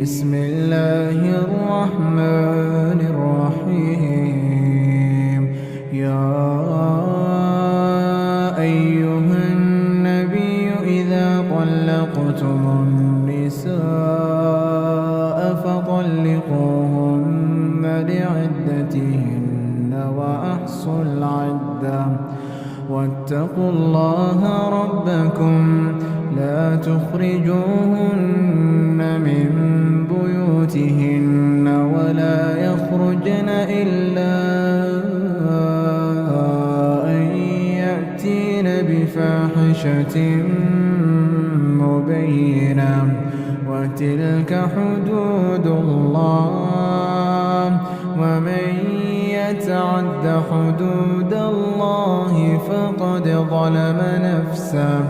بسم الله الرحمن الرحيم. يا أيها النبي إذا طلقتم النساء فطلقوهن لعدتهن وأحصوا العدة واتقوا الله ربكم لا تخرجوهن من بيوتهن ولا يخرجن إلا أن يأتين بفاحشة مبينة وتلك حدود الله ومن يتعد حدود الله فقد ظلم نفسه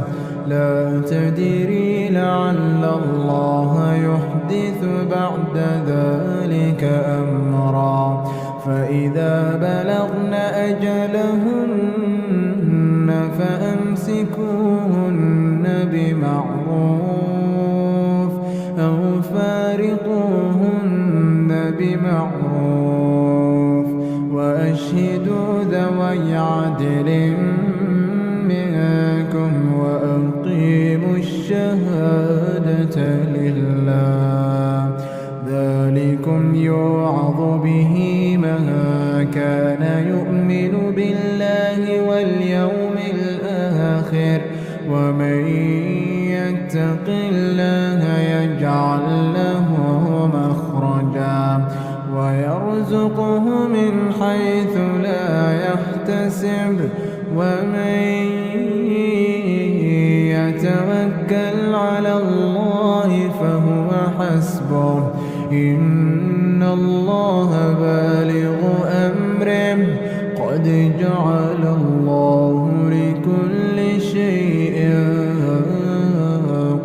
لا تدري لعل الله يحدث بعد ذلك أمرا فإذا بلغن أجلهن فأمسكوهن بمعروف أو فارقوهن بمعروف وأشهدوا ذوي عدل منكم وأقيموا الشهادة لله ذلكم يوعظ به من كان يؤمن بالله واليوم الآخر ومن يتق الله يجعل له مخرجا ويرزقه من حيث لا يحتسب ومن يتوكل على الله فهو حسبه إن الله بالغ أمره قد جعل الله لكل شيء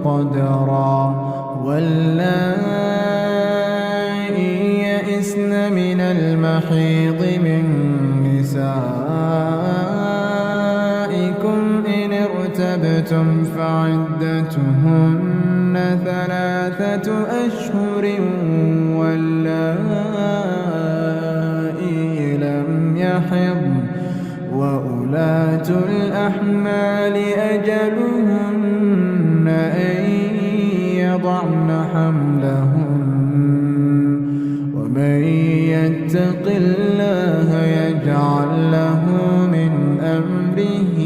قدرا واللائي يئسن من المحيض من نسائكم إن ارتبتم فعدتهن 3 أشهر واللائي لم يحضن وأولاة الأحمال أجلهن أن يضعن حملهن ومن يتق الله يجعل له من أمره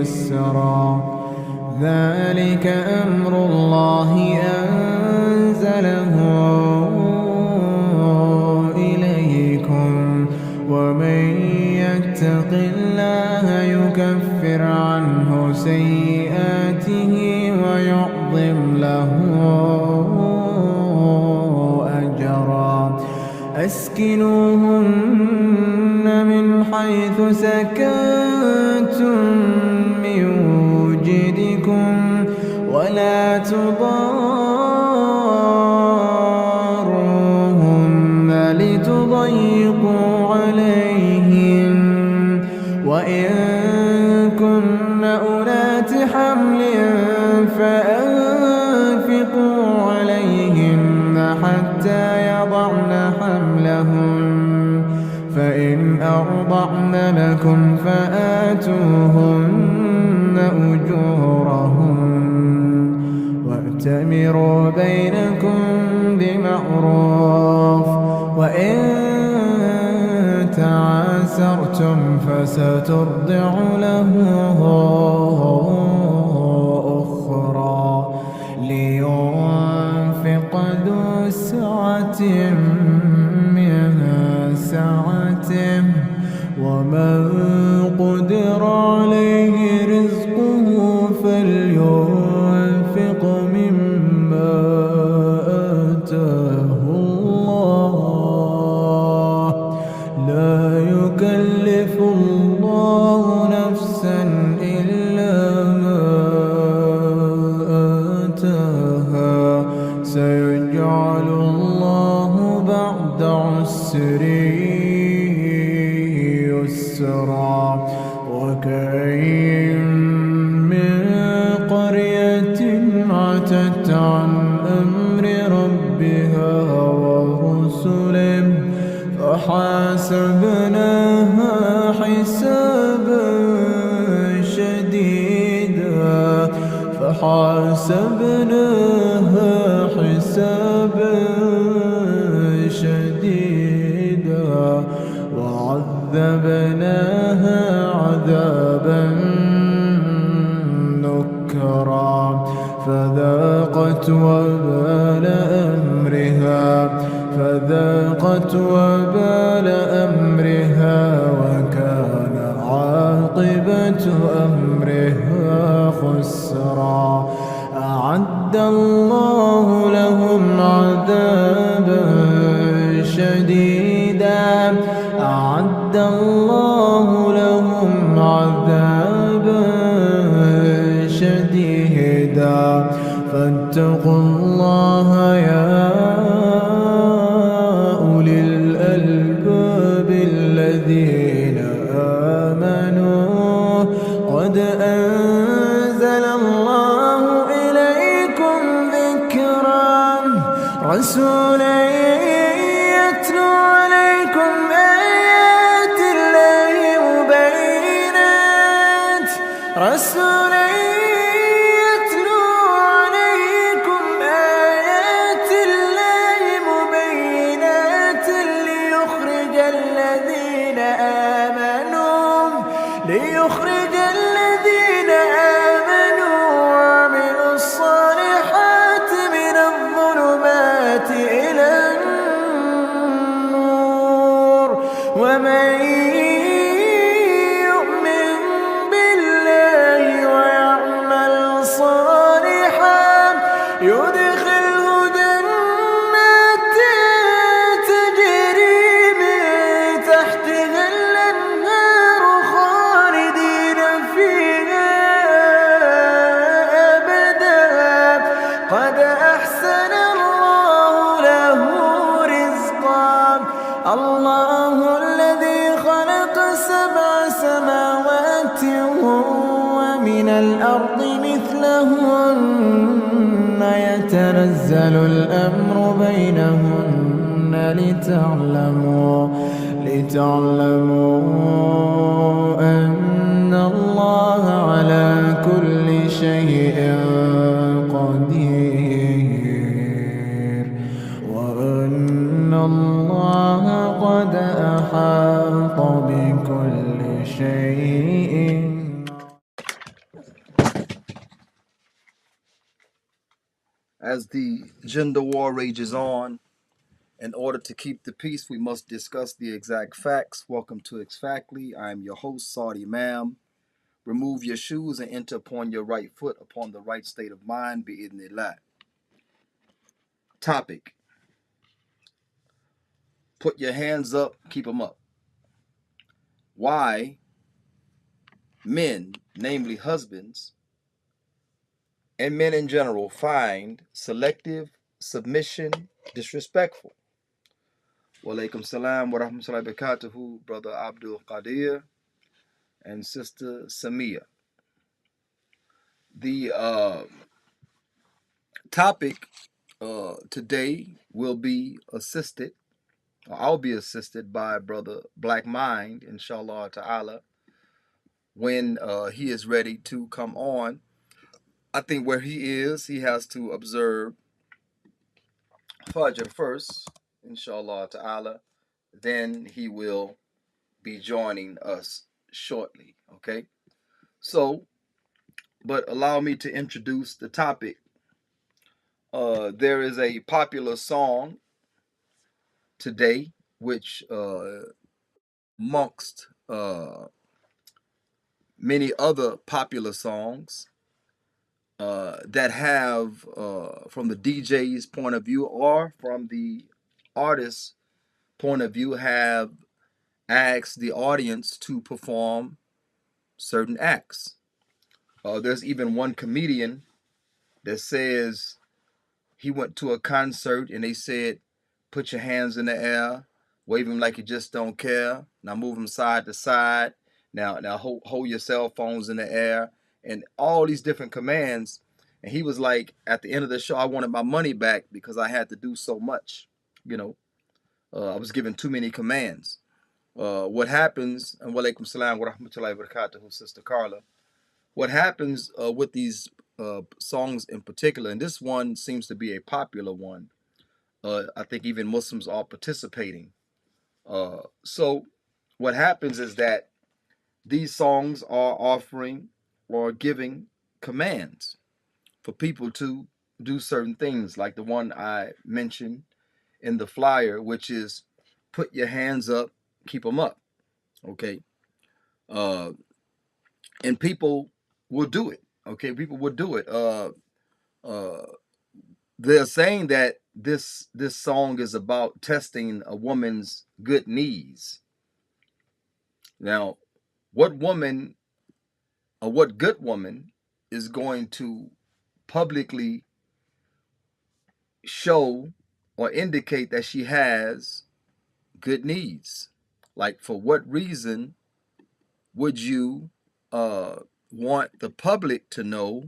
يسرا ذلك أمر الله أنزله إليكم ومن يتق الله يكفر عنه سيئاته ويعظم له أجرا أسكنوهن من حيث سكنتم من وجدكم ولا تضاروهن لتضيقوا عليهم وإن كن أولات حمل فأنفقوا عليهن حتى يضعن حملهن فإن أرضعن لكم فآتوهن أجورهن وأتمروا بينكم بمعروف وإن تعاسرتم فسترضع له أخرى لينفق ذو سعة من سعته ومن قدر عليه رزقه فلينفق مما آتاه الله لا يكلف الله نفسا إلا ما آتاها سيجعل الله بعد عسر يسرا وكأين من قرية عتت عن أمر ربها فحاسبناها حسابا شديدا فحاسبناها حسابا شديدا وعذبناها عذابا نكرا فذاقت وبال أمرها وكان عاقبة أمرها خسرا أعد الله لهم عذابا شديدا أعد الله لهم عذابا شديدا فاتقوا الله يا أولي الألباب الذين آمنوا قد أنزل الله إليكم ذكرا رسولا يتلو عليكم آيات الله مبينات رسولا يتلو عليكم آيات الله مبينات ليخرج الذين آمنوا وعملوا الصالحات من الظلمات إلى النور ومن يؤمن بالله ويعمل صالحا يدخله جنات تجري من تحتها الأنهار خالدين فيها أبدا قد أحسن الله له رزقا الله الذي خلق 7 سماوات ومن الأرض مثلهن يتنزل الأمر بينهن لتعلموا أن الله على كل شيء قدير وأن الله قد أحاط بكل شيء. As the gender war rages on, in order to keep the peace, we must discuss the exact facts. Welcome to Exactly. I am your host, Saudi Ma'am. Remove your shoes and enter upon your right foot upon the right state of mind, bi'idhnillah. Topic. Put your hands up, keep them up. Why men, namely husbands, and men in general, find selective submission disrespectful. Wa alaikum salam wa rahmatullahi wa barakatuhu, Brother Abdul Qadir and Sister Samia. The topic today will be assisted, or I'll be assisted by Brother Black Mind, inshallah ta'ala, when he is ready to come on. I think where he is, he has to observe Fajr first, inshallah ta'ala. Then he will be joining us shortly, okay? So, but allow me to introduce the topic. There is a popular song today, which amongst many other popular songs that have, from the DJ's point of view or from the artist's point of view, have asked the audience to perform certain acts. There's even one comedian that says he went to a concert and they said, put your hands in the air, wave them like you just don't care. Now move them side to side. Now hold your cell phones in the air, and all these different commands. And he was like, at the end of the show, I wanted my money back because I had to do so much, I was given too many commands. What happens, and walaikum salam wa rahmatullahi wa barakatuhu, Sister Carla. What happens with these songs in particular, and this one seems to be a popular one. I think even Muslims are participating. So what happens is that these songs are offering or giving commands for people to do certain things, like the one I mentioned in the flyer, which is put your hands up, keep them up. Okay. Uh, and people will do it. Okay. People will do it. Uh, they're saying that this song is about testing a woman's good knees. Now, what woman or what good woman is going to publicly show or indicate that she has good knees? Like, for what reason would you uh, want the public to know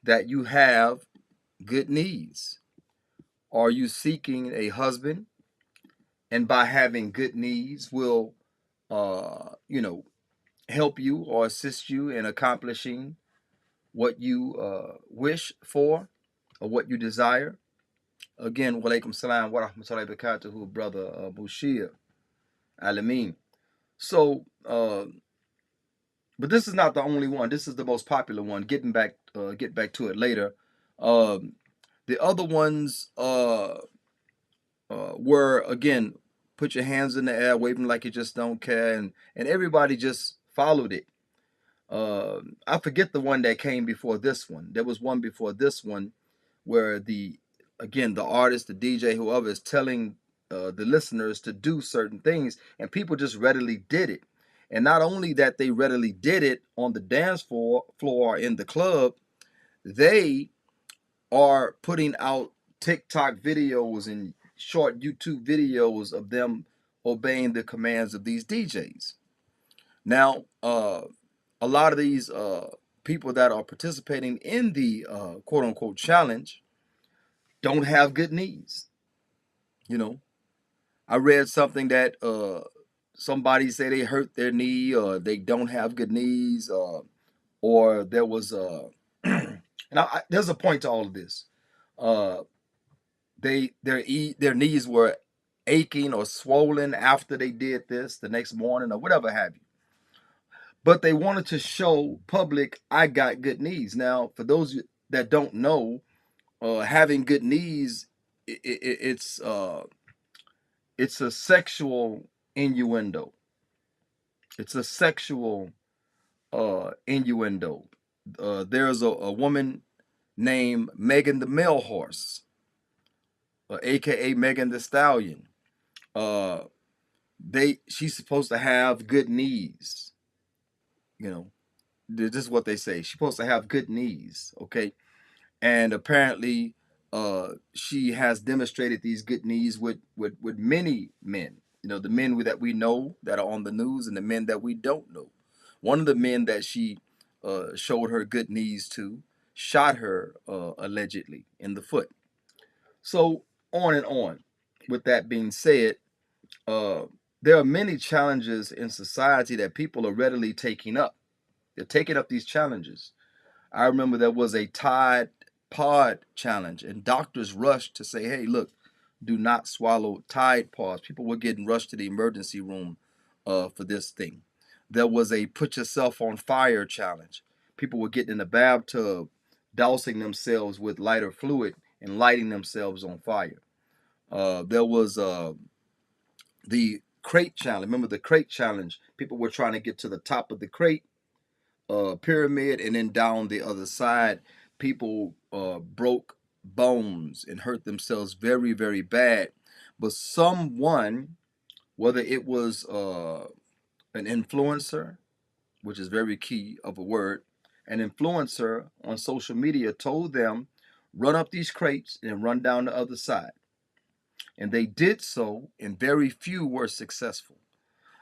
that you have good knees? Are you seeking a husband, and by having good knees will, you know, help you or assist you in accomplishing what you wish for or what you desire? Again, walaikum salam wa rahmatullahi wa barakatuhu, brother Bushir Alameen. So, but this is not the only one. This is the most popular one. Get back to it later. Um, the other ones were, again, put your hands in the air, waving like you just don't care, and everybody just followed it. I forget the one that came before this one. There was one before this one where the artist, the DJ, whoever is telling the listeners to do certain things, and people just readily did it. And not only that, they readily did it on the dance floor or in the club, they are putting out TikTok videos and short YouTube videos of them obeying the commands of these DJs. Now, a lot of these people that are participating in the quote unquote challenge don't have good knees. You know, I read something that somebody say they hurt their knee, or they don't have good knees, or there was and there's a point to all of this. Uh, their knees were aching or swollen after they did this the next morning or whatever have you. But they wanted to show public, I got good knees. Now, for those that don't know, having good knees, it's a sexual innuendo. It's a sexual innuendo. There's a woman named Megan the Male Horse, aka Megan the Stallion. Uh, she's supposed to have good knees. You know, this is what they say. She's supposed to have good knees. Okay, and apparently she has demonstrated these good knees with many men. You know, the men that we know that are on the news and the men that we don't know. One of the men that she showed her good knees to shot her allegedly in the foot. So on and on. With that being said, uh, there are many challenges in society that people are readily taking up. They're taking up these challenges. I remember there was a Tide Pod challenge, and doctors rushed to say, hey, look, do not swallow Tide Pods. People were getting rushed to the emergency room for this thing. There was a Put Yourself on Fire challenge. People were getting in the bathtub, dousing themselves with lighter fluid and lighting themselves on fire. There was the crate challenge. Remember the crate challenge? People were trying to get to the top of the crate pyramid and then down the other side. People broke bones and hurt themselves very, very bad. But someone, whether it was an influencer, which is very key of a word, an influencer on social media told them, run up these crates and run down the other side. And they did so, and very few were successful.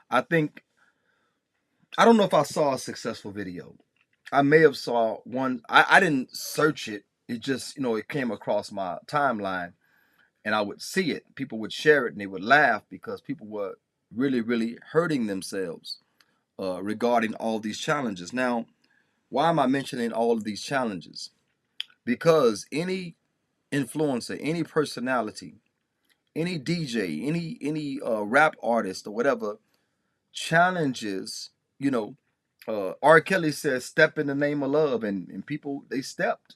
I think, I don't know if I saw a successful video. I may have saw one. I didn't search it. It just, it came across my timeline. and I would see it. People would share it and they would laugh because people were really, really hurting themselves regarding all these challenges. Now, why am I mentioning all of these challenges? Because any influencer, any personality, any DJ, any rap artist or whatever challenges, you know, R. Kelly says, "Step in the name of love," and people they stepped.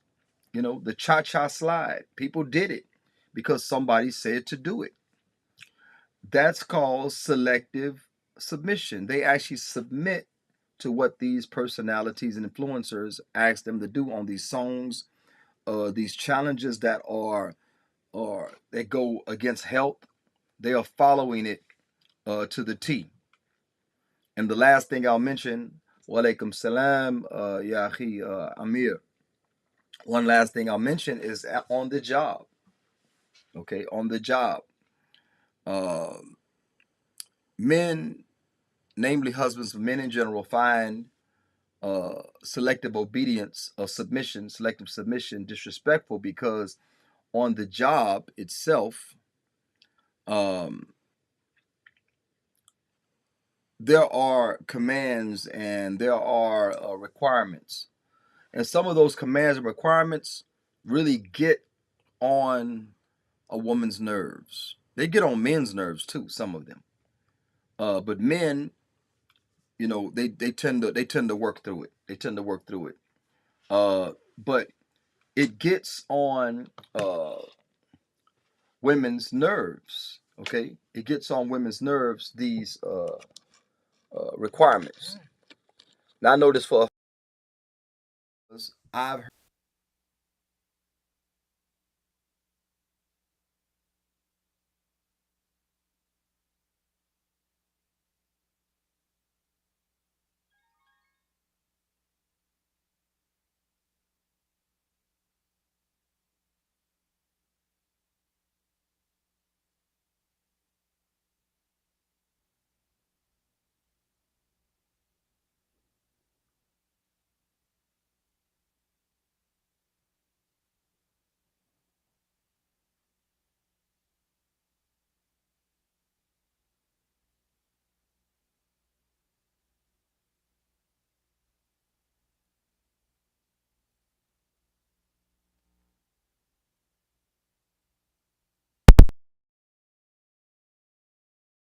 You know, the cha-cha slide. People did it because somebody said to do it. That's called selective submission. They actually submit to what these personalities and influencers ask them to do on these songs, these challenges that are or that go against health. They are following it to the T. And the last thing I'll mention, walaikum salam, ya akhi Amir. One last thing I'll mention is on the job. Okay, on the job. Uh, Men, namely husbands, men in general, find selective obedience or submission, selective submission, disrespectful because on the job itself, um, there are commands and there are requirements. And some of those commands and requirements really get on a woman's nerves. They get on men's nerves too, some of them. But men, you know, they tend to work through it. They tend to work through it. But it gets on women's nerves. Okay, it gets on women's nerves. These requirements. Now I know this for I've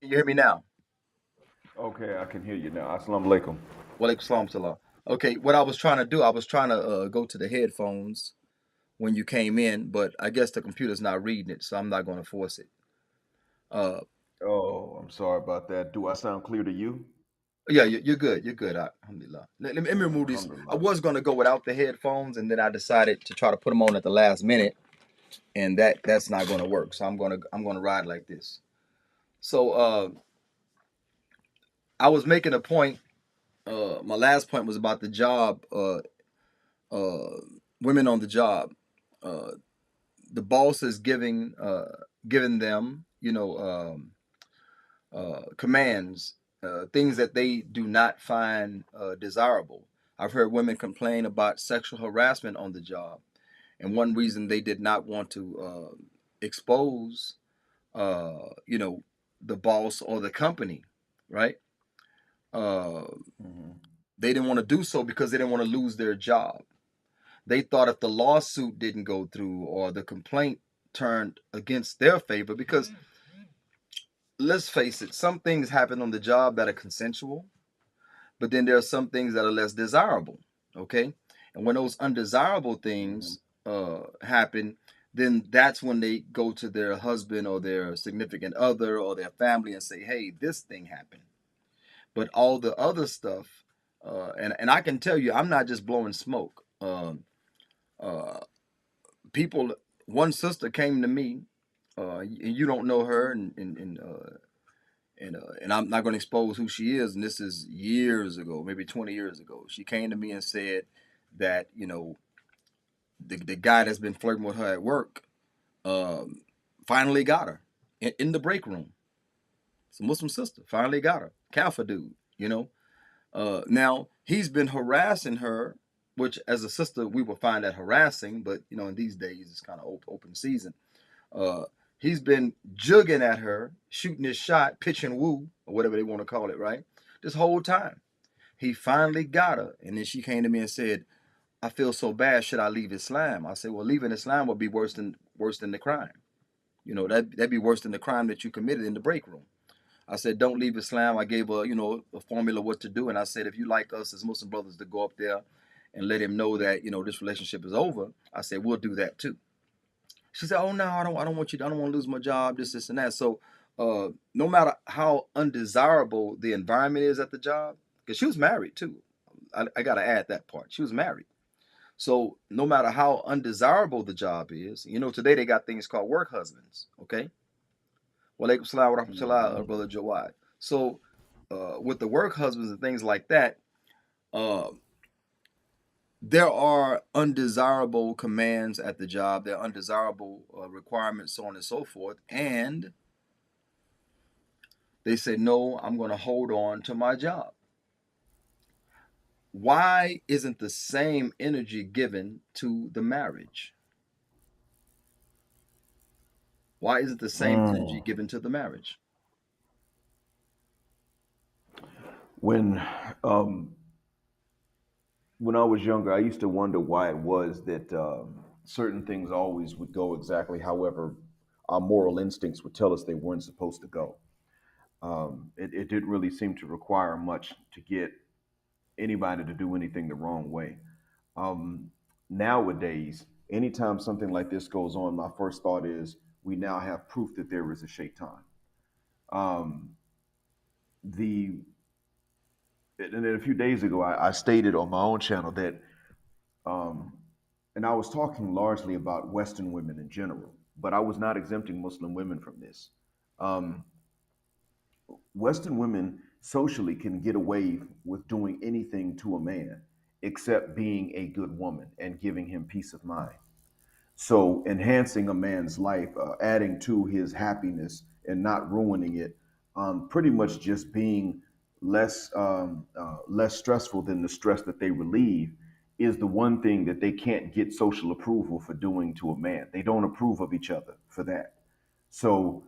Can you hear me now? Okay, I can hear you now. Assalamu alaikum. Walaikum salam salam. Okay, what I was trying to do, I was trying to go to the headphones when you came in, but I guess the computer's not reading it, so I'm not going to force it. Uh, Oh, I'm sorry about that. Do I sound clear to you? yeah, you're good. You're good. Alhamdulillah. Let me remove these. I Alhamdulillah. was going to go without the headphones, and then I decided to try to put them on at the last minute, and that's not going to work. So I'm gonna ride like this. So I was making a point. My last point was about the job. Uh, Women on the job. Uh, the boss is giving them, commands, things that they do not find desirable. I've heard women complain about sexual harassment on the job, and one reason they did not want to expose, you know, the boss or the company, right? Uh, Hmm. they didn't want to do so because they didn't want to lose their job. They thought if the lawsuit didn't go through or the complaint turned against their favor, because let's face it, some things happen on the job that are consensual, but then there are some things that are less desirable. Okay, and when those undesirable Hmm. things happen, then that's when they go to their husband or their significant other or their family and say, "Hey, this thing happened." But all the other stuff, and I can tell you, I'm not just blowing smoke. Uh, People, one sister came to me, and you don't know her, and I'm not going to expose who she is. And this is years ago, maybe 20 years ago. She came to me and said that the guy that's been flirting with her at work um, finally got her in the break room. It's a Muslim sister. Finally got her. Kafir dude. Now he's been harassing her, which as a sister we would find that harassing, but in these days it's kind of open season. Uh, He's been jugging at her, shooting his shot, pitching woo, or whatever they want to call it, right? This whole time. He finally got her. And then she came to me and said, I feel so bad. Should I leave Islam? I said, well, leaving Islam would be worse than the crime. That'd be worse than the crime that you committed in the break room. I said, don't leave Islam. I gave her, a formula what to do. And I said, if you like us as Muslim brothers to go up there and let him know that, this relationship is over, I said, we'll do that too. She said, "Oh no, I don't want you. I don't want to lose my job. This, and that." So, no matter how undesirable the environment is at the job, because she was married too. I got to add that part. She was married. So, no matter how undesirable the job is, today they got things called work husbands. Okay. Walaikum salam wa rahmatullah, Hmm. brother Jawad. So, with the work husbands and things like that, uh, there are undesirable commands at the job. There are undesirable requirements, so on and so forth. And they say, no, I'm going to hold on to my job. Why isn't the same energy given to the marriage? Why isn't the same energy Mm. given to the marriage? When um, when I was younger, I used to wonder why it was that certain things always would go exactly however our moral instincts would tell us they weren't supposed to go. It didn't really seem to require much to get anybody to do anything the wrong way. Um, Nowadays, anytime something like this goes on, my first thought is we now have proof that there is a shaitan. Um, the and then a few days ago, I stated on my own channel that, um, and I was talking largely about Western women in general, but I was not exempting Muslim women from this. Um, Western women socially can get away with doing anything to a man except being a good woman and giving him peace of mind. So, enhancing a man's life, adding to his happiness and not ruining it, pretty much just being less stressful than the stress that they relieve, is the one thing that they can't get social approval for doing to a man. They don't approve of each other for that. So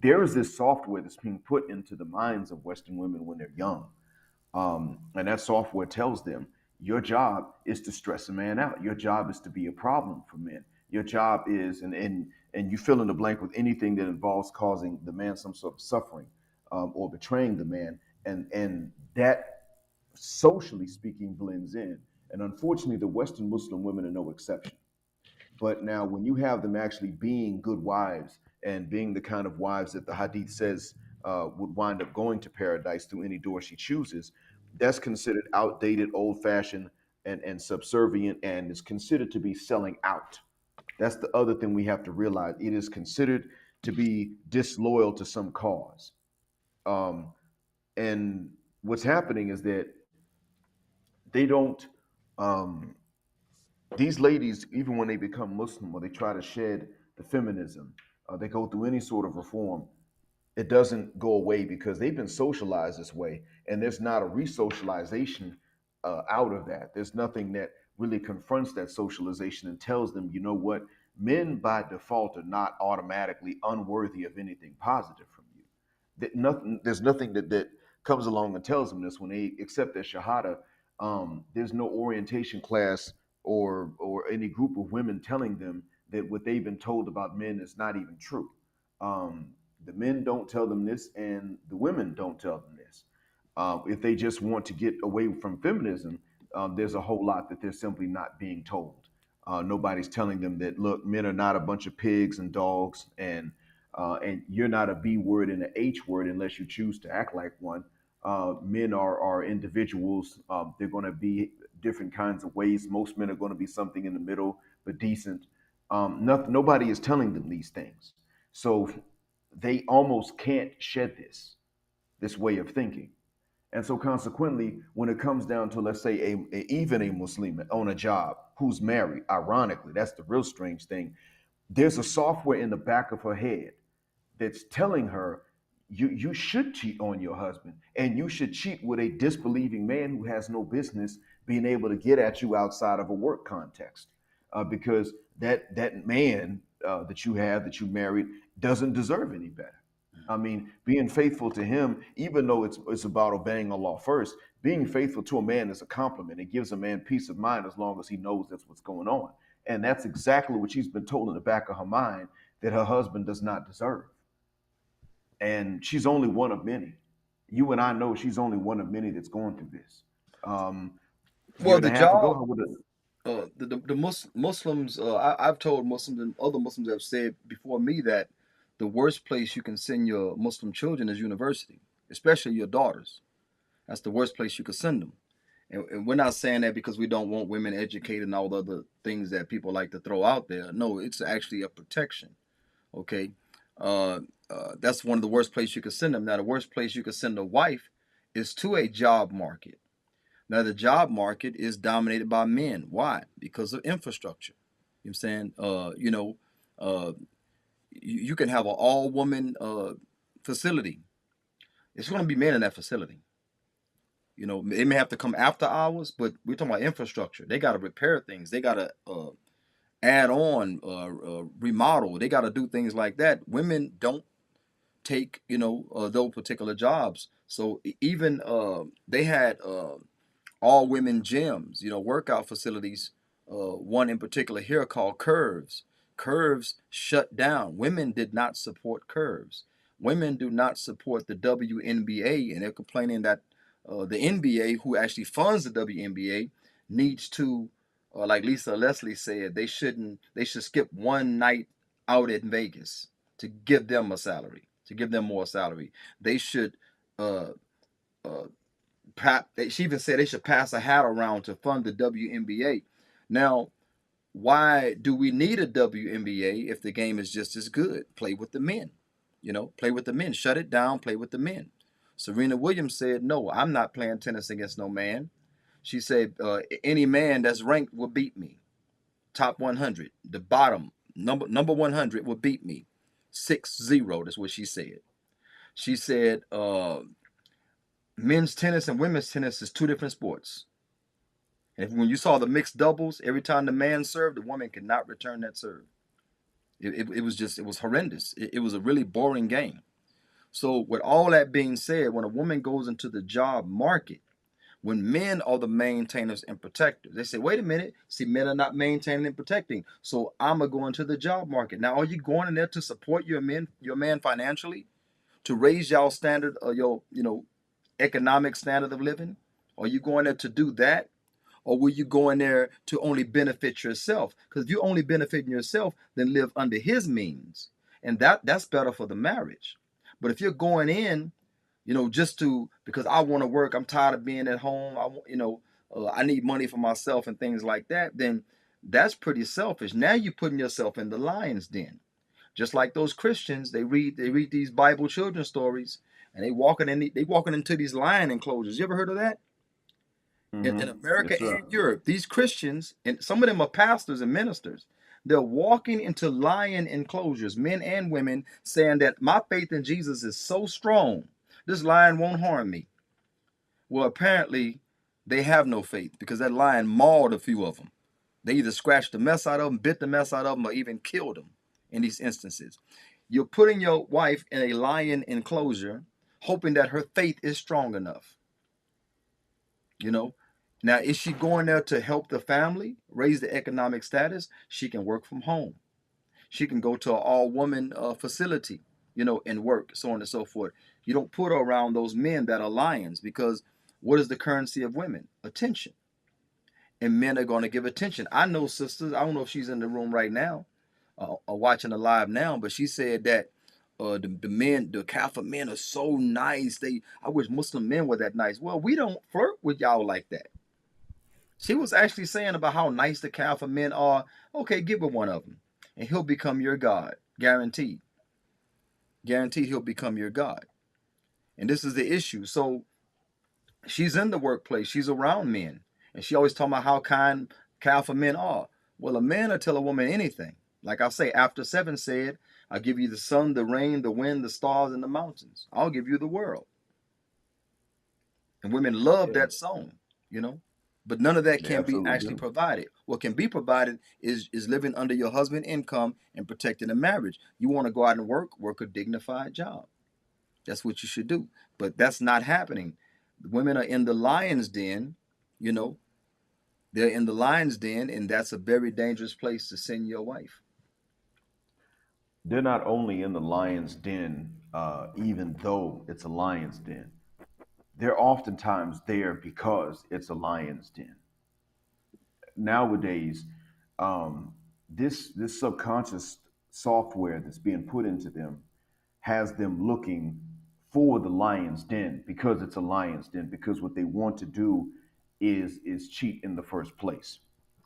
there is this software that's being put into the minds of Western women when they're young, and that software tells them your job is to stress a man out. Your job is to be a problem for men. Your job is, and you fill in the blank with anything that involves causing the man some sort of suffering, or betraying the man, and that socially speaking blends in. And unfortunately, the Western Muslim women are no exception. But now, when you have them actually being good wives and being the kind of wives that the Hadith says would wind up going to paradise through any door she chooses, that's considered outdated, old fashioned, and subservient, and is considered to be selling out. That's the other thing we have to realize. It is considered to be disloyal to some cause. Um, and what's happening is that they don't. Um, these ladies, even when they become Muslim or they try to shed the feminism, they go through any sort of reform, it doesn't go away because they've been socialized this way, and there's not a re-socialization out of that. There's nothing that really confronts that socialization and tells them, you know what, men by default are not automatically unworthy of anything positive from you. There's nothing that comes along and tells them this when they accept their shahada. There's no orientation class or any group of women telling them that what they've been told about men is not even true. Um, the men don't tell them this, and the women don't tell them this. If they just want to get away from feminism, there's a whole lot that they're simply not being told. Nobody's telling them that, look, men are not a bunch of pigs and dogs, and you're not a B word and an H word unless you choose to act like one. Men are individuals. They're going to be different kinds of ways. Most men are going to be something in the middle, but decent. Nobody is telling them these things. So they almost can't shed this way of thinking. And so consequently, when it comes down to, let's say, even a Muslim on a job who's married, ironically, that's the real strange thing. There's a software in the back of her head that's telling her you should cheat on your husband, and you should cheat with a disbelieving man who has no business being able to get at you outside of a work context, because that man that you married doesn't deserve any better. I mean, being faithful to him, even though it's about obeying Allah first, being faithful to a man is a compliment. It gives a man peace of mind as long as he knows that's what's going on. And that's exactly what she's been told in the back of her mind that her husband does not deserve. And she's only one of many. You and I know she's only one of many that's going through this. Year Well, and a the half ago, job, I would have. Muslims, I've told Muslims and other Muslims have said before me that the worst place you can send your Muslim children is university, especially your daughters. That's the worst place you could send them. And we're not saying that because we don't want women educated and all the other things that people like to throw out there. No, it's actually a protection. Okay, uh, that's one of the worst places you could send them. Now, the worst place you could send a wife is to a job market. Now, the job market is dominated by men. Why? Because of infrastructure. You know what I'm saying? Uh, you can have an all woman facility. It's going to be men in that facility. You know, they may have to come after hours, but we're talking about infrastructure. They got to repair things. They got to add on, remodel. They got to do things like that. Women don't take, those particular jobs. So even they had all women gyms, workout facilities. One in particular here called Curves. Curves shut down. Women did not support Curves. Women do not support the WNBA, and they're complaining that the NBA, who actually funds the WNBA, needs to, like Lisa Leslie said, they should skip one night out in Vegas to give them a salary, to give them more salary. They should uh, uh, she even said they should pass a hat around to fund the WNBA. Now, why do we need a WNBA if the game is just as good? Play with the men. Play with the men. Shut it down, play with the men. Serena Williams said, "No, I'm not playing tennis against no man." She said, any man that's ranked will beat me. Top 100, the bottom, number 100 will beat me. 6-0, that's what she said. She said, men's tennis and women's tennis is two different sports. And when you saw the mixed doubles, every time the man served, the woman could not return that serve. It was horrendous. It was a really boring game. So with all that being said, when a woman goes into the job market, when men are the maintainers and protectors, they say, wait a minute, see, men are not maintaining and protecting. So I'm gonna go into the job market. Now, are you going in there to support your man financially, to raise y'all standard of your, economic standard of living? Are you going there to do that? Or will you go in there to only benefit yourself? Because if you only benefiting yourself, then live under his means. And that's better for the marriage. But if you're going in, just because I want to work, I'm tired of being at home, I need money for myself and things like that, then that's pretty selfish. Now you're putting yourself in the lion's den. Just like those Christians, they read these Bible children's stories, and they walking into these lion enclosures. You ever heard of that? In America Yes, sir. and Europe, these Christians, and some of them are pastors and ministers, they're walking into lion enclosures, men and women, saying that my faith in Jesus is so strong, this lion won't harm me. Well, apparently, they have no faith because that lion mauled a few of them. They either scratched the mess out of them, bit the mess out of them, or even killed them in these instances. You're putting your wife in a lion enclosure, hoping that her faith is strong enough. You know, now is she going there to help the family raise the economic status? She can work from home. She can go to an all-woman facility, and work, so on and so forth. You don't put her around those men that are lions, because what is the currency of women? Attention. And men are going to give attention. I know sisters, I don't know if she's in the room right now or watching the live now, but she said that the men, the Catholic men are so nice. I wish Muslim men were that nice. Well, we don't flirt with y'all like that. She was actually saying about how nice the Catholic men are. Okay, give her one of them, and he'll become your God. Guaranteed. Guaranteed he'll become your God. And this is the issue. So she's in the workplace. She's around men. And she always talking about how kind Catholic men are. Well, a man will tell a woman anything. Like I say, after 7 said, I'll give you the sun, the rain, the wind, the stars, and the mountains. I'll give you the world. And women love Yeah, that song, But none of that they can be absolutely actually do. provided. What can be provided is living under your husband's income and protecting the marriage. You want to go out and work a dignified job. That's what you should do. But that's not happening. Women are in the lion's den, you know, they're in the lion's den, and that's a very dangerous place to send your wife. They're not only in the lion's den, even though it's a lion's den. They're oftentimes there because it's a lion's den. Nowadays, um, this subconscious software that's being put into them has them looking for the lion's den because it's a lion's den, because what they want to do is cheat in the first place,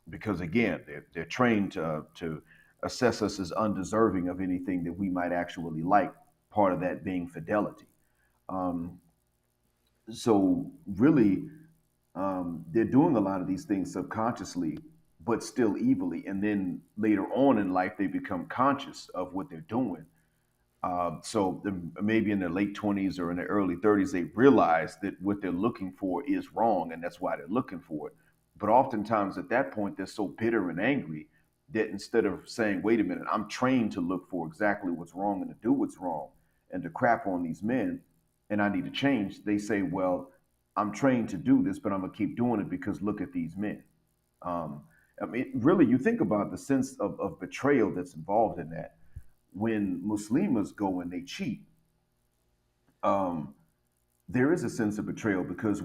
because again they're trained to assess us as undeserving of anything that we might actually like, part of that being fidelity. um, so really, they're doing a lot of these things subconsciously, but still evilly. And then later on in life, they become conscious of what they're doing. Maybe in their late 20s or in their early 30s, they realize that what they're looking for is wrong, and that's why they're looking for it. But oftentimes at that point, they're so bitter and angry that instead of saying, wait a minute, I'm trained to look for exactly what's wrong and to do what's wrong and to crap on these men, and I need to change, they say, well, I'm trained to do this, but I'm going to keep doing it because look at these men. Um, I mean, really, you think about the sense of betrayal that's involved in that. When Muslims go and they cheat, um, there is a sense of betrayal because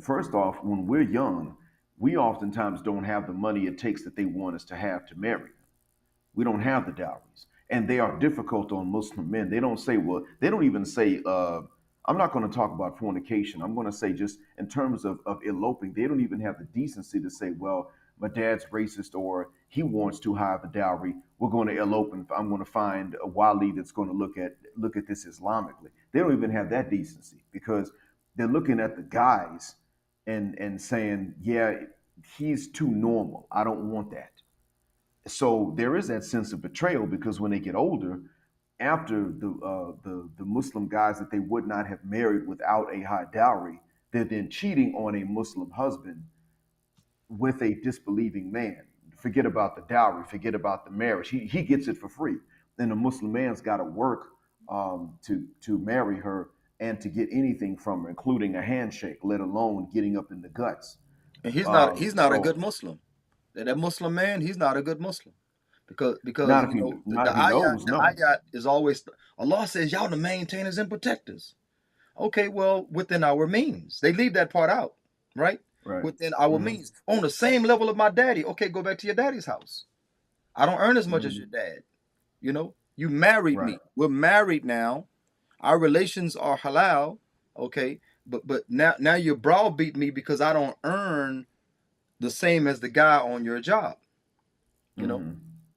first off, when we're young, we oftentimes don't have the money it takes that they want us to have to marry. We don't have the dowries, and they are difficult on Muslim men. They don't say, well, they don't even say, I'm not going to talk about fornication. I'm going to say, just in terms of eloping, they don't even have the decency to say, well, my dad's racist or he wants too high of a dowry. We're going to elope, and I'm going to find a wali that's going to look at this Islamically. They don't even have that decency because they're looking at the guys and saying, yeah, he's too normal. I don't want that. So there is that sense of betrayal because when they get older, after the Muslim guys that they would not have married without a high dowry, they're then cheating on a Muslim husband with a disbelieving man. Forget about the dowry, forget about the marriage. He gets it for free. Then the Muslim man's got to work to marry her and to get anything from her, including a handshake, let alone getting up in the guts. And he's not a good So Muslim. That Muslim man, he's not a good Muslim. Because not if he the, not the if he ayat knows, the no. ayat is always, Allah says y'all the maintainers and protectors. Okay, well, within our means. They leave that part out, right? Right. Within our Hmm. means. On the same level of my daddy. Okay, go back to your daddy's house. I don't earn as much as Hmm. your dad. You married Right. me. We're married now. Our relations are halal. Okay, but now you browbeat me because I don't earn the same as the guy on your job. You know. Hmm.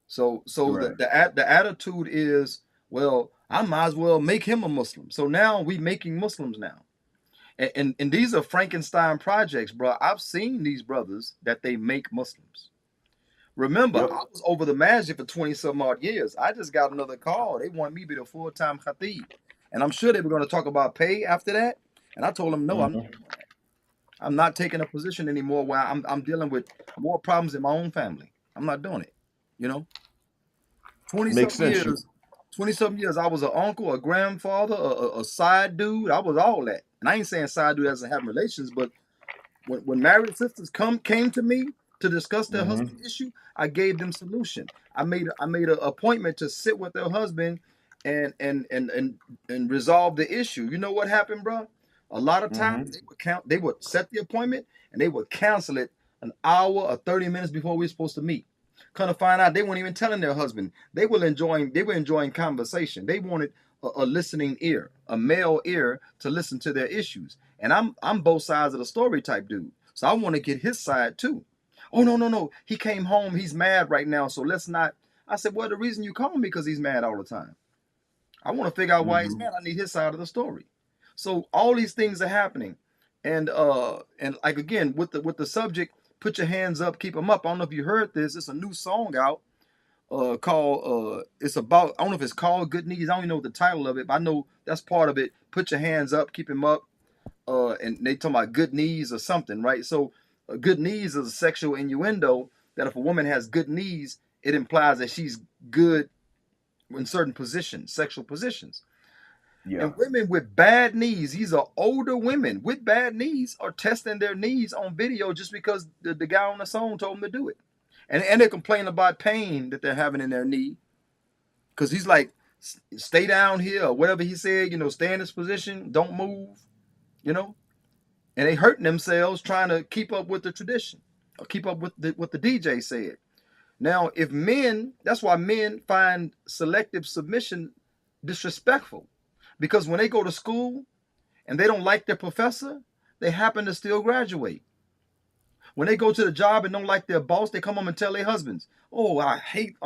So the Right. the attitude is, well, I might as well make him a Muslim. So now we making Muslims now. And these are Frankenstein projects, bro. I've seen these brothers that they make Muslims. Remember, Yep. I was over the masjid for 20 some odd years. I just got another call. They want me to be the full-time khatib. And I'm sure they were going to talk about pay after that. And I told them, no, I'm not Hmm. doing that. I'm not taking a position anymore where I'm dealing with more problems in my own family. I'm not doing it. You know, 20 Makes something sense. years, 20 something years, I was an uncle, a grandfather, a side dude. I was all that. And I ain't saying side dude doesn't have relations, but when married sisters came to me to discuss their Hmm. husband issue, I gave them solution. I made an appointment to sit with their husband and resolve the issue. You know what happened, bro? A lot of times Hmm. they would set the appointment and they would cancel it an hour or 30 minutes before we were supposed to meet. Kind of find out they weren't even telling their husband. They were enjoying conversation. They wanted a listening ear, a male ear to listen to their issues. And I'm both sides of the story type dude. So I want to get his side too. Oh, no, no, no. He came home, he's mad right now. So let's not. I said, well, the reason you call me because he's mad all the time. I want to figure out why he's Hmm. mad. I need his side of the story. So all these things are happening. And like again, with the subject, put your hands up, keep them up. I don't know if you heard this. It's a new song out called it's about, I don't know if it's called Good Knees. I don't even know the title of it, but I know that's part of it. Put your hands up, keep them up. And they talking about good knees or something, right? So good knees is a sexual innuendo that if a woman has good knees, it implies that she's good in certain positions, sexual positions. Yeah. And women with bad knees, these are older women with bad knees, are testing their knees on video just because the guy on the song told them to do it. And they're complaining about pain that they're having in their knee because he's like, stay down here or whatever he said, stay in this position, don't move, you know. And they hurting themselves trying to keep up with the tradition or keep up with what the DJ said. Now, if men, that's why men find selective submission disrespectful, because when they go to school and they don't like their professor, they happen to still graduate. When they go to the job and don't like their boss, they come home and tell their husbands, "Oh, I hate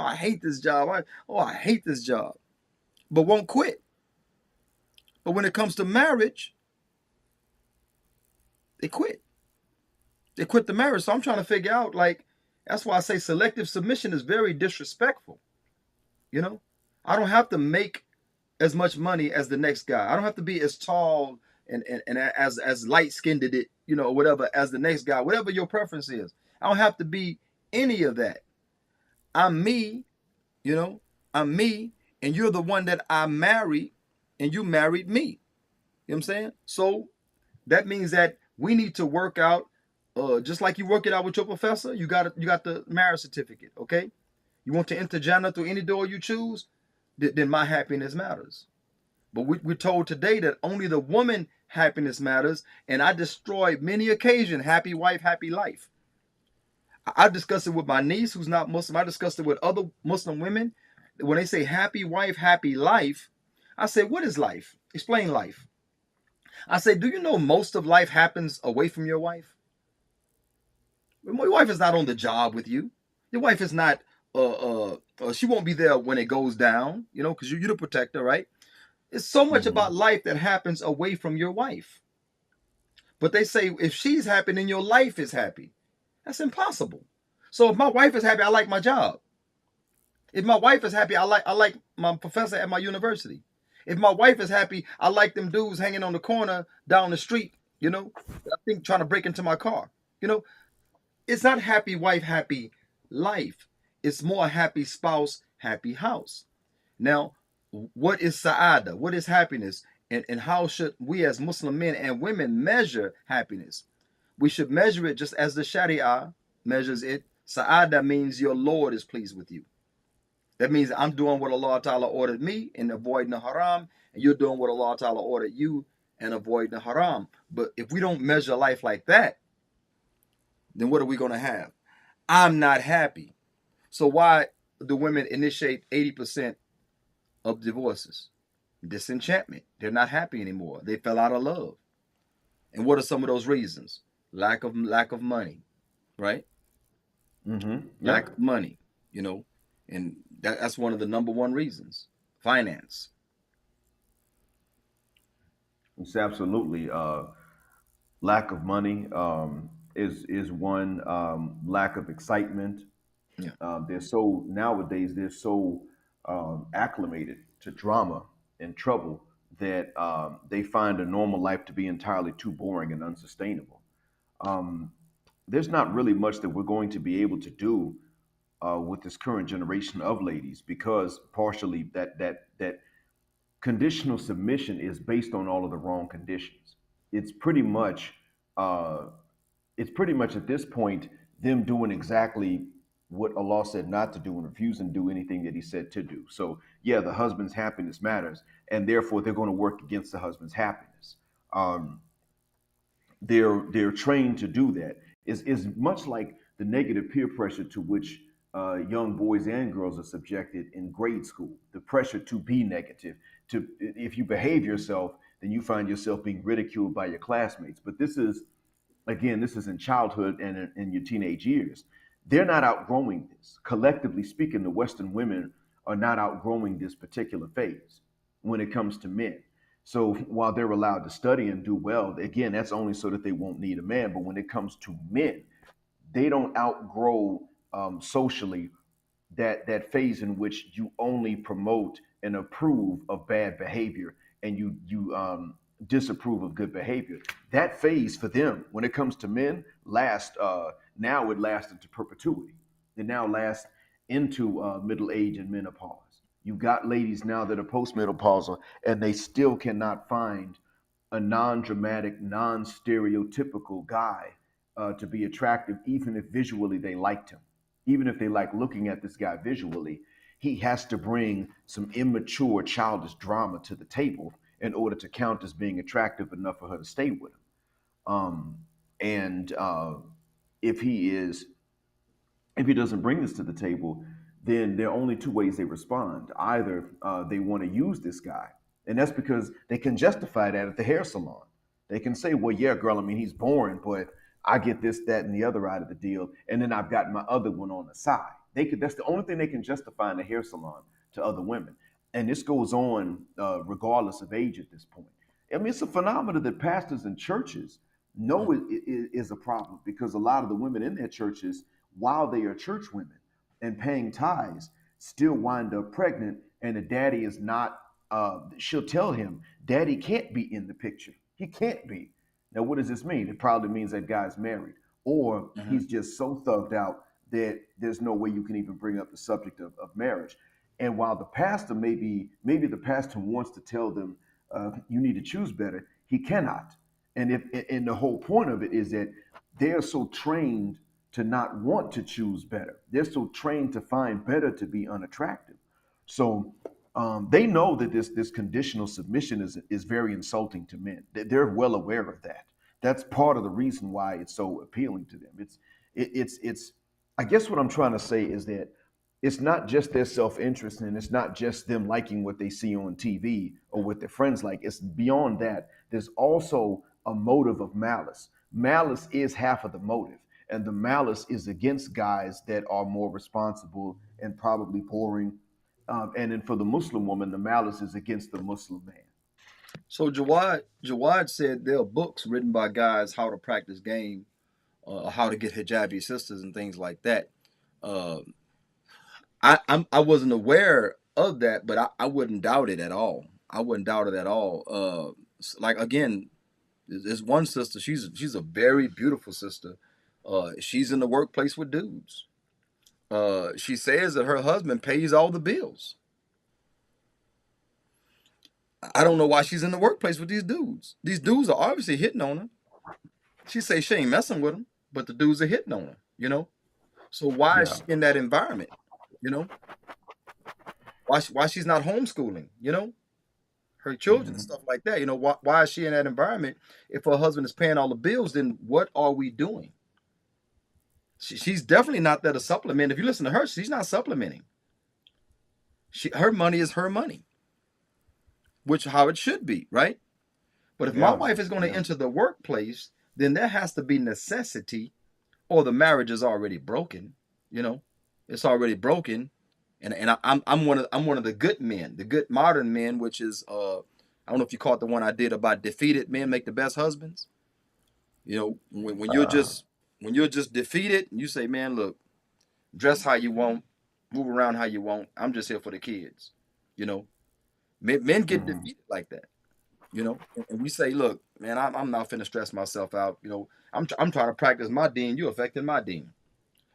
this job. I hate this job," but won't quit. But when it comes to marriage, they quit. They quit the marriage. So I'm trying to figure out, like, that's why I say selective submission is very disrespectful. You know, I don't have to make as much money as the next guy. I don't have to be as tall and as light skinned it, or whatever, as the next guy, whatever your preference is. I don't have to be any of that. I'm me, you know, I'm me, and you're the one that I married, and you married me. You know what I'm saying? So that means that we need to work out, just like you work it out with your professor. You got the marriage certificate, okay? You want to enter Jannah through any door you choose, then my happiness matters. But we're told today that only the woman happiness matters, and I destroyed many occasions happy wife, happy life. I discussed it with my niece who's not Muslim. I discussed it with other Muslim women. When they say happy wife, happy life, I say, what is life? Explain life. I say, do you know most of life happens away from your wife? Your wife is not on the job with you. Your wife is not, she won't be there when it goes down, because you're the protector, right? It's so much about life that happens away from your wife. But they say if she's happy, then your life is happy. That's impossible. So if my wife is happy, I like my job. If my wife is happy, I like my professor at my university. If my wife is happy, I like them dudes hanging on the corner down the street, I think trying to break into my car. It's not happy wife, happy life. It's more happy spouse, happy house. Now, what is sa'ada? What is happiness? And how should we as Muslim men and women measure happiness? We should measure it just as the Sharia measures it. Sa'ada means your Lord is pleased with you. That means I'm doing what Allah Ta'ala ordered me and avoiding the haram, and you're doing what Allah Ta'ala ordered you and avoiding the haram. But if we don't measure life like that, then what are we going to have? I'm not happy. So why do women initiate 80% of divorces? Disenchantment. They're not happy anymore. They fell out of love. And what are some of those reasons? Lack of money, right? Lack of money, and that's one of the number one reasons. Finance. It's absolutely lack of money is one. Lack of excitement. Yeah. They're so acclimated to drama and trouble that they find a normal life to be entirely too boring and unsustainable. There's not really much that we're going to be able to do with this current generation of ladies, because partially that conditional submission is based on all of the wrong conditions. It's pretty much uh, it's pretty much at this point them doing exactly what Allah said not to do and refusing to do anything that He said to do. So yeah, the husband's happiness matters, and therefore they're going to work against the husband's happiness. Um, they're trained to do that. Is much like the negative peer pressure to which young boys and girls are subjected in grade school. The pressure to be negative, to if you behave yourself, then you find yourself being ridiculed by your classmates. But this is in childhood and in your teenage years. They're not outgrowing this. Collectively speaking, the Western women are not outgrowing this particular phase when it comes to men. So while they're allowed to study and do well, again, that's only so that they won't need a man. But when it comes to men, they don't outgrow socially that phase in which you only promote and approve of bad behavior and you disapprove of good behavior. That phase for them, when it comes to men, lasts now it lasts into perpetuity. It now lasts into middle age and menopause. You've got ladies now that are postmenopausal and they still cannot find a non-dramatic, non-stereotypical guy to be attractive, even if visually they liked him. Even if they like looking at this guy visually, he has to bring some immature, childish drama to the table in order to count as being attractive enough for her to stay with him. Um, and if he is if he doesn't bring this to the table, then there are only two ways they respond. Either they want to use this guy, and that's because they can justify that at the hair salon. They can say, well, yeah, girl, I mean, he's boring, but I get this, that, and the other out of the deal. And then I've got my other one on the side. That's the only thing they can justify in the hair salon to other women. And this goes on regardless of age at this point. I mean, it's a phenomenon that pastors and churches know is a problem because a lot of the women in their churches, while they are church women and paying tithes, still wind up pregnant, and the daddy is not. She'll tell him, "Daddy can't be in the picture. He can't be." Now, what does this mean? It probably means that guy's married, or Mm-hmm. he's just so thugged out that there's no way you can even bring up the subject of marriage. And while the pastor maybe the pastor wants to tell them, you need to choose better, he cannot. And the whole point of it is that they're so trained to not want to choose better. They're so trained to find better to be unattractive. So they know that this conditional submission is very insulting to men. They're well aware of that. That's part of the reason why it's so appealing to them. It's. I guess what I'm trying to say is that it's not just their self-interest and it's not just them liking what they see on TV or what their friends like. It's beyond that. There's also a motive of malice. Malice is half of the motive, and the malice is against guys that are more responsible and probably boring. And then for the Muslim woman, the malice is against the Muslim man. So Jawad said there are books written by guys how to practice game, how to get hijabi sisters and things like that. Uh, I wasn't aware of that, but I wouldn't doubt it at all. I wouldn't doubt it at all. Like again, there's one sister. She's a very beautiful sister. She's in the workplace with dudes. She says that her husband pays all the bills. I don't know why she's in the workplace with these dudes. These dudes are obviously hitting on her. She says she ain't messing with them, but the dudes are hitting on her. So why is Yeah. she in that environment? You know, why she's not homeschooling? Her children and Hmm. stuff like that. Why is she in that environment? If her husband is paying all the bills, then what are we doing? She's definitely not there to supplement. If you listen to her, she's not supplementing. Her money is her money, which how it should be, right? But if my Yeah. wife is going to Yeah. enter the workplace, then there has to be necessity, or the marriage is already broken. You know, it's already broken, and I'm one of the good men, the good modern men, which is I don't know if you caught the one I did about defeated men make the best husbands. When you're Uh, just defeated, you say, man, look, dress how you want, move around how you want. I'm just here for the kids. You know, men get mhm. defeated like that. And we say, look, man, I'm not finna stress myself out. I'm trying to practice my deen. You affecting my deen.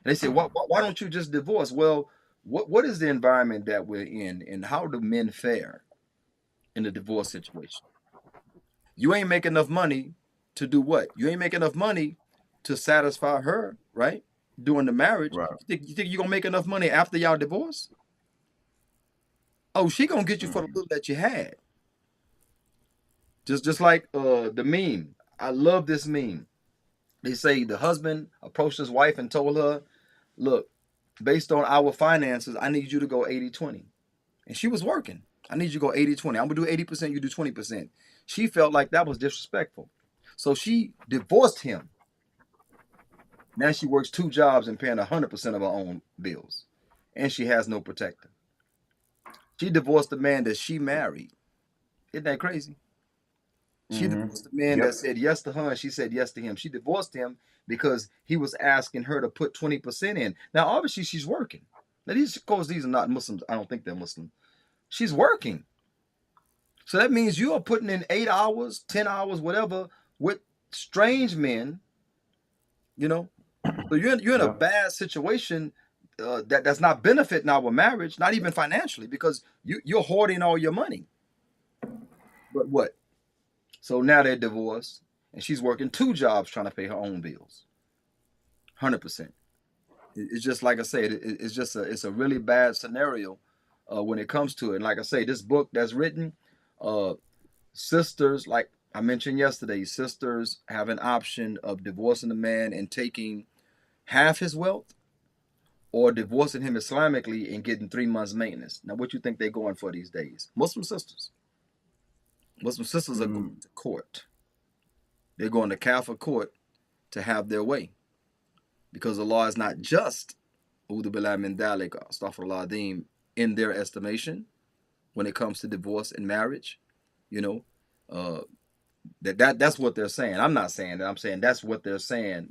And they say, why don't you just divorce? Well, what is the environment that we're in, and how do men fare in the divorce situation? You ain't making enough money to do what? You ain't making enough money to satisfy her, right? During the marriage. Right. You think you're gonna make enough money after y'all divorce? Oh, she gonna get you for the Mhm. little that you had. Just like the meme. I love this meme. They say the husband approached his wife and told her, look, based on our finances, I need you to go 80-20. And she was working. I need you to go 80-20. I'm going to do 80%, you do 20%. She felt like that was disrespectful. So she divorced him. Now she works two jobs and paying 100% of her own bills. And she has no protector. She divorced the man that she married. Isn't that crazy? She Mhm. divorced the man that Yep. said yes to her and she said yes to him. She divorced him because he was asking her to put 20% in. Now, obviously, she's working. Now, of course, these are not Muslims. I don't think they're Muslim. She's working. So that means you are putting in 8 hours, 10 hours, whatever, with strange men, you know? So you're in a Yep. bad situation. that's not benefiting our marriage, not even financially, because you're hoarding all your money. But what? So now they're divorced, and she's working two jobs trying to pay her own bills. 100%. It's just like I said. It's just it's a really bad scenario when it comes to it. And like I say, this book that's written, uh, sisters, like I mentioned yesterday, sisters have an option of divorcing the man and taking half his wealth, or divorcing him Islamically and getting 3 months maintenance. Now, what you think they're going for these days? Muslim sisters. Muslim sisters are going Mm, to court. They're going to Catholic court to have their way, because the law is not just Udu Billah min Dalik, Astaghfirullah, in their estimation when it comes to divorce and marriage. You know, uh, that's what they're saying. I'm not saying that. I'm saying that's what they're saying.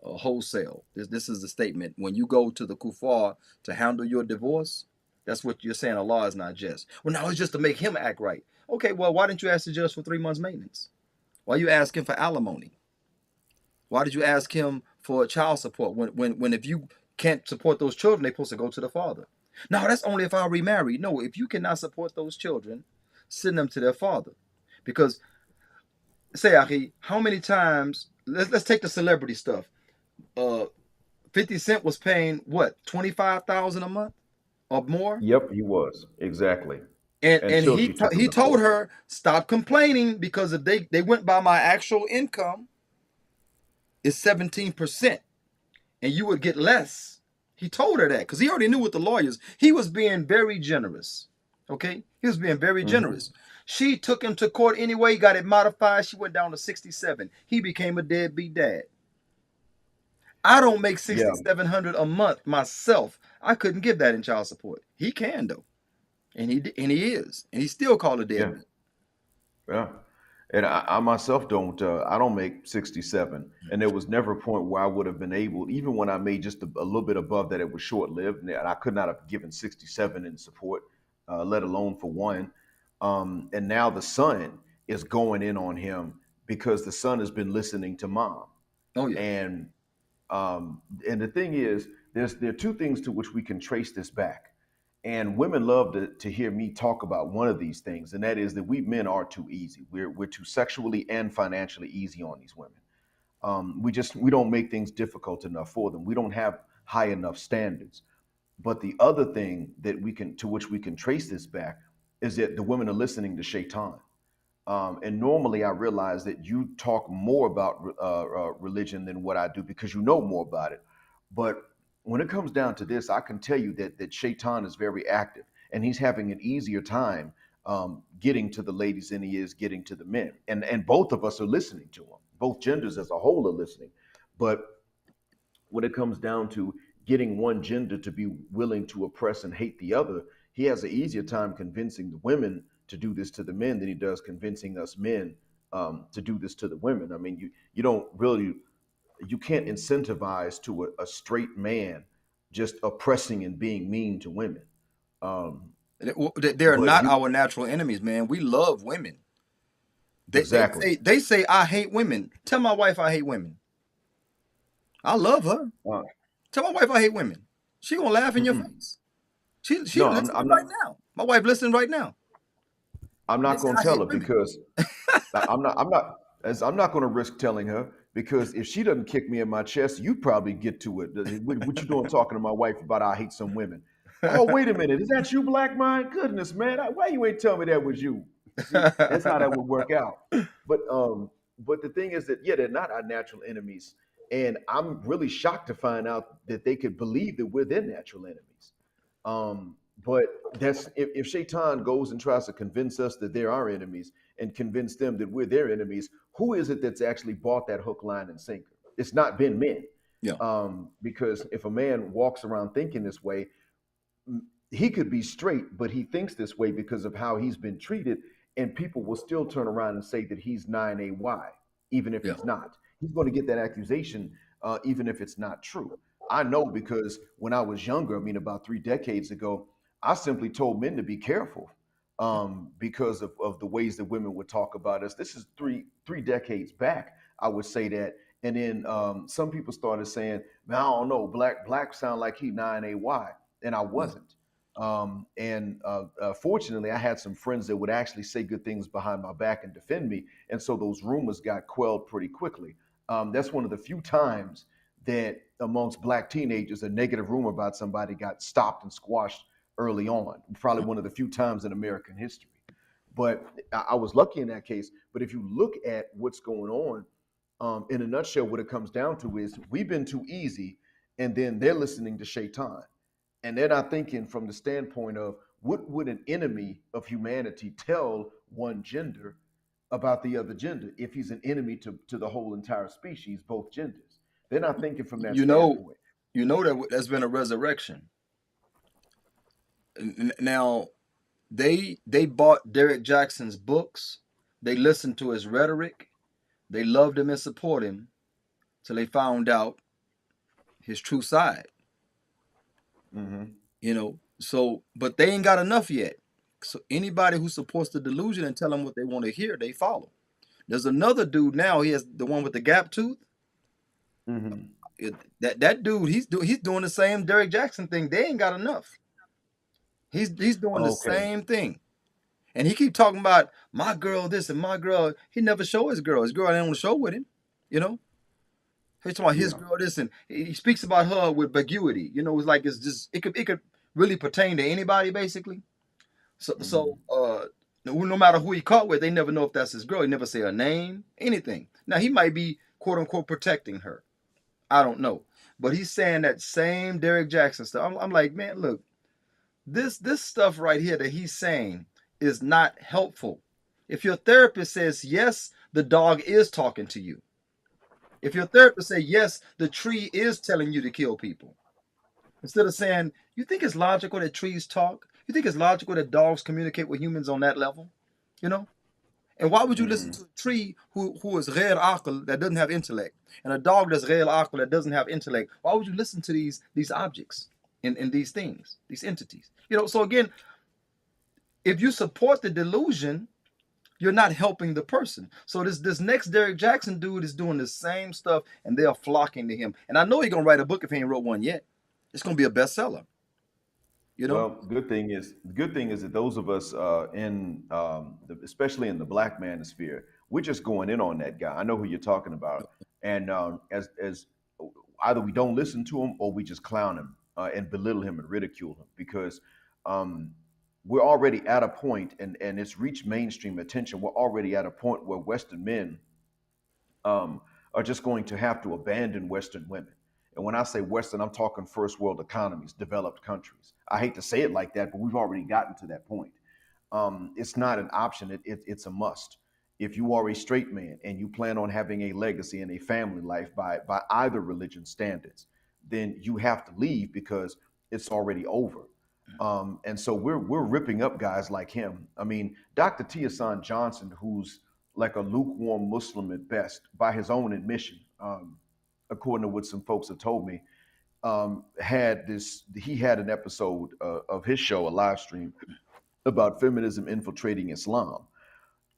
Wholesale. This is the statement. When you go to the kuffar to handle your divorce, that's what you're saying. Allah is not just. Well, no, it's just to make him act right. Okay, well, why didn't you ask the judge for 3 months maintenance? Why are you asking for alimony? Why did you ask him for child support when if you can't support those children, they're supposed to go to the father? No, that's only if I remarry. No, if you cannot support those children, send them to their father. Because say, Ahi, how many times? Let's take the celebrity stuff. 50 Cent was paying what, 25,000 a month or more, yep, he was exactly, and until she took him he to told court. her stop complaining, because if they went by my actual income, it's 17%, and you would get less. He told her that because he already knew what the lawyers. He was being very generous. Okay, he was being very Hmm. generous. She took him to court anyway, got it modified. She went down to 67. He became a deadbeat dad. I don't make Yeah, 6,700 a month myself. I couldn't give that in child support. He can though, and he is, and he's still called a yeah, deadbeat. yeah. And I myself don't. I don't make 67, and there was never a point where I would have been able, even when I made just a little bit above that, it was short lived, and I could not have given 67 in support, let alone for one. And now the son is going in on him because the son has been listening to mom, Oh yeah, and and the thing is, there are two things to which we can trace this back. And women love to hear me talk about one of these things, and that is that we men are too easy. We're too sexually and financially easy on these women. We don't make things difficult enough for them. We don't have high enough standards. But the other thing that we can to which we can trace this back is that the women are listening to Shaitan. And normally, I realize that you talk more about religion than what I do because you know more about it. But when it comes down to this, I can tell you that Shaitan is very active, and he's having an easier time getting to the ladies than he is getting to the men. And both of us are listening to him. Both genders as a whole are listening. But when it comes down to getting one gender to be willing to oppress and hate the other, he has an easier time convincing the women to do this to the men than he does convincing us men to do this to the women. I mean, you don't really you can't incentivize to a straight man just oppressing and being mean to women. Um, they're but not you our natural enemies, man. We love women. exactly. They say I hate women. Tell my wife I hate women. I love her. Uh, Tell my wife I hate women. She gonna laugh in your mm-mm. face. She No, listening I'm right not. now. My wife listening right now. I'm They not say going to I tell hate her women. because I'm not going to risk telling her because if she doesn't kick me in my chest, you probably get to it. What you doing talking to my wife about I hate some women? Oh, wait a minute. Is that you, Black Mind? Goodness, man. Why you ain't tell me that was you? See, that's how that would work out. But the thing is that yeah, they're not our natural enemies. And I'm really shocked to find out that they could believe that we're their natural enemies. But that's if Shaitan goes and tries to convince us that they're our enemies and convince them that we're their enemies, who is it that's actually bought that hook, line, and sinker? It's not been men. Yeah, Because if a man walks around thinking this way, he could be straight, but he thinks this way because of how he's been treated, and people will still turn around and say that he's 9AY, even if yeah, he's not. He's going to get that accusation, even if it's not true. I know because when I was younger, I mean, about 3 decades ago, I simply told men to be careful because of the ways that women would talk about us. This is three decades back. I would say that. And then some people started saying, "Man, I don't know, black sound like he 9AY," and I Yeah. wasn't. Fortunately, I had some friends that would actually say good things behind my back and defend me, and so those rumors got quelled pretty quickly. That's one of the few times that amongst black teenagers, a negative rumor about somebody got stopped and squashed early on. Probably one of the few times in American history. But I was lucky in that case. But if you look at what's going on, in a nutshell, what it comes down to is we've been too easy, and then they're listening to Shaitan. And they're not thinking from the standpoint of what would an enemy of humanity tell one gender about the other gender if he's an enemy to the whole entire species, both genders. They're not thinking from that You know, standpoint. that there's been a resurrection. Now they bought Derek Jackson's books. They listened to his rhetoric. They loved him and support him till they found out his true side. Mm-hmm. So but they ain't got enough yet. So anybody who supports the delusion and tell them what they want to hear, they follow. There's another dude now. He has the one with the gap tooth. Mm-hmm. That dude, he's doing the same Derek Jackson thing. They ain't got enough. He's doing the Okay. same thing. And he keep talking about my girl this and my girl. He never show his girl. His girl ain't on the show with him. You know, he's talking about his Yeah. girl this, and he speaks about her with vaguity. It's like it's just it could really pertain to anybody basically. So Mm-hmm. so no matter who he caught with, they never know if that's his girl. He never say her name, anything. Now he might be quote unquote protecting her. I don't know, but he's saying that same Derek Jackson stuff. I'm like, man, look, this stuff right here that he's saying is not helpful. If your therapist says yes, the dog is talking to you. If your therapist say yes, the tree is telling you to kill people. Instead of saying, you think it's logical that trees talk? You think it's logical that dogs communicate with humans on that level? You know? And why would you listen Mm-hmm. to a tree who is غير عاقل that doesn't have intellect, and a dog that's غير عاقل that doesn't have intellect? Why would you listen to these objects and these things, these entities? So again, if you support the delusion, you're not helping the person. So this next Derek Jackson dude is doing the same stuff, and they are flocking to him. And I know he's gonna write a book if he ain't wrote one yet. It's gonna be a bestseller. You know. Well, the good thing is that those of us especially in the black manosphere, we're just going in on that guy. I know who you're talking about, and as either we don't listen to him or we just clown him and belittle him and ridicule him because um, we're already at a point, and it's reached mainstream attention. We're already at a point where Western men are just going to have to abandon Western women. And when I say Western, I'm talking first world economies, developed countries. I hate to say it like that, but we've already gotten to that point. It's not an option, it's a must. If you are a straight man and you plan on having a legacy and a family life by either religion standards, then you have to leave because it's already over. And so we're ripping up guys like him. I mean, Dr. Tiasan Johnson, who's like a lukewarm Muslim at best, by his own admission, according to what some folks have told me, he had an episode of his show, a live stream, about feminism infiltrating Islam.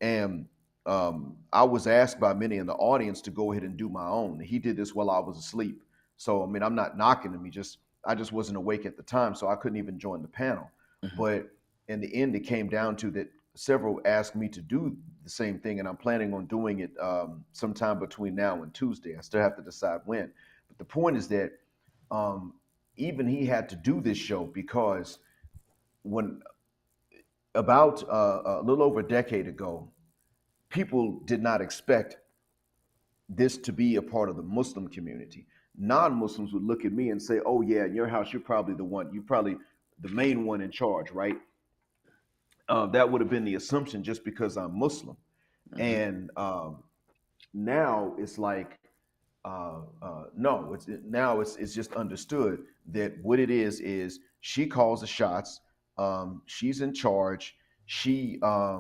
And I was asked by many in the audience to go ahead and do my own. He did this while I was asleep. So, I mean, I'm not knocking him. I just wasn't awake at the time, so I couldn't even join the panel. Mhm. But in the end, it came down to that several asked me to do the same thing, and I'm planning on doing it sometime between now and Tuesday. I still have to decide when. But the point is that um, even he had to do this show because when about a little over a decade ago, people did not expect this to be a part of the Muslim community. Non-Muslims would look at me and say, "Oh yeah, in your house, you're probably the one. You're probably the main one in charge, right?" That would have been the assumption just because I'm Muslim. Mhm. And now it's like, no, it's just understood that what it is she calls the shots. She's in charge. She uh,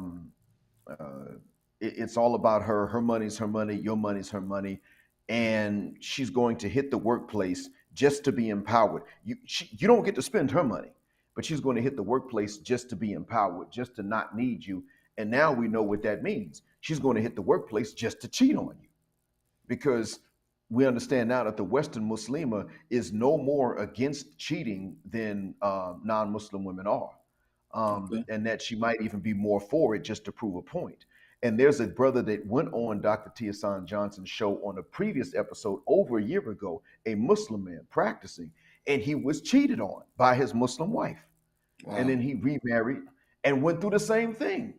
it's all about her. Her money's her money. Your money's her money, and she's going to hit the workplace just to be empowered. You don't get to spend her money, but she's going to hit the workplace just to be empowered, just to not need you. And now we know what that means. She's going to hit the workplace just to cheat on you because we understand now that the Western Muslima is no more against cheating than non-Muslim women are, Okay. and that she might even be more for it just to prove a point. And there's a brother that went on Dr. Tiasan Johnson's show on a previous episode over a year ago, a Muslim man practicing, and he was cheated on by his Muslim wife. And Wow. then he remarried and went through the same thing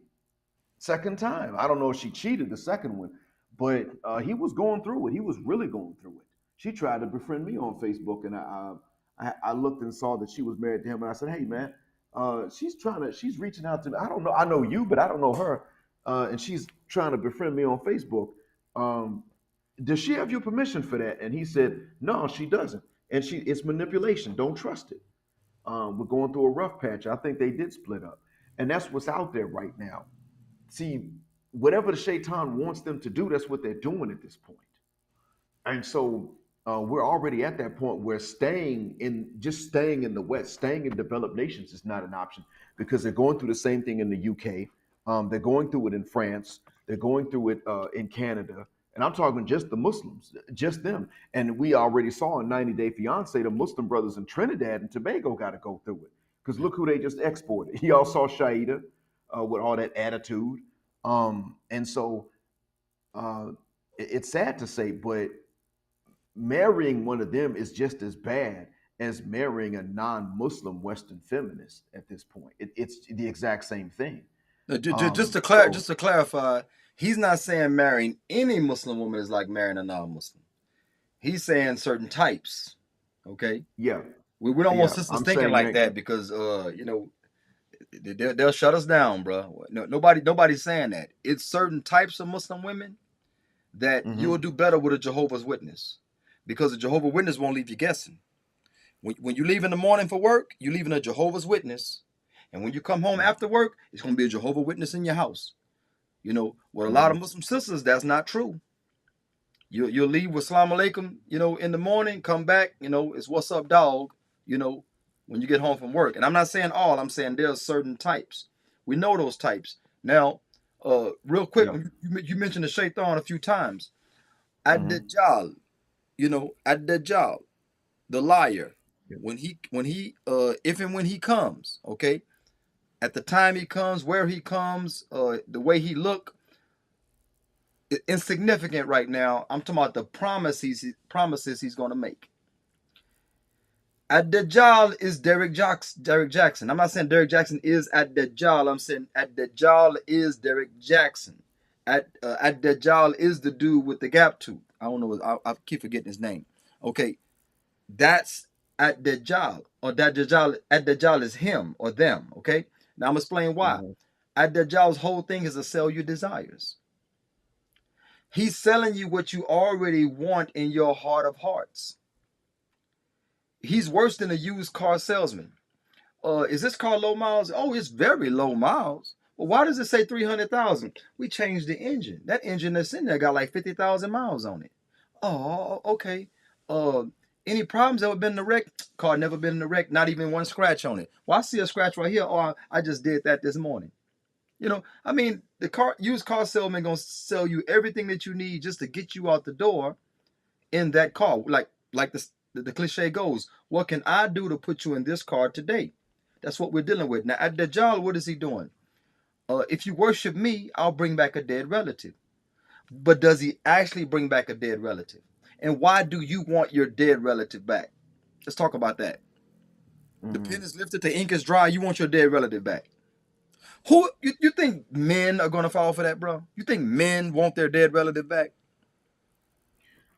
second time. I don't know if she cheated the second one, but he was going through it. He was really going through it. She tried to befriend me on Facebook, and I looked and saw that she was married to him, and I said, "Hey, man, she's reaching out to me. I don't know, I know you, but I don't know her, and she's trying to befriend me on Facebook. Um, does she have your permission for that?" And he said, "No, she doesn't, and it's manipulation. Don't trust it. We're going through a rough patch. I think they did split up, and that's what's out there right now. See, whatever the shaitan wants them to do, that's what they're doing at this point. And so we're already at that point where staying in the West, staying in developed nations is not an option because they're going through the same thing in the UK. They're going through it in France. They're going through it in Canada. And I'm talking just the Muslims, just them. And we already saw in 90 Day Fiance, the Muslim brothers in Trinidad and Tobago got to go through it. Because look who they just exported. Y'all saw Shaida with all that attitude. And so uh, it's sad to say, but marrying one of them is just as bad as marrying a non-Muslim Western feminist at this point. It's the exact same thing. So Just to clarify, he's not saying marrying any Muslim woman is like marrying a non-Muslim. He's saying certain types. Okay, yeah, we don't want yeah, sisters I'm thinking saying like that. that because they'll shut us down, bro. No, nobody's saying that. It's certain types of Muslim women that you'll Hmm. do better with a Jehovah's Witness because a Jehovah's Witness won't leave you guessing. When you leave in the morning for work, you leaving a Jehovah's Witness, and when you come home after work, it's gonna be a Jehovah's Witness in your house. With a lot of Hmm. Muslim sisters, that's not true. You'll leave with Salam Alaikum, in the morning, come back, it's what's up, dog, you know, when you get home from work. And I'm not saying all, I'm saying there's certain types. We know those types. Now, real quick, Yeah. when you mentioned the shaitan a few times. Hmm. Ad-Dajjal, Ad-Dajjal, the liar, Yeah. if and when he comes, okay, at the time he comes, where he comes, the way he look, insignificant right now. I'm talking about the promises he's going to make. At Dajjal is Derek Jackson. I'm not saying Derek Jackson is at Dajjal. I'm saying at Dajjal is Derek Jackson. At Dajjal is the dude with the gap tooth. I don't know. I keep forgetting his name. Okay, that's at Dajjal, or that Dajjal at Dajjal is him or them. Okay, now I'm explaining why. Hmm. At Dajjal's whole thing is to sell your desires. He's selling you what you already want in your heart of hearts. He's worse than a used car salesman. Is this car low miles? Oh, it's very low miles. Well, why does it say 300,000? We changed the engine. That engine that's in there got like 50,000 miles on it. Oh, okay. Uh, any problems? Ever been in a wreck? Car never been in a wreck. Not even one scratch on it. Well, I see a scratch right here. Oh, I just did that this morning. I mean, the used car salesman gonna sell you everything that you need just to get you out the door in that car. Like the cliche goes, what can I do to put you in this car today? That's what we're dealing with. Now at Dajjal, what is he doing? If you worship me, I'll bring back a dead relative. But does he actually bring back a dead relative? And why do you want your dead relative back? Let's talk about that. The pen Hmm. is lifted, the ink is dry. You want your dead relative back. Who you think men are gonna fall for that, bro? You think men want their dead relative back?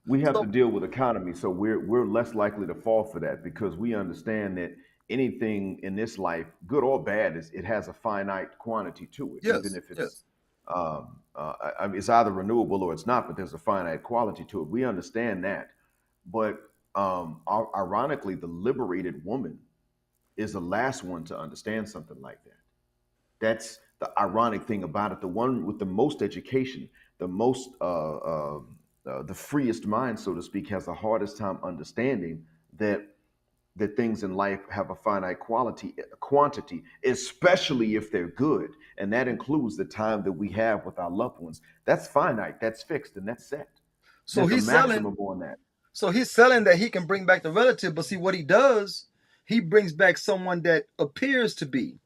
We have to So deal with economy, so we're less likely to fall for that because we understand that anything in this life, good or bad, it has a finite quantity to it. Even yes, if it's yes. I mean, it's either renewable or it's not, but there's a finite quality to it. We understand that, but ironically, the liberated woman is the last one to understand something like that. That's the ironic thing about it. The one with the most education, the most, the freest mind, so to speak, has the hardest time understanding that things in life have a finite quantity, especially if they're good, and that includes the time that we have with our loved ones. That's finite, that's fixed, and that's set. So There's a he's selling. maximum on that. So he's selling that he can bring back the relative, but see what he does, he brings back someone that appears to be,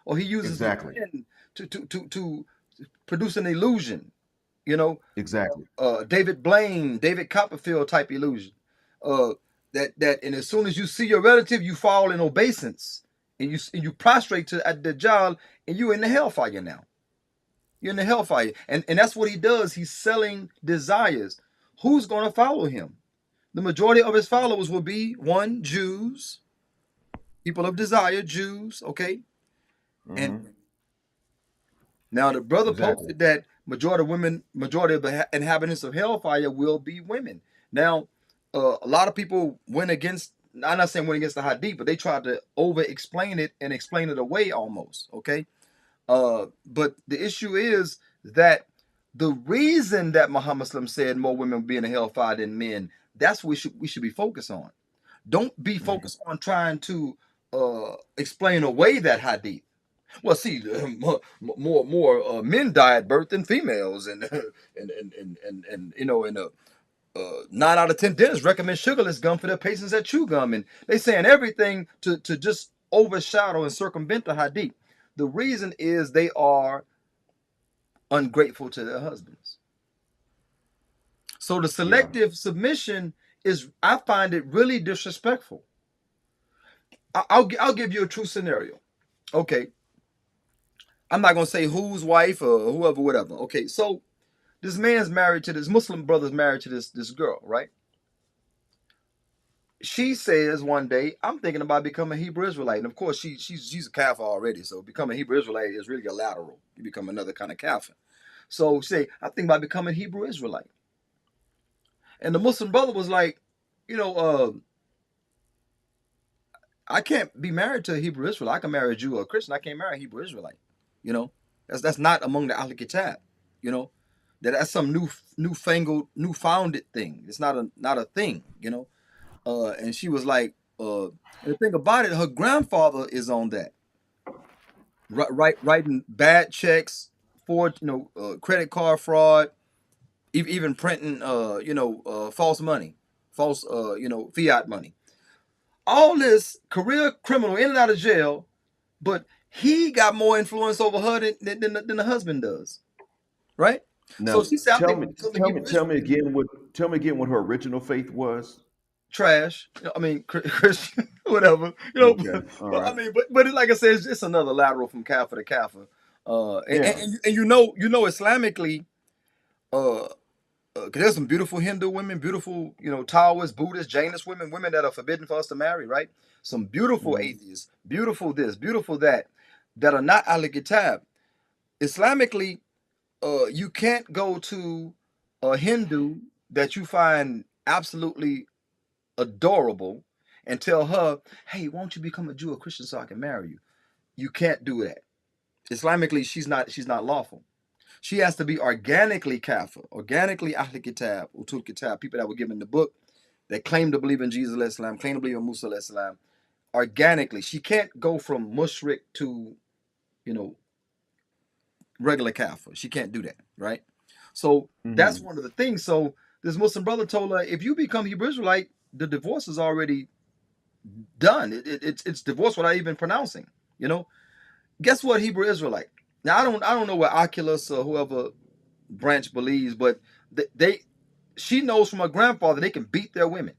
or he uses the Exactly. pen to produce an illusion. You know, Exactly. David Blaine, David Copperfield type illusion. Uh, and as soon as you see your relative, you fall in obeisance, and you prostrate to at the job, and you're in the hellfire now. You're in the hellfire, and that's what he does. He's selling desires. Who's going to follow him? The majority of his followers will be one, Jews, people of desire, Jews. Okay, and Hmm. now the brother Exactly. posted that majority of the inhabitants of hellfire will be women. Now, a lot of people went against. I'm not saying went against the hadith, but they tried to over explain it and explain it away almost. Okay, but the issue is that the reason that Muhammad Sallam said more women will be in the hellfire than men, that's what we should be focused on. Don't be Hmm. focused on trying to explain away that hadith. Well, see, more men die at birth than females, and and 9 out of 10 dentists recommend sugarless gum for their patients that chew gum, and they saying everything to just overshadow and circumvent the hadith. The reason is they are ungrateful to their husbands. So the Yeah. selective submission is, I find it really disrespectful. I'll give you a true scenario. Okay, I'm not gonna say whose wife or whoever, whatever. Okay, so this man's married to this Muslim brother's married to this girl, right? She says one day, I'm thinking about becoming a Hebrew Israelite. And of course, she's a Kafir already, so becoming a Hebrew Israelite is really a lateral. You become another kind of Kafir. So she say, I think about becoming a Hebrew Israelite. And the Muslim brother was like, you know, I can't be married to a Hebrew Israelite. I can marry a Jew or a Christian. I can't marry a Hebrew Israelite. You know, that's not among the Ahl Kitab. You know, that's some newfangled, newfounded thing. It's not a thing. You know, and she was like, and the thing about it, her grandfather is on that, writing bad checks for credit card fraud, even printing false money, false fiat money. All this career criminal in and out of jail, but he got more influence over her than the husband does, right? So Now she said, I tell think me, by becoming tell me, Hebrew tell me Israelite, again what tell me again what her original faith was. trash. I mean, Christian, whatever. Okay. All But I right. mean, but like I said, it's another lateral from Kafir to Kafir. And, Yeah. and, and Islamically, uh, 'cause there's some beautiful Hindu women, beautiful, Taoist, Buddhist, Jainist women, women that are forbidden for us to marry, right? Some beautiful Hmm. atheists, beautiful this, beautiful that are not Al Kitab. Islamically, you can't go to a Hindu that you find absolutely adorable and tell her, "Hey, won't you become a Jew or Christian so I can marry you?" You can't do that. Islamically, she's not lawful. She has to be organically kafir, organically Ahl Kitab, Utul Kitab, people that were given the book, that claim to believe in Jesus Islam, claim to believe in Musa Islam. Organically, she can't go from mushrik to you know regular kafir. She can't do that, right? So that's Hmm. one of the things. So this Muslim brother told her, if you become Hebrew Israelite, the divorce is already done. It's divorce without even pronouncing. You know, guess what? Hebrew Israelite. Now I don't know what Oculus or whoever branch believes, but she knows from her grandfather they can beat their women.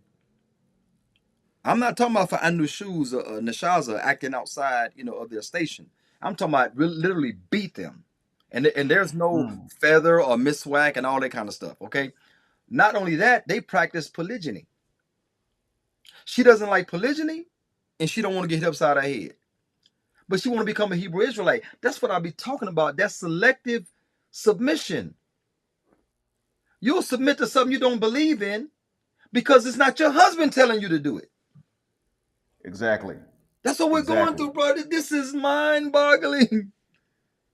I'm not talking about for Anu shoes or Nashaza acting outside, of their station. I'm talking about literally beat them, and there's no Mm. feather or miswak and all that kind of stuff. Okay. Not only that, they practice polygyny. She doesn't like polygyny, and she don't want to get hit upside her head, but she want to become a Hebrew Israelite. That's what I'll be talking about. That's selective submission. You'll submit to something you don't believe in because it's not your husband telling you to do it. Exactly. That's what we're going Exactly. through, brother. This is mind-boggling.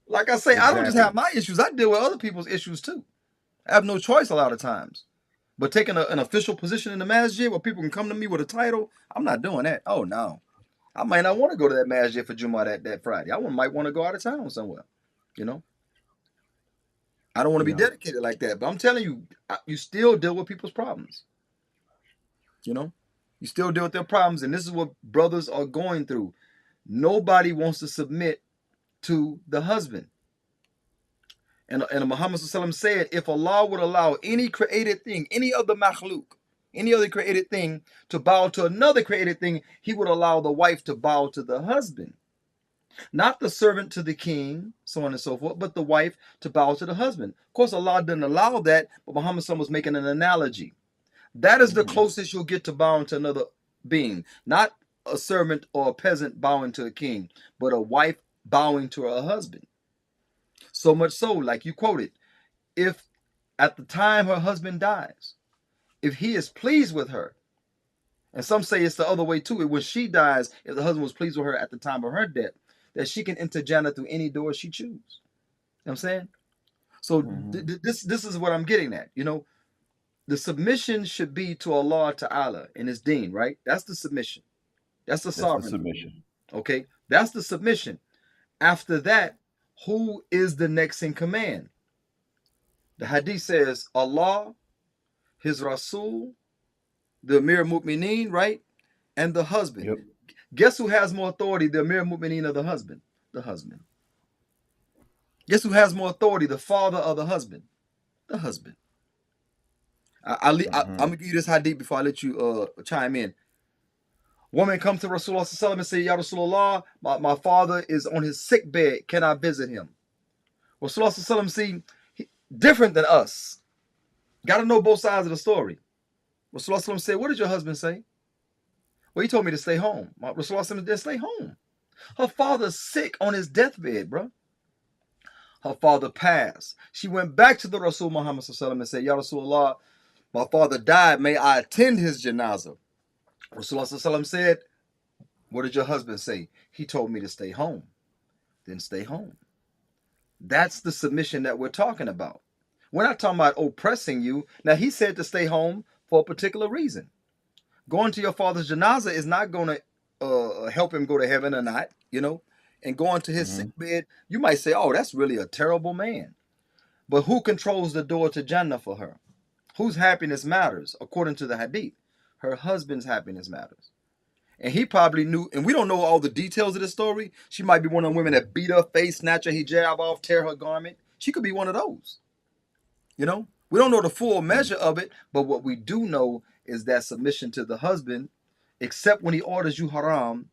Like I say, I don't just Exactly. have my issues. I deal with other people's issues too. I have no choice a lot of times. But taking an official position in the masjid where people can come to me with a title, I'm not doing that. Oh no. I might not want to go to that masjid for Jummah that Friday. Might want to go out of town somewhere, you know? I don't want to be Yeah. dedicated like that. But I'm telling you, you still deal with people's problems. You know, you still deal with their problems, and this is what brothers are going through. Nobody wants to submit to the husband. And Muhammad SAW said, if Allah would allow any created thing, any other makhluk, any other created thing to bow to another created thing, he would allow the wife to bow to the husband. Not the servant to the king, so on and so forth, but the wife to bow to the husband. Of course, Allah didn't allow that, but Muhammad SAW was making an analogy. That is the Hmm. closest you'll get to bowing to another being. Not a servant or a peasant bowing to a king, but a wife bowing to her husband. So much so, like you quoted, if at the time her husband dies, if he is pleased with her, and some say it's the other way too, when she dies, if the husband was pleased with her at the time of her death, that she can enter Jannah through any door she chooses. You know what I'm saying? So Hmm. this is what I'm getting at. You know, the submission should be to Allah Ta'ala and His Deen, right? That's the submission. That's the That's the sovereignty. submission. Okay? That's the submission. After that, who is the next in command? The hadith says Allah, His Rasul, the Amir Mu'mineen, right? And the husband. Yep. Guess who has more authority, the Amir Mu'mineen or the husband? The husband. Guess who has more authority, the father or the husband? The husband. I'm Hmm. gonna give you this hadith before I let you chime in. Woman comes to Rasulullah sallallahu and say, Ya Rasulullah, my father is on his sick bed. Can I visit him? Rasulullah sallallahu see, different than us. Got to know both sides of the story. Rasulullah sallallahu said, what did your husband say? Well, he told me to stay home. Rasulullah sallallahu did stay home. Her father's sick on his deathbed, bro. Her father passed. She went back to the Rasul Muhammad sallallahu and said, Ya Rasulullah, my father died. May I attend his janazah? Rasulullah sallallahu said, what did your husband say? He told me to stay home. Then stay home. That's the submission that we're talking about. We're not talking about oppressing you. Now, he said to stay home for a particular reason. Going to your father's janazah is not going to help him go to heaven or not, you know. And going to his sick Hmm. bed, you might say, oh, that's really a terrible man. But who controls the door to Jannah for her? Whose happiness matters, according to the hadith? Her husband's happiness matters. And he probably knew, and we don't know all the details of the story. She might be one of the women that beat her face, snatch her hijab off, tear her garment. She could be one of those. You know, we don't know the full measure of it, but what we do know is that submission to the husband, except when he orders you haram,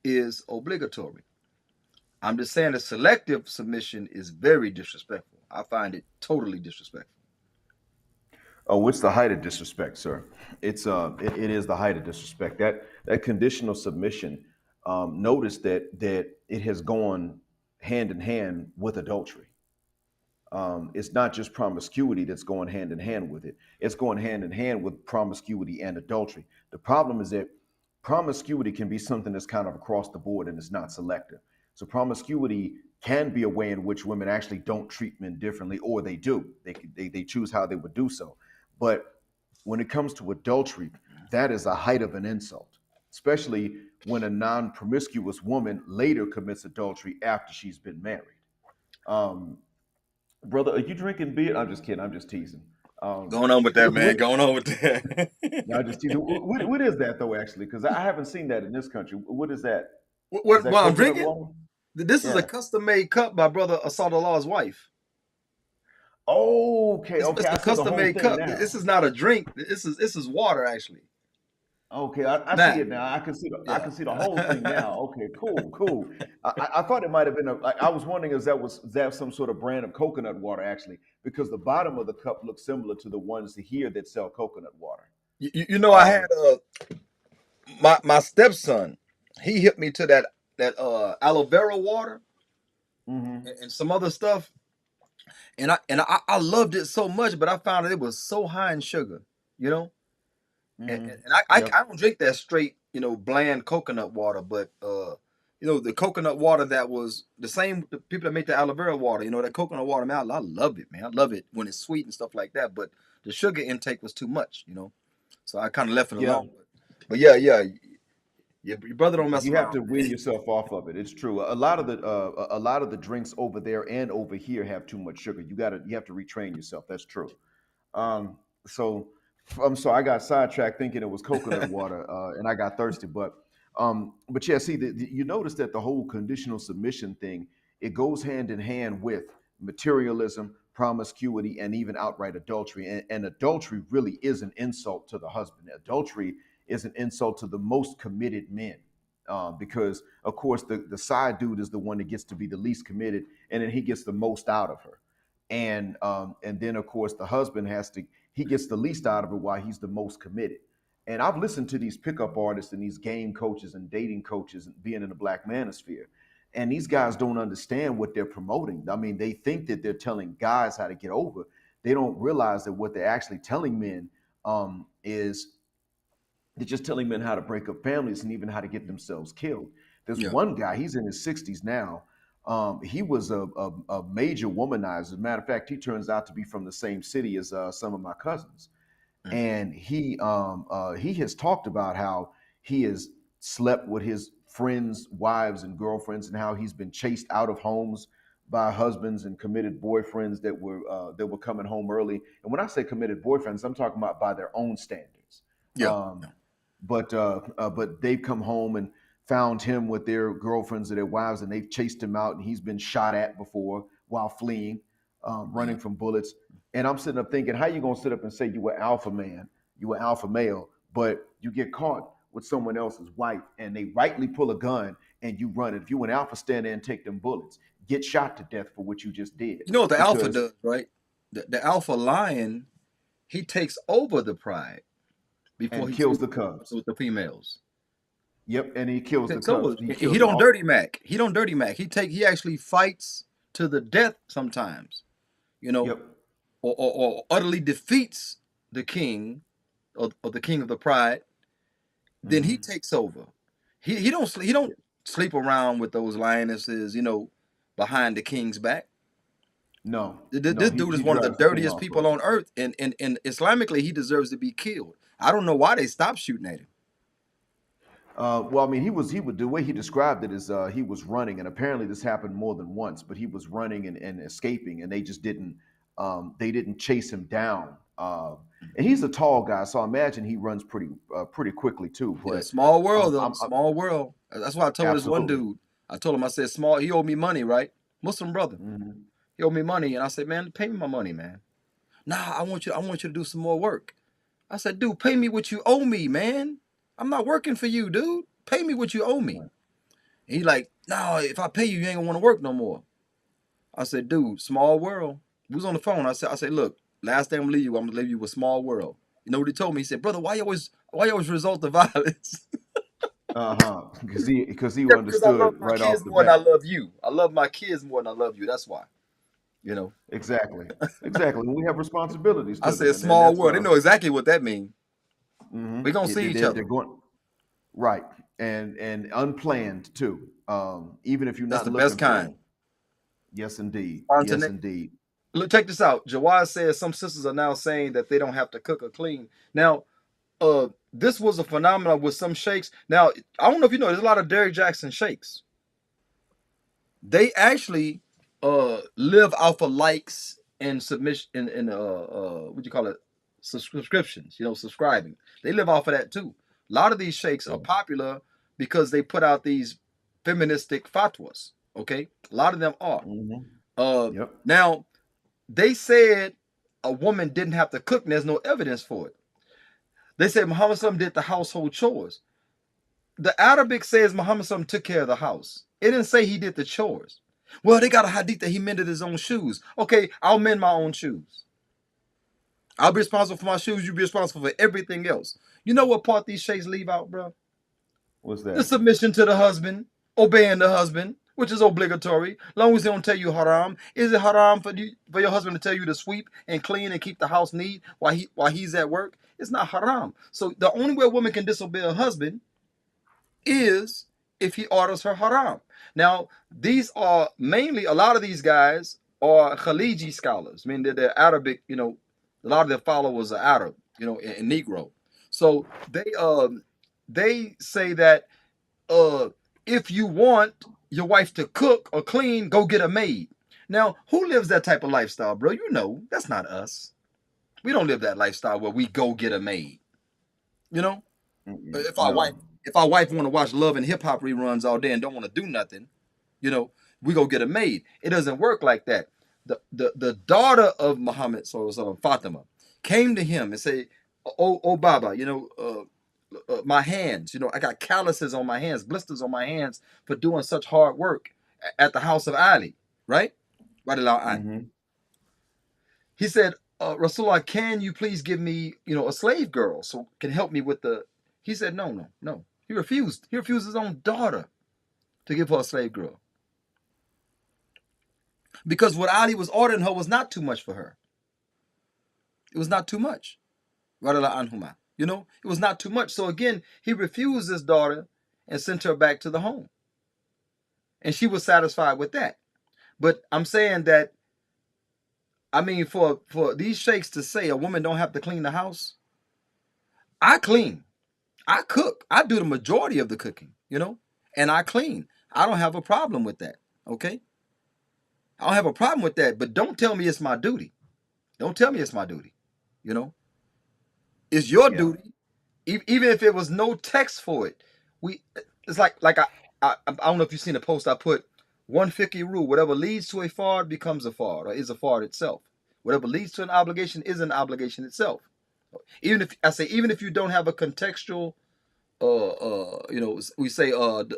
is obligatory. I'm just saying the selective submission is very disrespectful. I find it totally disrespectful. Oh, it's the height of disrespect, sir. It is the height of disrespect. That conditional submission. Notice that it has gone hand in hand with adultery. It's not just promiscuity that's going hand in hand with it. It's going hand in hand with promiscuity and adultery. The problem is that promiscuity can be something that's kind of across the board and it's not selective. So promiscuity can be a way in which women actually don't treat men differently, or they do. They choose how they would do so. But when it comes to adultery, that is a height of an insult, especially when a non-promiscuous woman later commits adultery after she's been married. Um, Brother, are you drinking beer? I'm just kidding. I'm just teasing. Going on with that, man. What, Going on with that. no, I'm just teasing. What is that though? Actually, because I haven't seen that in this country. What is that? Is that What I'm coconut drinking? water? This is a Yeah. custom-made cup by brother Asad Allah's wife. Okay. It's, Okay. it's I a see the whole custom-made thing cup. now. This is not a drink. This is water, actually. Okay. I see Nah, it now. I yeah. can see the whole thing now. Okay. Cool. Cool. I thought it might have been like I was wondering if that some sort of brand of coconut water actually, because the bottom of the cup looks similar to the ones here that sell coconut water. You know, I had Um. my stepson. He hit me to that aloe vera water Hmm. and some other stuff, and I loved it so much, but I found that it was so high in sugar. You know, and, Hmm. and I Yep. don't drink that straight, bland coconut water, but the coconut water that was the same. The people that make the aloe vera water, that coconut water, man, I love it, man. I love it when it's sweet and stuff like that. But the sugar intake was too much, so I kind of left it Yeah. alone. But yeah, yeah, Your brother don't mess You have around, to wean man. yourself off of it. It's true. A lot of the drinks over there and over here have too much sugar. You have to retrain yourself. That's true. Um, so I'm sorry, I got sidetracked thinking it was coconut water, and I got thirsty. But yeah, see, you notice that the whole conditional submission thing, it goes hand in hand with materialism, promiscuity, and even outright adultery. And adultery really is an insult to the husband. Adultery is an insult to the most committed men. Because of course the side dude is the one that gets to be the least committed, and then he gets the most out of her, and then of course the husband he gets the least out of it while he's the most committed. And I've listened to these pickup artists and these game coaches and dating coaches and being in the black manosphere, and these guys don't understand what they're promoting. I mean, they think that they're telling guys how to get over. They don't realize that what they're actually telling men is they're just telling men how to break up families and even how to get themselves killed. There's Yeah. one guy, he's in his 60s now. He was a major womanizer. As a matter of fact, he turns out to be from the same city as some of my cousins. Mm. And he has talked about how he has slept with his friends' wives and girlfriends, and how he's been chased out of homes by husbands and committed boyfriends that were coming home early. And when I say committed boyfriends, I'm talking about by their own standards. Yeah. Um, but they've come home and found him with their girlfriends or their wives, and they've chased him out, and he's been shot at before while fleeing, Yeah. running from bullets. And I'm sitting up thinking, how you gonna sit up and say you were alpha man, you were alpha male, but you get caught with someone else's wife, and they rightly pull a gun and you run it. If you an alpha, stand there and take them bullets, get shot to death for what you just did, You know what the alpha because does, right? The alpha lion, he takes over the pride before and he kills sleeps the cubs. with the females. Yep, and he kills the Takes over. cubs. He He kills don't all. dirty Mac. He don't dirty Mac. He actually fights to the death sometimes, you know, Yep. or utterly defeats the king or the king of the pride. Then he Hmm. takes over. He don't sleep around with those lionesses, behind the king's back. No, no, This dude is he one of the drives the king dirtiest off people first. on earth, and Islamically he deserves to be killed. I don't know why they stopped shooting at him. Well, I mean, he would the way he described it is he was running, and apparently this happened more than once. But he was running and escaping, and they just didn't chase him down. And he's a tall guy, so I imagine he runs pretty quickly too. Yeah, But small world though, I'm small world. That's why I told this one absolutely. dude. I told him, I said, small. He owed me money, right? Muslim brother. Hmm. He owed me money, and I said, man, pay me my money, man. Nah, I want you to do some more work. I said, dude, pay me what you owe me, man. I'm not working for you, dude. Pay me what you owe me. Right. And he like, no, if I pay you, you ain't gonna want to work no more. I said, dude, small world. We was on the phone. I said, look, last day I'm gonna leave you with small world. You know what he told me? He said, brother, why you always result to violence? Uh-huh. Because he Yeah, because I understood love my right off kids the more than I bat. love you. I love my kids more than I love you. That's why. You know. Exactly. Exactly. And we have responsibilities I to them, said and small that's world. They know exactly what that means. We gonna see each they're other. going right, and unplanned too. Even if you're That's not the best looking for kind. them. Yes, indeed. On to Yes, next. indeed. Look, check this out. Jawad says some sisters are now saying that they don't have to cook or clean. Now, this was a phenomenon with some sheikhs. Now, I don't know if you know, there's a lot of Derrick Jackson sheikhs. They actually live off of likes and submission and what do you call it, subscriptions, subscribing. They live off of that too. A lot of these sheikhs are Yeah. popular because they put out these feministic fatwas. Okay, a lot of them are. Hmm. Yep. Now they said a woman didn't have to cook, and there's no evidence for it. They said Muhammad SAW did the household chores. The Arabic says Muhammad SAW took care of the house. It didn't say he did the chores. Well, they got a hadith that he mended his own shoes. Okay, I'll mend my own shoes. I'll be responsible for my shoes. You be responsible for everything else. You know what part these sheikhs leave out, bro? What's The that? submission to the husband, obeying the husband, which is obligatory. Long as they don't tell you haram. Is it haram for your husband to tell you to sweep and clean and keep the house neat while he's at work? It's not haram. So the only way a woman can disobey a husband is if he orders her haram. Now, these are mainly, a lot of these guys are Khaliji scholars. I mean, they're Arabic, a lot of their followers are Arab, and Negro. So they say that if you want your wife to cook or clean, go get a maid. Now, who lives that type of lifestyle, bro? You know, that's not us. We don't live that lifestyle where we go get a maid. You know, Mm-mm. if our wife No. if our wife want to watch love and hip hop reruns all day and don't want to do nothing, you know, we go get a maid. It doesn't work like that. The daughter of Muhammad, so Fatima, came to him and said, "Oh Baba, my hands, I got calluses on my hands, blisters on my hands for doing such hard work at the house of Ali, right? Right along Ali." Mm-hmm. He said, Rasulullah, can you please give me, a slave girl so can help me with the. He said, no, no, no. He refused. He refused his own daughter to give her a slave girl because what Ali was ordering her was not too much for her. It was not too much. Anhuma. It was not too much. So again, he refused his daughter and sent her back to the home. And she was satisfied with that. But I'm saying that, I mean, for these sheikhs to say a woman don't have to clean the house, I clean. I cook. I do the majority of the cooking, and I clean. I don't have a problem with that. Okay? I don't have a problem with that, but don't tell me it's my duty. Don't tell me it's my duty. You know? It's your Yeah. duty. Even if it was no text for it. It's like I don't know if you've seen a post I put 150 rule, whatever leads to a fard becomes a fard or is a fard itself. Whatever leads to an obligation is an obligation itself. Even if you don't have a contextual we say adilla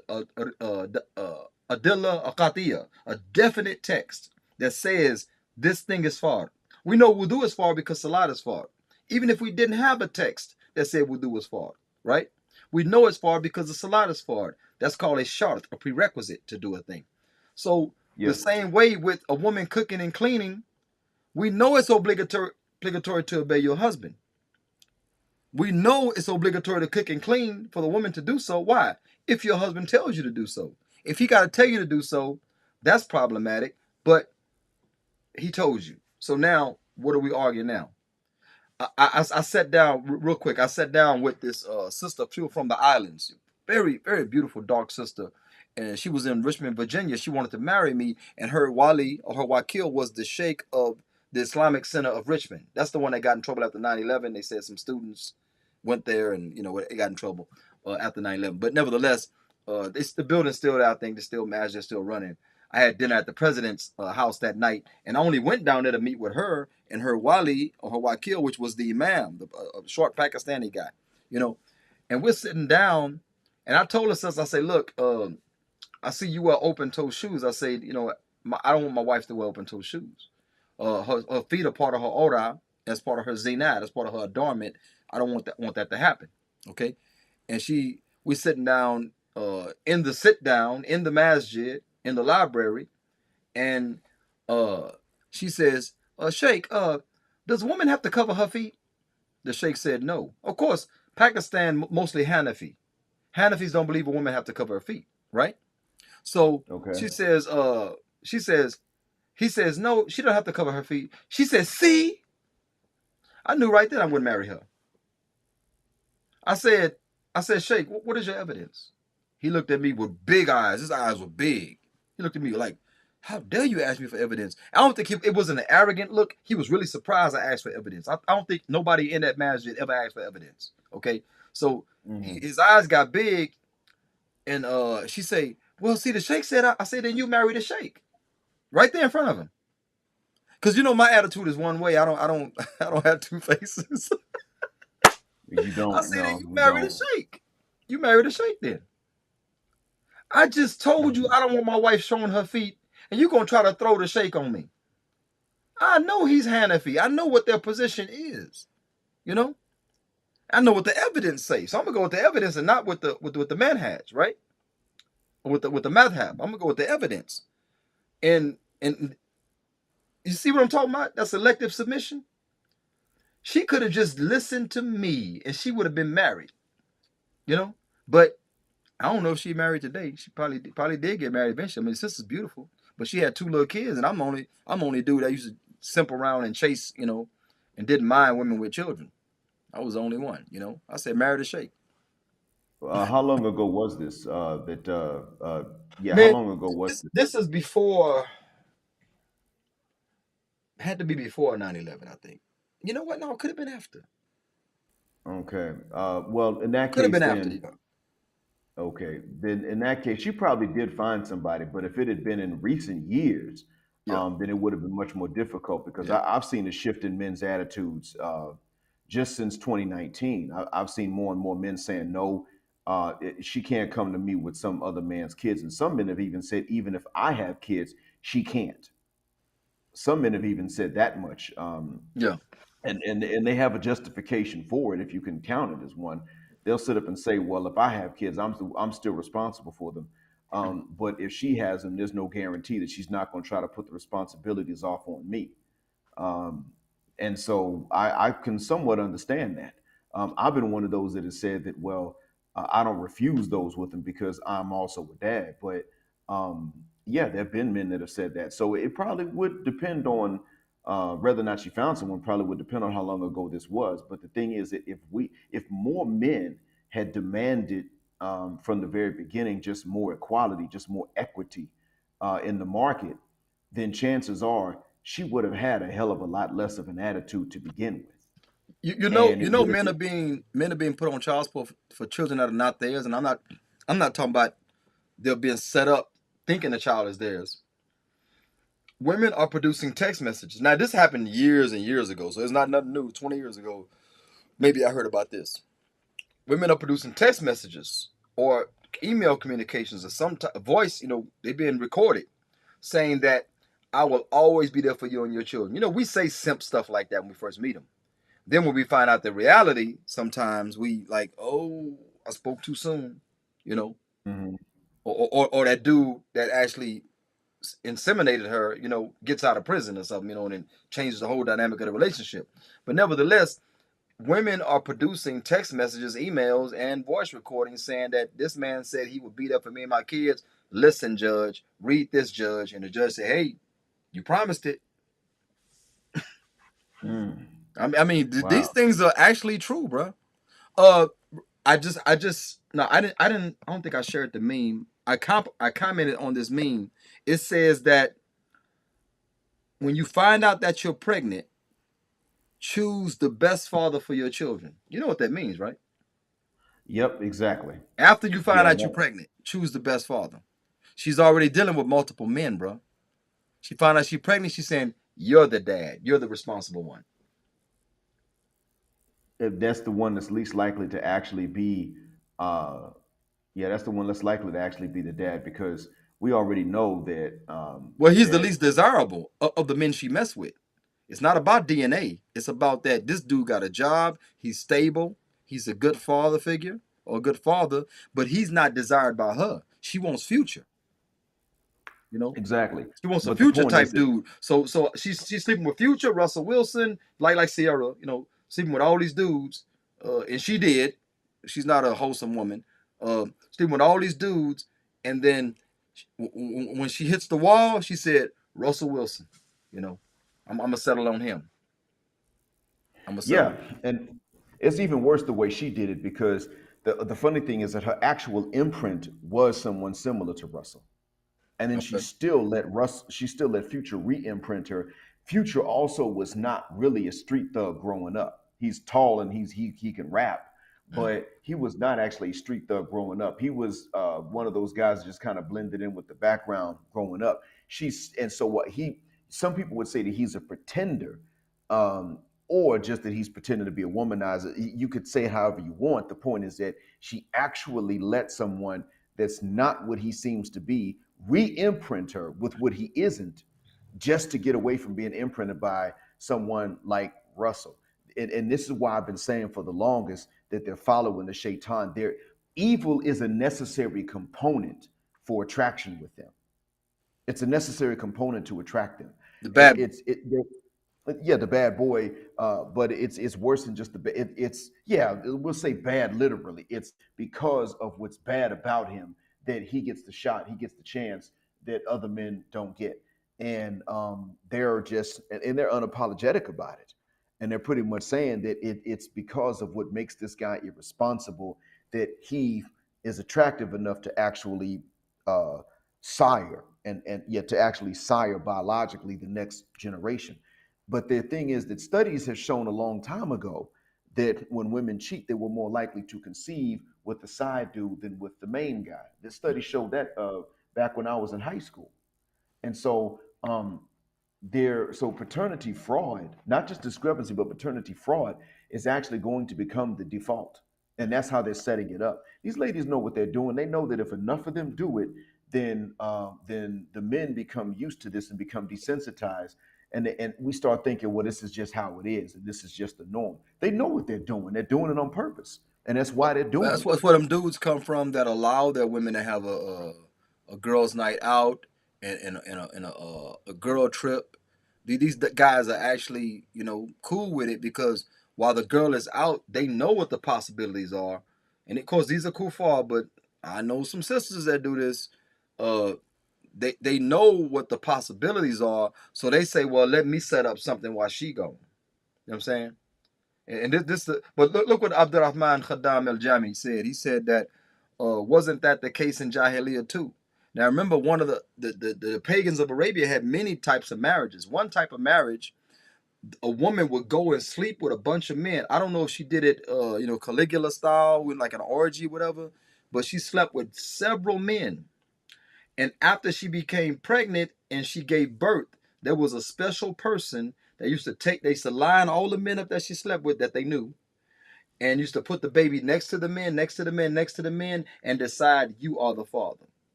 aqatiya, a definite text that says this thing is far. We know wudu is far because salat is far. Even if we didn't have a text that said wudu is far, right? We know it's far because the salat is far. That's called a shart, a prerequisite to do a thing. So the Yep. same way with a woman cooking and cleaning, we know it's obligatory to obey your husband. We know it's obligatory to cook and clean for the woman to do so. Why? If your husband tells you to do so. If he got to tell you to do so, that's problematic. But he told you. So now, what are we arguing now? I sat down real quick. I sat down with this sister. She was from the islands. Very, very beautiful, dark sister. And she was in Richmond, Virginia. She wanted to marry me. And her wali or her wakil was the sheikh of the Islamic Center of Richmond. That's the one that got in trouble after 9/11. They said some students went there and, it got in trouble after 9/11. But nevertheless, the building's still there. I think they're still managed. They're still running. I had dinner at the president's house that night, and I only went down there to meet with her and her wali or her wakil, which was the imam, the short Pakistani guy, And we're sitting down, and I told her, sis, I say, look, I see you wear open-toe shoes. I say, I don't want my wife to wear open-toe shoes. Her feet are part of her aura. That's part of her zinat. That's part of her adornment. I don't want that to happen. Okay, and we sitting down in the sit down in the masjid in the library, and she says, Sheikh, does a woman have to cover her feet? The Sheikh said no. Of course, Pakistan mostly Hanafi. Hanafis don't believe a woman have to cover her feet, right? So Okay. she says, he says, no, she don't have to cover her feet. She says, see, I knew right then I wouldn't marry her. I said, Sheikh, what is your evidence? He looked at me with big eyes. His eyes were big. He looked at me like, how dare you ask me for evidence? I don't think it wasn't an arrogant look. He was really surprised I asked for evidence. I don't think nobody in that masjid ever asked for evidence. Okay. So his eyes got big, and she say, well, see, the sheikh said, I said, then you marry the sheikh. Right there in front of him. Because my attitude is one way. I don't have two faces. You don't. I said, then No, you we marry the don't. sheikh. You marry the sheikh then. I just told you I don't want my wife showing her feet, and you're going to try to throw the sheikh on me. I know he's Hanafi. I know what their position is. I know what the evidence says. So I'm going to go with the evidence and not with the manhaj, right? Or with the madhab. I'm going to go with the evidence. And you see what I'm talking about? That selective submission. She could have just listened to me and she would have been married. But I don't know if she married today. She probably did get married eventually. I mean, sister's beautiful, but she had two little kids, and I'm only a dude that used to simp around and chase, and didn't mind women with children. I was the only one. I said marry the sheikh. How long ago was this? Yeah, how Man, long ago was this this? this is before, had to be before 9/11, I think. You know what? No, it could have been after. Okay. Well, in that Could have case, been after, then yeah. okay, then in that case, you probably did find somebody. But if it had been in recent years, Yeah, then it would have been much more difficult because yeah. I've seen a shift in men's attitudes just since 2019. I've seen more and more men saying no. She can't come to me with some other man's kids, and some men have even said, even if I have kids, she can't. Some men have even said that much. Yeah. And they have a justification for it if you can count it as one. They'll sit up and say, well, if I have kids, I'm still responsible for them. But if she has them, there's no guarantee that she's not going to try to put the responsibilities off on me. um, and so I can somewhat understand that. I've been one of those that has said that, well, I don't refuse those with them because I'm also a dad. But yeah, there have been men that have said that. So it probably would depend on whether or not she found someone. Probably would depend on how long ago this was. But the thing is that if more men had demanded from the very beginning just more equality, just more equity in the market, then chances are she would have had a hell of a lot less of an attitude to begin with. And You it know, would have been, men are being put on child support for children that are not theirs, and I'm not talking about they're being set up thinking the child is theirs. Women are producing text messages. Now, this happened years and years ago, so it's not nothing new. 20 years ago, maybe I heard about this. Women are producing text messages or email communications or some type of voice. They're being recorded, saying that I will always be there for you and your children. We say simp stuff like that when we first meet them. Then when we find out the reality, sometimes we like, oh, I spoke too soon, you know, mhm. or that dude that actually inseminated her, gets out of prison or something, and then changes the whole dynamic of the relationship. But nevertheless, women are producing text messages, emails, and voice recordings saying that this man said he would beat up for me and my kids. Listen, judge, read this, judge, and the judge said, "Hey, you promised it." Mm. These Wow. things are actually true, bro. I just no, I don't think I shared the meme. I commented on this meme. It says that when you find out that you're pregnant, choose the best father for your children. You know what that means, right? Yep, exactly. After you find Yeah, out you're pregnant, choose the best father. She's already dealing with multiple men, bro. She found out she's pregnant. She's saying, "You're the dad. You're the responsible one." that's the one that's least likely to actually be uh yeah, that's the one that's likely to actually be the dad because we already know that Well, he's the that least desirable of the men she messed with. It's not about DNA. It's about that this dude got a job. He's stable. He's a good father figure or a good father, but he's not desired by her. She wants future. You know, exactly. she wants a But the future point is type that dude. So she's sleeping with Future, Russell Wilson, like Sierra. Sleeping with all these dudes, and she did. She's not a wholesome woman. Sleeping with all these dudes, and then when she hits the wall, she said Russell Wilson. You know, I'm gonna settle on him. I'm gonna settle yeah, on him. and it's even worse the way she did it because the funny thing is that her actual imprint was someone similar to Russell. And then Okay. she still let Future re-imprint her. Future also was not really a street thug growing up. He's tall and he can rap, Mm. but he was not actually a street thug growing up. He was one of those guys that just kind of blended in with the background growing up. She's and so what he Some people would say that he's a pretender, um, or just that he's pretending to be a womanizer. You could say it however you want. The point is that she actually let someone that's not what he seems to be re-imprint her with what he isn't, just to get away from being imprinted by someone like Russell. And this is why I've been saying for the longest that they're following the shaitan. Their evil is a necessary component for attraction with them. It's a necessary component to attract them. The It, bad. it's it, yeah, the bad boy, but it's worse than just it's yeah, we'll say bad literally. It's because of what's bad about him that he gets the shot, he gets the chance that other men don't get. And they're just and they're unapologetic about it, and they're pretty much saying that it's because of what makes this guy irresponsible that he is attractive enough to actually uh, sire and yet to actually sire biologically the next generation. But the thing is that studies have shown a long time ago that when women cheat, they were more likely to conceive with the side dude than with the main guy. This study showed that back when I was in high school. And so so paternity fraud, not just discrepancy, but paternity fraud is actually going to become the default. And that's how they're setting it up. These ladies know what they're doing. They know that if enough of them do it, then the men become used to this and become desensitized. And we start thinking, well, this is just how it is, and this is just the norm. They know what they're doing. They're doing it on purpose, and that's why they're doing That's it. where them dudes come from that allow their women to have a girls' night out and a girl trip. These guys are actually cool with it because while the girl is out, they know what the possibilities are, and of course these are cool for all. But I know some sisters that do this. Uh, they know what the possibilities are, so they say, "Well, let me set up something while she go." You know what I'm saying? And but look what Abdurrahman Khaddam al Jami said. He said that wasn't that the case in Jahiliyyah too? Now remember, one of the pagans of Arabia had many types of marriages. One type of marriage, a woman would go and sleep with a bunch of men. I don't know if she did it, Caligula style, with like an orgy, whatever, but she slept with several men. And after she became pregnant and she gave birth, there was a special person that they used to line all the men up that she slept with that they knew and used to put the baby next to the men, next to the men, next to the men, and decide you are the father.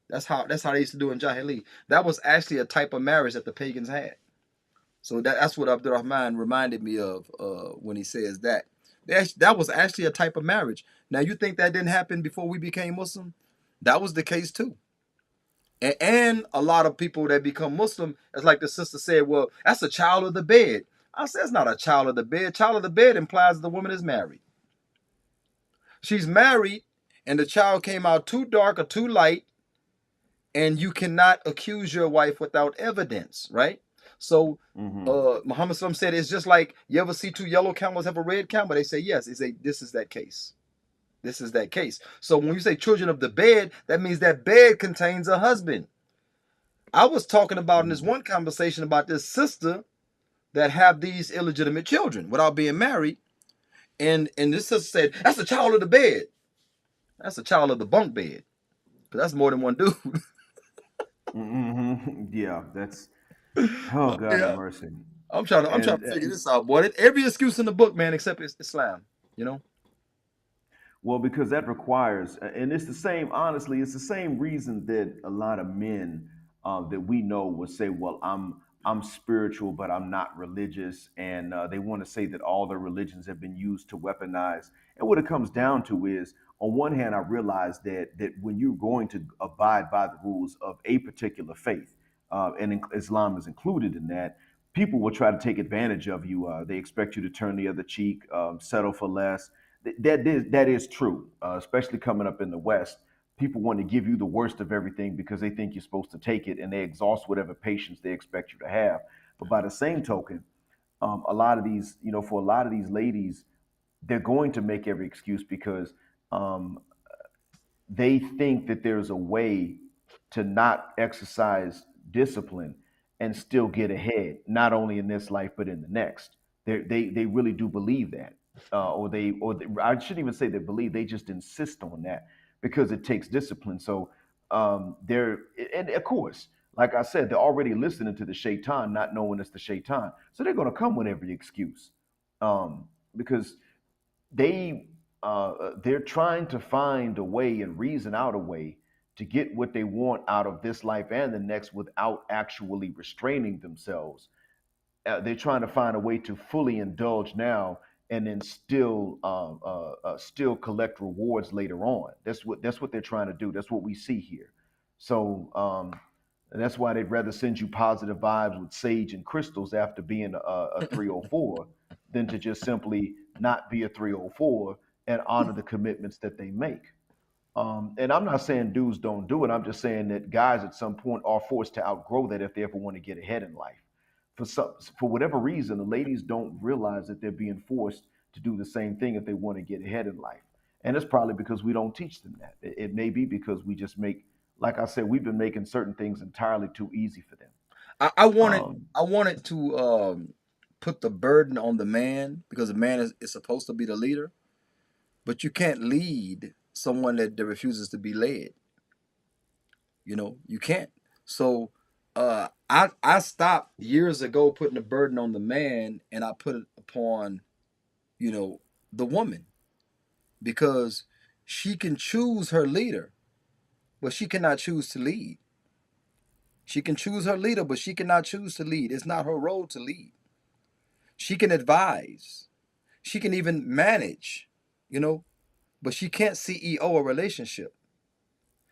That's how they used to do in Jahili. That was actually a type of marriage that the pagans had. So that's what Abdurrahman reminded me of when he says that. That was actually a type of marriage. Now you think that didn't happen before we became Muslim? That was the case too. And a lot of people that become Muslim, it's like the sister said, well, that's a child of the bed. I said, it's not a child of the bed. Child of the bed implies the woman is married. She's married, and the child came out too dark or too light, and you cannot accuse your wife without evidence, right? So Hmm. Muhammad SAW said it's just like you ever see two yellow camels have a red camel. They say yes. They say this is that case. This is that case. So when you say children of the bed, that means that bed contains a husband. I was talking about in this Hmm. one conversation about this sister that have these illegitimate children without being married, and this sister said that's a child of the bed. That's a child of the bunk bed. Cause that's more than one dude. Hmm. Yeah, that's oh God have Yeah, mercy. I'm trying And to figure this out, boy. Every excuse in the book, man, except Islam. You know. well, because that requires, and it's the same. Honestly, it's the same reason that a lot of men that we know will say, "Well, I'm spiritual, but I'm not religious," and they want to say that all their religions have been used to weaponize. And what it comes down to is, on one hand, I realize that when you're going to abide by the rules of a particular faith, Islam is included in that, people will try to take advantage of you. They expect you to turn the other cheek, settle for less. That is true, especially coming up in the West. People want to give you the worst of everything because they think you're supposed to take it, and they exhaust whatever patience they expect you to have. But by the same token, a lot of these, for a lot of these ladies, they're going to make every excuse because um, they think that there's a way to not exercise discipline and still get ahead, not only in this life but in the next. They really do believe that, I shouldn't even say they believe. They just insist on that because it takes discipline. So they're and of course, like I said, they're already listening to the shaitan, not knowing it's the shaitan. So they're going to come with every excuse because they they're trying to find a way and reason out a way to get what they want out of this life and the next without actually restraining themselves. They're trying to find a way to fully indulge now and then still collect rewards later on. That's what they're trying to do. That's what we see here. So and that's why they'd rather send you positive vibes with sage and crystals after being a 304 than to just simply not be a 304 and honor the commitments that they make. And I'm not saying dudes don't do it. I'm just saying that guys at some point are forced to outgrow that if they ever want to get ahead in life. For whatever reason, the ladies don't realize that they're being forced to do the same thing if they want to get ahead in life. And it's probably because we don't teach them that. It may be because we just make, like I said, we've been making certain things entirely too easy for them. I wanted Um, I wanted to put the burden on the man, because the man is supposed to be the leader, but you can't lead someone that refuses to be led. You can't. So I stopped years ago putting the burden on the man, and I put it upon, you know, the woman, because she can choose her leader, but she cannot choose to lead. She can choose her leader, but she cannot choose to lead. It's not her role to lead. She can advise. She can even manage, you know, but she can't CEO a relationship.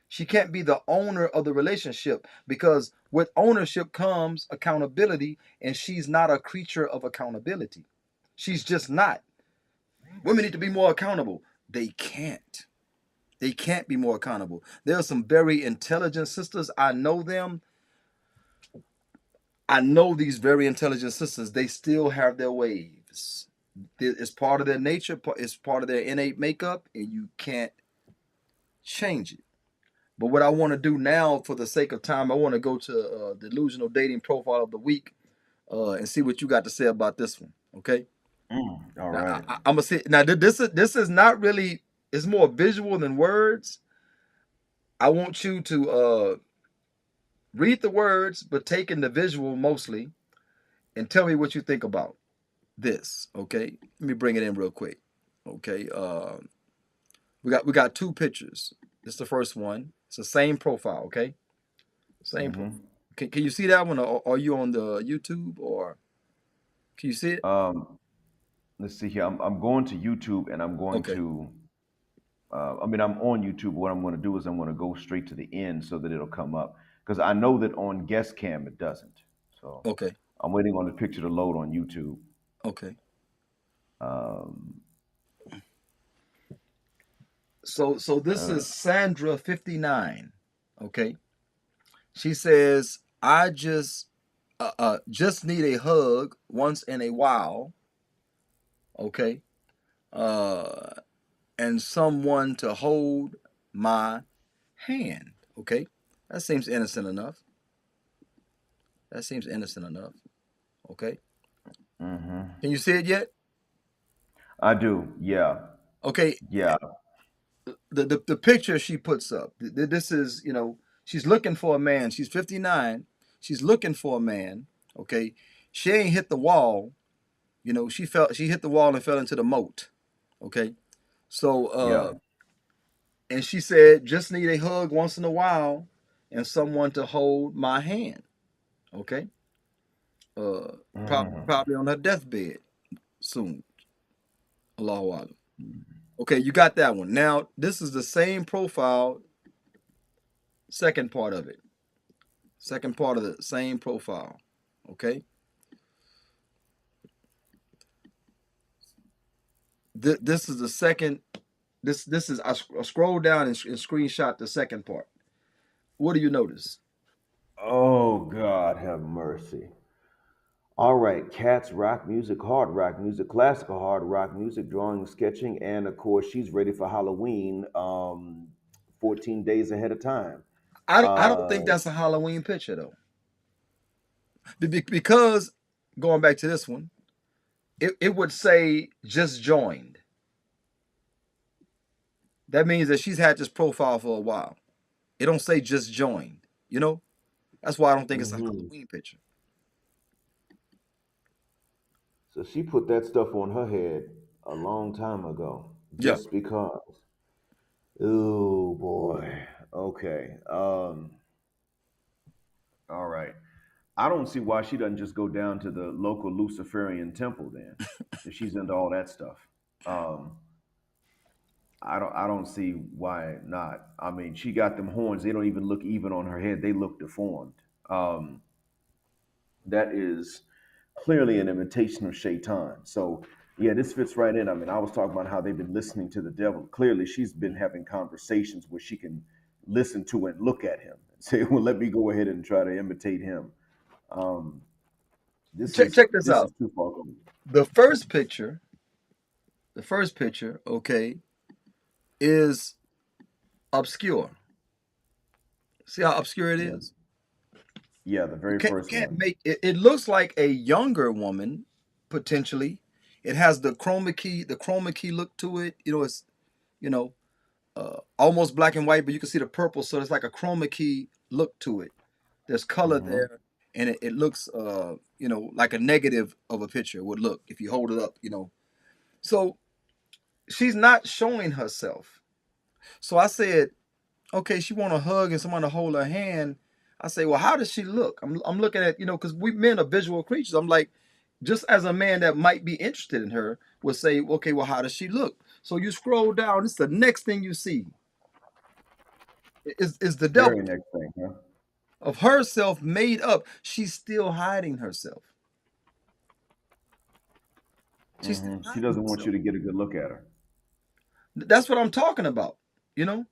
She can't be the owner of the relationship, because with ownership comes accountability, and she's not a creature of accountability. She's just not. Women need to be more accountable. They can't. They can't be more accountable. There are some very intelligent sisters. I know them. I know these very intelligent sisters. They still have their waves. It's part of their nature. It's part of their innate makeup, and you can't change it. But what I want to do now, for the sake of time, I want to go to delusional dating profile of the week, and see what you got to say about this one. Okay. all Now right. I'm gonna say, now this is not really. It's more visual than words. I want you to read the words, but take in the visual mostly, and tell me what you think about this. Okay. Let me bring it in real quick. Okay. We got two pictures. This is the first one. It's the same profile. Okay. Same profile. Mm-hmm. Can you see that one, or are you on the YouTube, or can you see it? Um, let's see here. I'm going to YouTube and I'm going Okay. to. I mean, I'm on YouTube. What I'm going to do is I'm going to go straight to the end so that it'll come up because I know that on guest cam it doesn't. So Okay. I'm waiting on the picture to load on YouTube. Okay. Um, So this uh, is Sandra 59. Okay. She says, I just need a hug once in a while. Okay. Uh and someone to hold my hand. Okay. That seems innocent enough. That seems innocent enough. Okay. mhm. Can you see it yet? I do. Yeah. Okay. Yeah. The picture she puts up. This is, she's looking for a man. She's 59. She's looking for a man. Okay. She ain't hit the wall. She hit the wall and fell into the moat. Okay. So Yeah. and she said, just need a hug once in a while, and someone to hold my hand. Okay. Mhm. Probably on her deathbed soon. Allahu Akbar. Okay, you got that one. Now, this is the same profile, second part of it. Second part of the same profile. Okay. This is the second. This is I scroll down and screenshot the second part. What do you notice? Oh God, have mercy. All right, cats, rock music, hard rock music, classical hard rock music, drawing, sketching, and of course, she's ready for Halloween. 14 days ahead of time. I don't Uh, think that's a Halloween picture though, because going back to this one, it would say just joined. That means that she's had this profile for a while. It don't say just joined. You know, that's why I don't think it's a mhm. Halloween picture. So she put that stuff on her head a long time ago, Yeah. just because. Oh boy. Okay. All right. I don't see why she doesn't just go down to the local Luciferian temple then, if she's into all that stuff. Um, I don't see why not. I mean, she got them horns. They don't even look even on her head. They look deformed. Um, that is clearly an imitation of Shaitan. So yeah, this fits right in. I mean, I was talking about how they've been listening to the devil. Clearly, she's been having conversations where she can listen to and look at him and say, "Well, let me go ahead and try to imitate him." Um, this Check is check this this is out. too far gone. The first picture, okay, is obscure. See how obscure it Yeah. is? Yeah, the You very can't, first one. make it. It looks like a younger woman, potentially. It has the chroma key look to it. It's you know almost black and white, but you can see the purple, so it's like a chroma key look to it. There's color Hmm. there, and it looks like a negative of a picture would look if you hold it up. So she's not showing herself. So I said, okay, she want a hug and someone to hold her hand. I say, well, how does she look? I'm looking at, because we men are visual creatures. I'm like, just as a man that might be interested in her would say, okay, well, how does she look? So you scroll down, it's the next thing you see is the Very devil next thing, huh? of herself made up. She's still hiding herself. She's still She hiding doesn't want herself. you to get a good look at her. That's what I'm talking about. You know,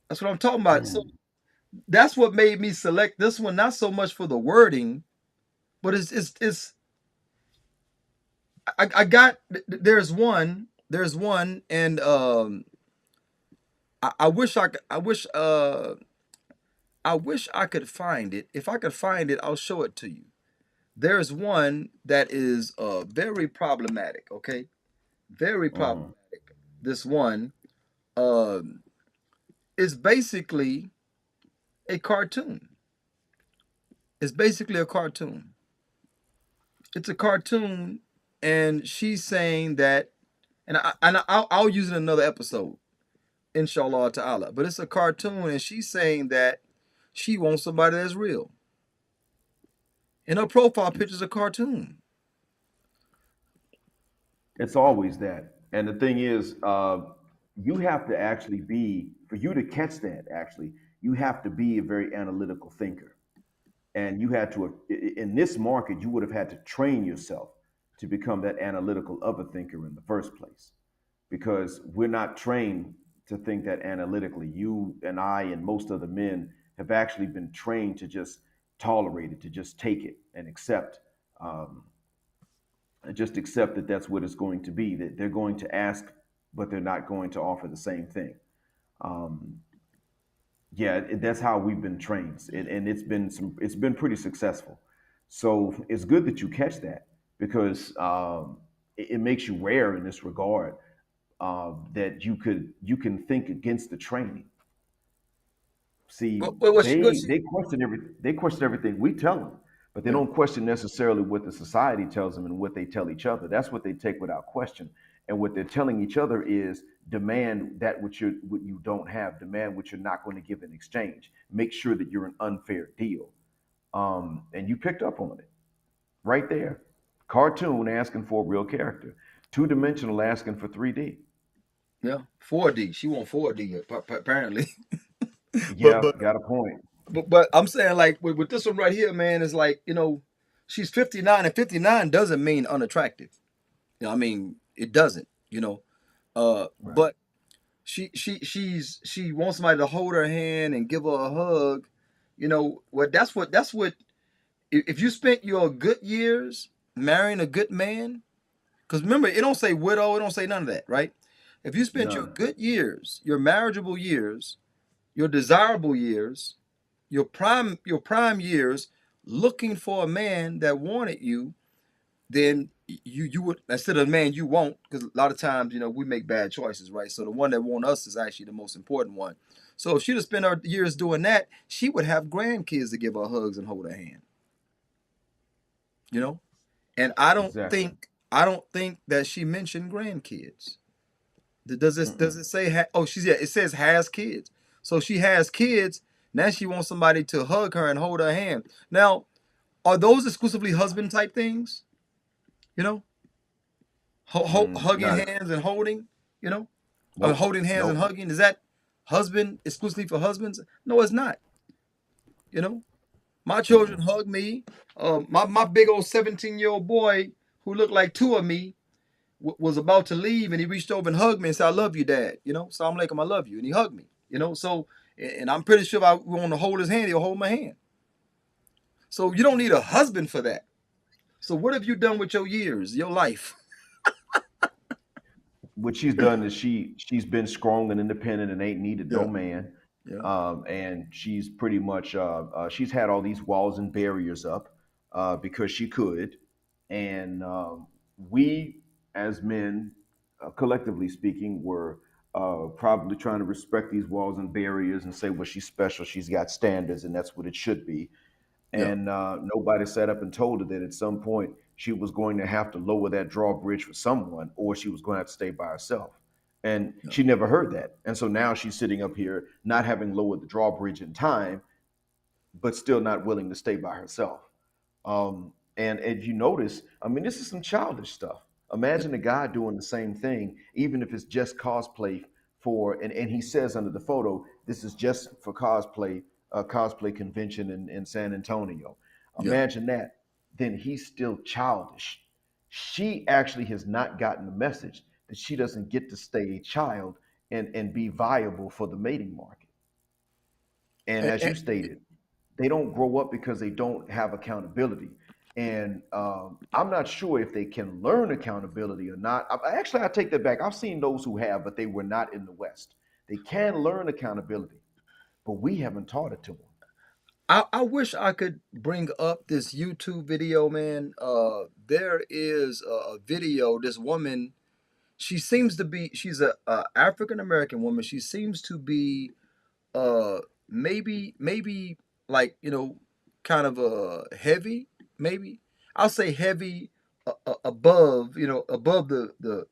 that's what I'm talking about. So that's what made me select this one, not so much for the wording, but it's I got there's one, and I wish I wish I could find it. If I could find it, I'll show it to you. There's one that is very problematic, okay? Very Hmm. problematic. This one um is basically a cartoon. It's basically a cartoon. It's a cartoon, and she's saying that, and I'll use it in another episode, inshallah ta'ala. But it's a cartoon, and she's saying that she wants somebody that's real. And her profile picture's a cartoon. It's always that. And the thing is, you have to actually be, for you to catch that, actually, you have to be a very analytical thinker. And you had to, in this market, you would have had to train yourself to become that analytical of a thinker in the first place. Because we're not trained to think that analytically. You and I and most other men have actually been trained to just tolerate it, to just take it and accept. Um, just accept that that's what it's going to be, that they're going to ask, but they're not going to offer the same thing. Um, yeah, that's how we've been trained, and it's been pretty successful. So it's good that you catch that because it makes you rare in this regard, that you can think against the training. See, they question everything we tell them, but they Yeah, don't question necessarily what the society tells them and what they tell each other. That's what they take without question. And what they're telling each other is demand that what you don't have, demand what you're not going to give in exchange. Make sure that you're an unfair deal. And you picked up on it right there. Cartoon asking for a real character, two dimensional asking for 3D. yeah. 4D. She want 4D apparently. but Yeah, but got a point. but I'm saying, like, with this one right here, man, is like, she's 59, and 59 doesn't mean unattractive. I mean, it doesn't. Right. But she wants somebody to hold her hand and give her a hug. Well, that's what if you spent your good years marrying a good man, because remember, it don't say widow, it don't say none of that, right? If you spent your None. good years, your marriageable years, your desirable years, your prime years looking for a man that wanted you, then you would, instead of the man you want, because a lot of times, we make bad choices, right? So the one that want us is actually the most important one. So if she'd have spent her years doing that, she would have grandkids to give her hugs and hold her hand, you know? And I don't Exactly. think I don't think that she mentioned grandkids. Does it say oh, it says has kids. So she has kids. Now she wants somebody to hug her and hold her hand. Now, are those exclusively husband type things? You know, hugging Not hands and holding. You know, Nope. holding hands and Nope. hugging. Is that husband exclusively for husbands? No, it's not. You know, my children Mm-mm. hug me. My big old 17-year-old boy who looked like two of me was about to leave, and he reached over and hugged me and said, "I love you, Dad." Salam alaikum, I love you, and he hugged me. So, and I'm pretty sure if I want to hold his hand, he'll hold my hand. So you don't need a husband for that. So what have you done with your years, your life? what she's done is she's been strong and independent and ain't needed no Yeah, man. yeah, And she's pretty much she's had all these walls and barriers up because she could. And we as men, collectively speaking, were probably trying to respect these walls and barriers and say, well, she's special, she's got standards, and that's what it should be. yeah, And nobody sat up and told her that at some point she was going to have to lower that drawbridge for someone, or she was going to have to stay by herself. And yeah. she never heard that. And so now she's sitting up here not having lowered the drawbridge in time, but still not willing to stay by herself. And as you notice, I mean, this is some childish stuff. Yeah. Imagine a guy doing the same thing, even if it's just cosplay for, and he says under the photo, this is just for cosplay, a cosplay convention in San Antonio. Yeah. Imagine that. Then he's still childish. She actually has not gotten the message that she doesn't get to stay a child and be viable for the mating market. And And, as you stated, they don't grow up because they don't have accountability. And I'm not sure if they can learn accountability or not. Actually, I take that back. I've seen those who have, but they were not in the West. They can learn accountability, but we haven't taught it to them. I wish I could bring up this YouTube video, man. There is a video. This woman, she seems to be. She's a African American woman. She seems to be uh maybe like kind of heavy. Maybe I'll say heavy above above the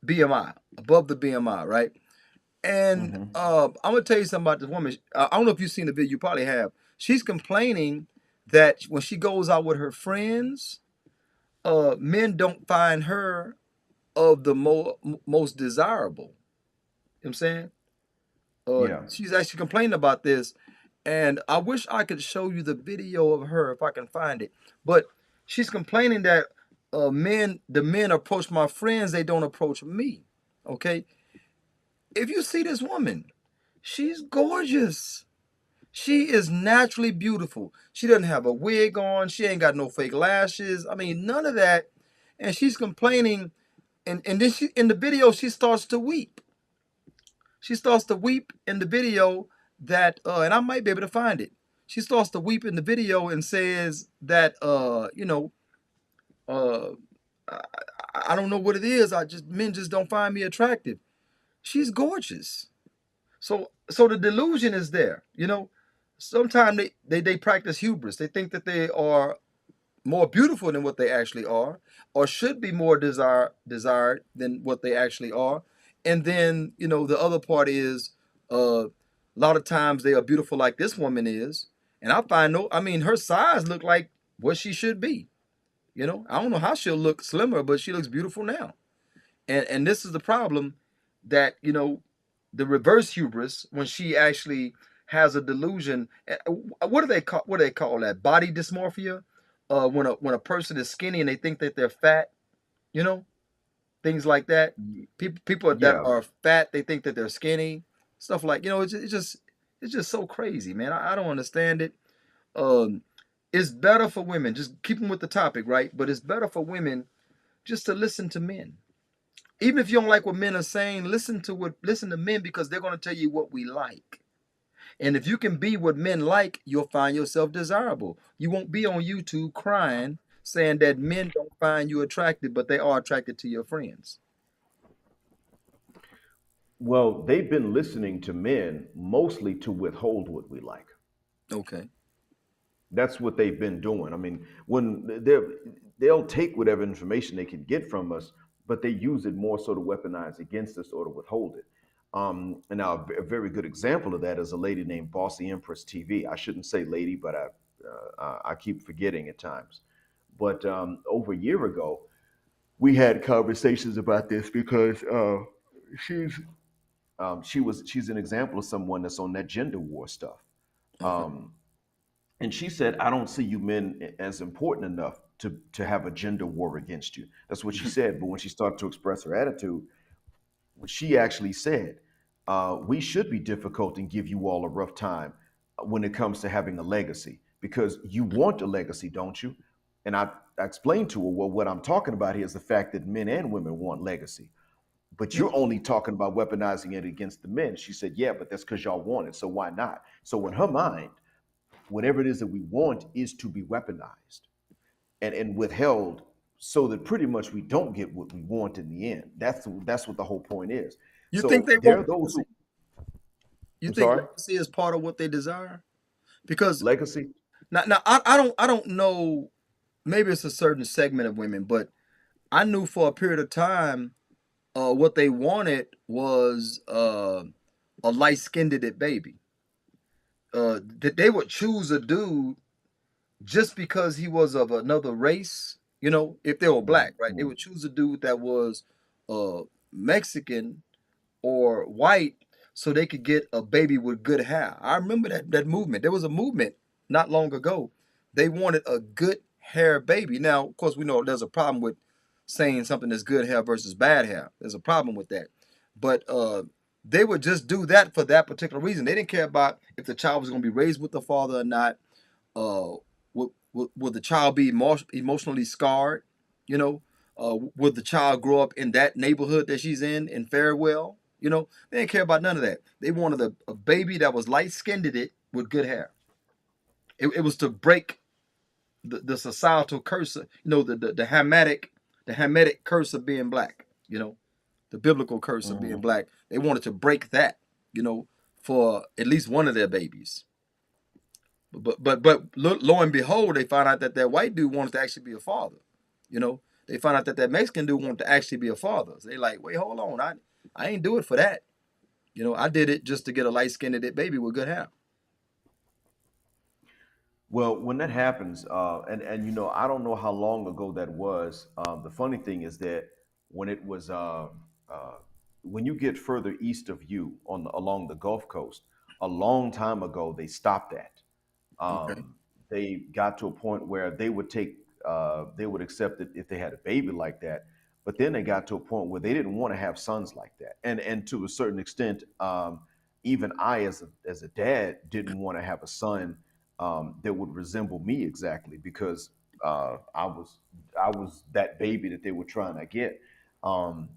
BMI, above the BMI, right? And Hmm. I'm gonna tell you something about this woman. I don't know if you've seen the video. You probably have. She's complaining that when she goes out with her friends, men don't find her of the most desirable. You know what I'm saying? Yeah. She's actually complaining about this, and I wish I could show you the video of her if I can find it. But she's complaining that the men approach my friends, they don't approach me. Okay, if you see this woman, she's gorgeous. She is naturally beautiful. She doesn't have a wig on. She ain't got no fake lashes. I mean, none of that. And she's complaining, and then she in the video she starts to weep. She starts to weep in the video that, and I might be able to find it. She starts to weep in the video and says that, uh, I, I don't know what it is. Men just don't find me attractive. She's gorgeous. So the delusion is there. Sometimes they practice hubris. They think that they are more beautiful than what they actually are, or should be more desired than what they actually are. And then the other part is a lot of times they are beautiful like this woman is, and I find no, I mean her size look like what she should be. I don't know how she'll look slimmer, but she looks beautiful now. And this is the problem that the reverse hubris when she actually has a delusion. What do they call that? Body dysmorphia. When a person is skinny and they think that they're fat, you know, things like that. People that Yeah. are fat, they think that they're skinny. Stuff like it's just so crazy, man. I don't understand it. Um, it's better for women. Just keeping with the topic, right? But it's better for women just to listen to men. Even if you don't like what men are saying, listen to men because they're going to tell you what we like. And if you can be what men like, you'll find yourself desirable. You won't be on YouTube crying saying that men don't find you attractive, but they are attracted to your friends. Well, they've been listening to men mostly to withhold what we like. Okay. That's what they've been doing. I mean, they'll take whatever information they can get from us, but they use it more so to weaponize against us or to withhold it. And now a very good example of that is a lady named Bossy Empress TV. I shouldn't say lady, but I keep forgetting at times. But over a year ago, we had conversations about this because she's she's an example of someone that's on that gender war stuff. Okay. Um, and she said, I don't see you men as important enough to have a gender war against you. That's what she said. But when she started to express her attitude, what she actually said, we should be difficult and give you all a rough time when it comes to having a legacy because you want a legacy, don't you? And I explained to her, well, what I'm talking about here is the fact that men and women want legacy. But Yeah. you're only talking about weaponizing it against the men. She said, yeah, but that's because y'all want it. So why not? So in her mind, whatever it is that we want is to be weaponized and withheld so that pretty much we don't get what we want in the end. That's what the whole point is. You think So they there want are those legacy? who, You I'm think sorry, legacy is part of what they desire? Because legacy. now I don't know. Maybe it's a certain segment of women, but I knew for a period of time, what they wanted was a light skinned baby. That they would choose a dude just because he was of another race. You know, if they were black, right? They Mm-hmm. would choose a dude that was uh Mexican or white so they could get a baby with good hair. I remember that movement. There was a movement not long ago. They wanted a good hair baby. Now, of course, we know there's a problem with saying something is good hair versus bad hair. There's a problem with that. But they would just do that for that particular reason. They didn't care about if the child was going to be raised with the father or not. Would the child be emotionally scarred? You know, would the child grow up in that neighborhood that she's in Farewell? You know, they didn't care about none of that. They wanted a baby that was light skinned it with good hair. It was to break the societal curse, the Hamitic curse of being black, the biblical curse of being Mm-hmm. black. They wanted to break that, you know, for at least one of their babies. But lo and behold, they found out that that white dude wanted to actually be a father. You know, they found out that that Mexican dude wanted to actually be a father. So they like, wait, hold on, I ain't do it for that. You know, I did it just to get a light skinned baby with good hair. Well, when that happens, and I don't know how long ago that was. The funny thing is that when it was, uh, when you get further east of you along the Gulf Coast, a long time ago they stopped that. Okay. They got to a point where they would accept it if they had a baby like that. But then they got to a point where they didn't want to have sons like that, and to a certain extent, even I, as a dad, didn't want to have a son that would resemble me exactly because I was that baby that they were trying to get. Um,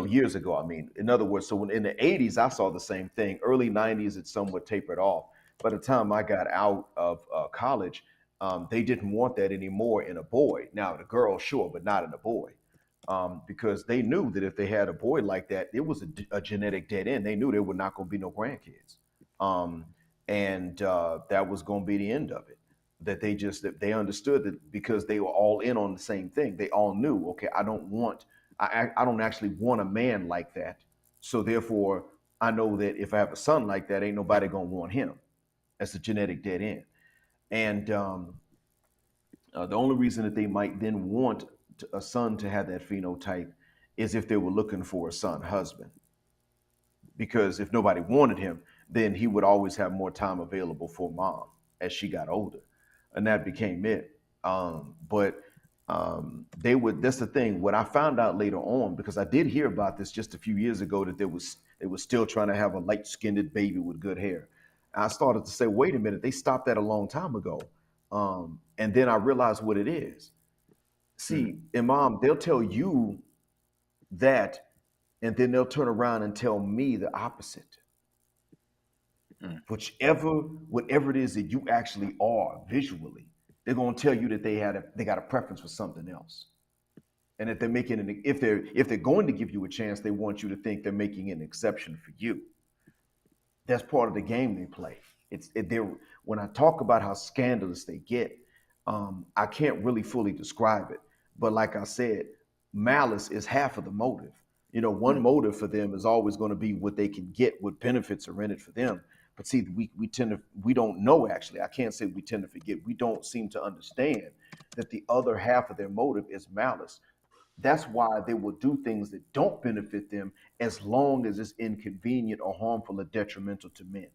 Years ago. I mean, in other words, so when in the '80s, I saw the same thing. Early '90s, it somewhat tapered off. By the time I got out of college, they didn't want that anymore in a boy. Now, the girl, sure, but not in a boy. Because they knew that if they had a boy like that, it was a genetic dead end. They knew there were not going to be no grandkids. Um, and that was going to be the end of it. That they understood that because they were all in on the same thing. They all knew, okay, I don't actually want a man like that. So therefore, I know that if I have a son like that, ain't nobody gonna want him. That's a genetic dead end. And the only reason that they might then want a son to have that phenotype is if they were looking for a son husband. Because if nobody wanted him, then he would always have more time available for mom as she got older, and that became it. But they would. That's the thing. What I found out later on, because I did hear about this just a few years ago, that they were still trying to have a light skinned baby with good hair. I started to say, wait a minute, they stopped that a long time ago. And then I realized what it is. Mm, See, Imam, they'll tell you that, and then they'll turn around and tell me the opposite. mm. Whatever it is that you actually are visually, they're going to tell you that they got a preference for something else. And if they're going to give you a chance, they want you to think they're making an exception for you. That's part of the game they play. They're When I talk about how scandalous they get, I can't really fully describe it. But like I said, malice is half of the motive. One motive for them is always going to be what they can get, what benefits are in it for them. But see, we don't know actually. I can't say we tend to forget. We don't seem to understand that the other half of their motive is malice. That's why they will do things that don't benefit them as long as it's inconvenient or harmful or detrimental to men.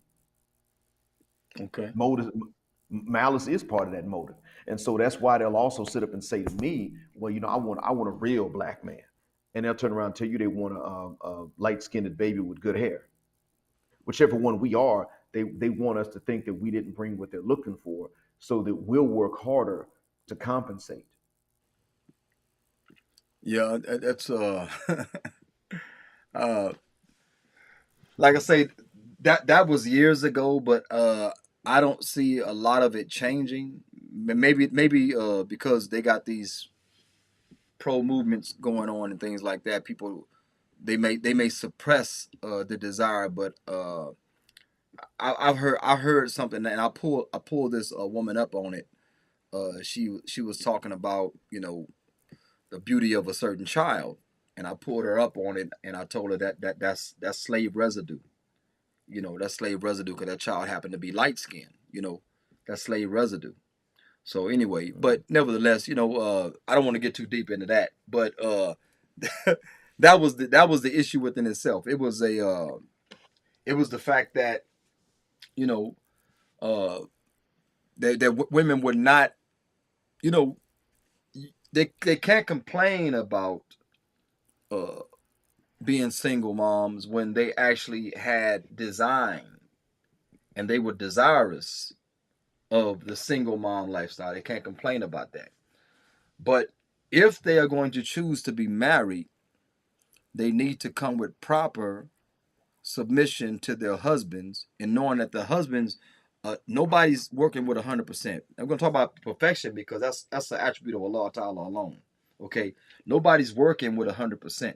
Okay. Motive, malice is part of that motive, and so that's why they'll also sit up and say to me, "Well, I want a real black man," and they'll turn around and tell you they want a light-skinned baby with good hair. Whichever one we are, they want us to think that we didn't bring what they're looking for, so that we'll work harder to compensate. Yeah, that's uh like I say, that was years ago, but I don't see a lot of it changing. Maybe because they got these pro movements going on and things like that. People they may suppress the desire, but I heard something and I pulled this woman up on it. She was talking about the beauty of a certain child, and I pulled her up on it and I told her that's slave residue. That's slave residue because that child happened to be light skinned. That's slave residue. So anyway, but nevertheless, I don't want to get too deep into that, but that was the issue within itself. It was the fact that you know uh that women would not, you know they can't complain about uh being single moms when they actually had design and they were desirous of the single mom lifestyle. They can't complain about that. But if they are going to choose to be married, they need to come with proper submission to their husbands and knowing that the husbands, nobody's working with 100%. I'm going to talk about perfection because that's an attribute of Allah Ta'ala alone. Okay, nobody's working with 100%.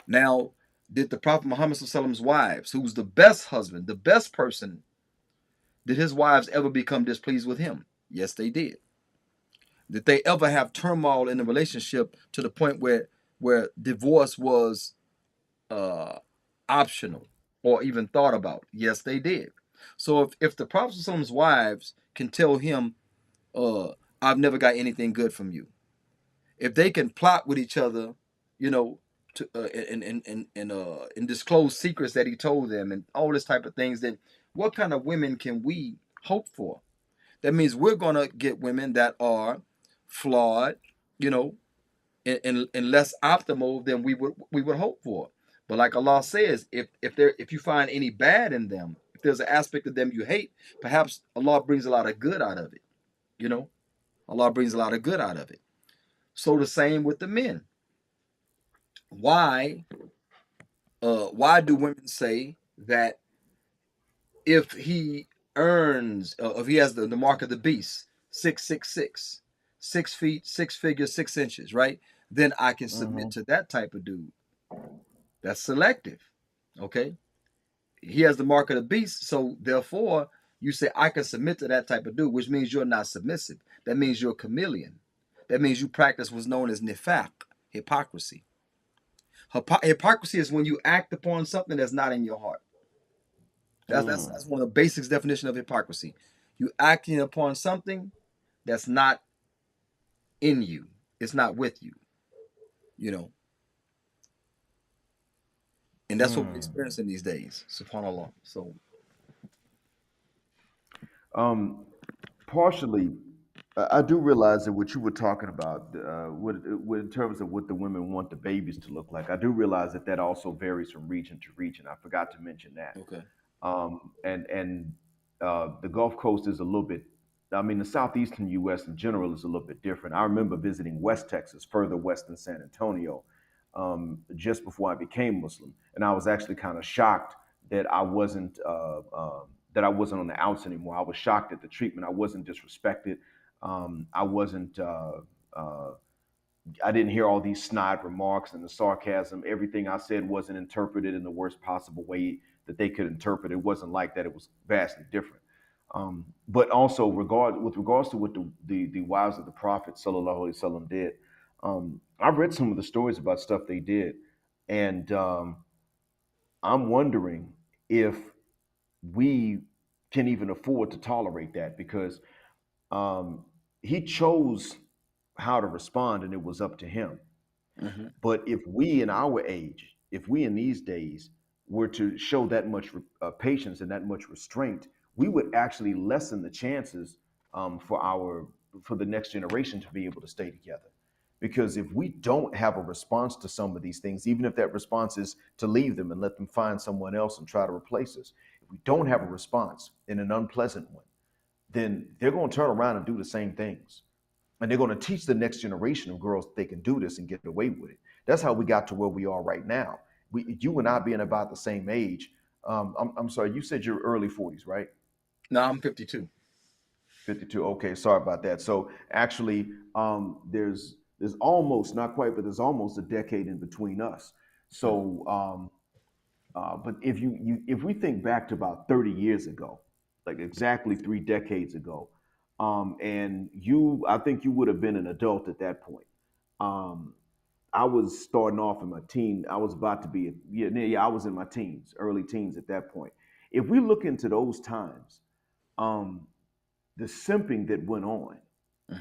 Now, did the Prophet Muhammad Sallallahu wives, who's the best husband, the best person, did his wives ever become displeased with him? Yes, they did. Did they ever have turmoil in the relationship to the point where divorce was uh, optional or even thought about? Yes, they did. So if the Prophet's wives can tell him, uh, "I've never got anything good from you," if they can plot with each other, you know, to and disclose secrets that he told them and all this type of things, then what kind of women can we hope for? That means we're gonna get women that are flawed, you know, and less optimal than we would hope for. But like Allah says, if you find any bad in them, if there's an aspect of them you hate, perhaps Allah brings a lot of good out of it. You know, Allah brings a lot of good out of it. So the same with the men. Why why do women say that if he if he has the mark of the beast, 666, 6 feet, 6 figures, 6 inches, right? Then I can submit Mm-hmm. to that type of dude. That's selective. Okay. He has the mark of the beast. So therefore, you say, I can submit to that type of dude, which means you're not submissive. That means you're a chameleon. That means you practice what's known as nifaq, hypocrisy. Hypocrisy is when you act upon something that's not in your heart. That's one of the basics definition of hypocrisy. You acting upon something that's not in you. It's not with you, you know. And that's what we're Mm. experiencing these days, subhanAllah. So Um, Partially, I do realize that what you were talking about, in terms of what the women want the babies to look like, I do realize that that also varies from region to region. I forgot to mention that. okay. And the Gulf Coast is a little bit. I mean, the southeastern U.S. in general is a little bit different. I remember visiting West Texas, further west than San Antonio, just before I became Muslim, and I was actually kind of shocked that I wasn't on the outs anymore. I was shocked at the treatment. I wasn't disrespected. I wasn't. Uh, I didn't hear all these snide remarks and the sarcasm. Everything I said wasn't interpreted in the worst possible way that they could interpret. It wasn't like that. It was vastly different. But also, with regards to what the wives of the Prophet Sallallahu Alaihi Wasallam did, I've read some of the stories about stuff they did, and I'm wondering if we can even afford to tolerate that because um, he chose how to respond, and it was up to him. Hmm. But if we in our age, if we in these days were to show that much patience and that much restraint, we would actually lessen the chances for the next generation to be able to stay together. Because if we don't have a response to some of these things, even if that response is to leave them and let them find someone else and try to replace us, if we don't have a response in an unpleasant one, then they're going to turn around and do the same things. And they're going to teach the next generation of girls that they can do this and get away with it. That's how we got to where we are right now. You and I being about the same age. I'm sorry, you said you're early 40s, right? No, I'm 52. 52. Okay, sorry about that. So actually, there's almost, not quite, but there's almost a decade in between us. So, but if we think back to about 30 years ago, like exactly 3 decades ago, and I think you would have been an adult at that point. Um, I was starting off in my teen. I was about to be, yeah, I was in my teens, early teens at that point. If we look into those times, um, the simping that went on,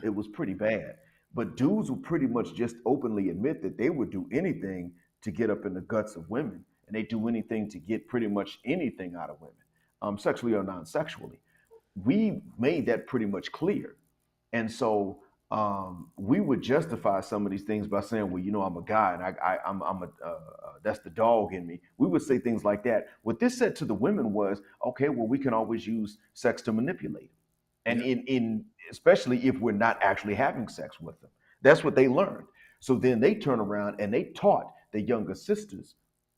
it was pretty bad. But dudes would pretty much just openly admit that they would do anything to get up in the guts of women, and they do anything to get pretty much anything out of women, sexually or non-sexually. We made that pretty much clear, and so we would justify some of these things by saying, "Well, I'm a guy, and I'm a that's the dog in me." We would say things like that. What this said to the women was, "Okay, well, we can always use sex to manipulate." And Yeah. in especially if we're not actually having sex with them, that's what they learned. So then they turn around and they taught the younger sisters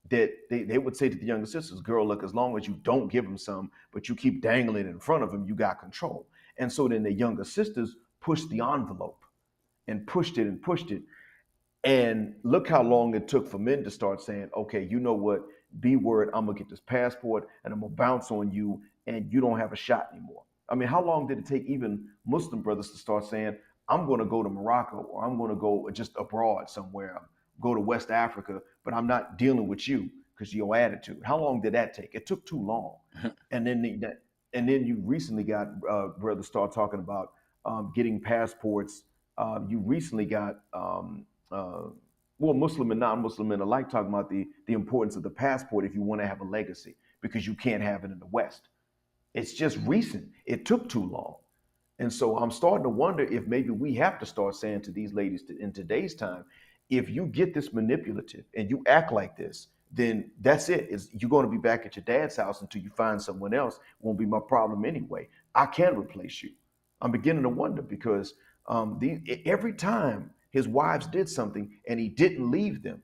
that they would say to the younger sisters, girl, look, as long as you don't give them some but you keep dangling in front of them, you got control. And so then the younger sisters pushed the envelope and pushed it and pushed it. And look how long it took for men to start saying, okay, you know what? B word, I'm gonna get this passport and I'm gonna bounce on you and you don't have a shot anymore. I mean, how long did it take even Muslim brothers to start saying, I'm gonna go to Morocco or I'm gonna go just abroad somewhere, go to West Africa, but I'm not dealing with you because of your attitude. How long did that take? It took too long. And then you recently got brothers start talking about getting passports. You recently got uh, well, Muslim and non-Muslim men alike talking about the importance of the passport if you want to have a legacy because you can't have it in the West. It's just recent. It took too long. And so I'm starting to wonder if maybe we have to start saying to these ladies in today's time, if you get this manipulative and you act like this, then that's it. Is you're going to be back at your dad's house until you find someone else. Won't be my problem anyway. I can replace you. I'm beginning to wonder because every time his wives did something and he didn't leave them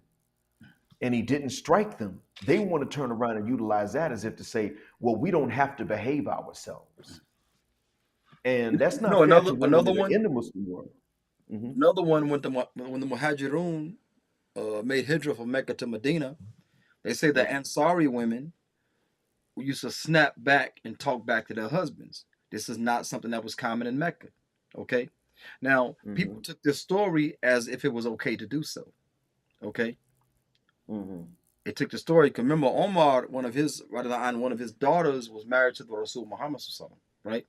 and he didn't strike them, they want to turn around and utilize that as if to say, well, we don't have to behave ourselves. And that's No, not fair another to women another that are one. in the Muslim world. Hmm. Another one when the Muhajirun made hijrah from Mecca to Medina. They say the Right. Ansari women used to snap back and talk back to their husbands. This is not something that was common in Mecca. Okay. Now, people Hmm. took this story as if it was okay to do so. Okay. Hmm. It took the story. Cause remember, Omar, one of his daughters was married to the Rasul Muhammad, right?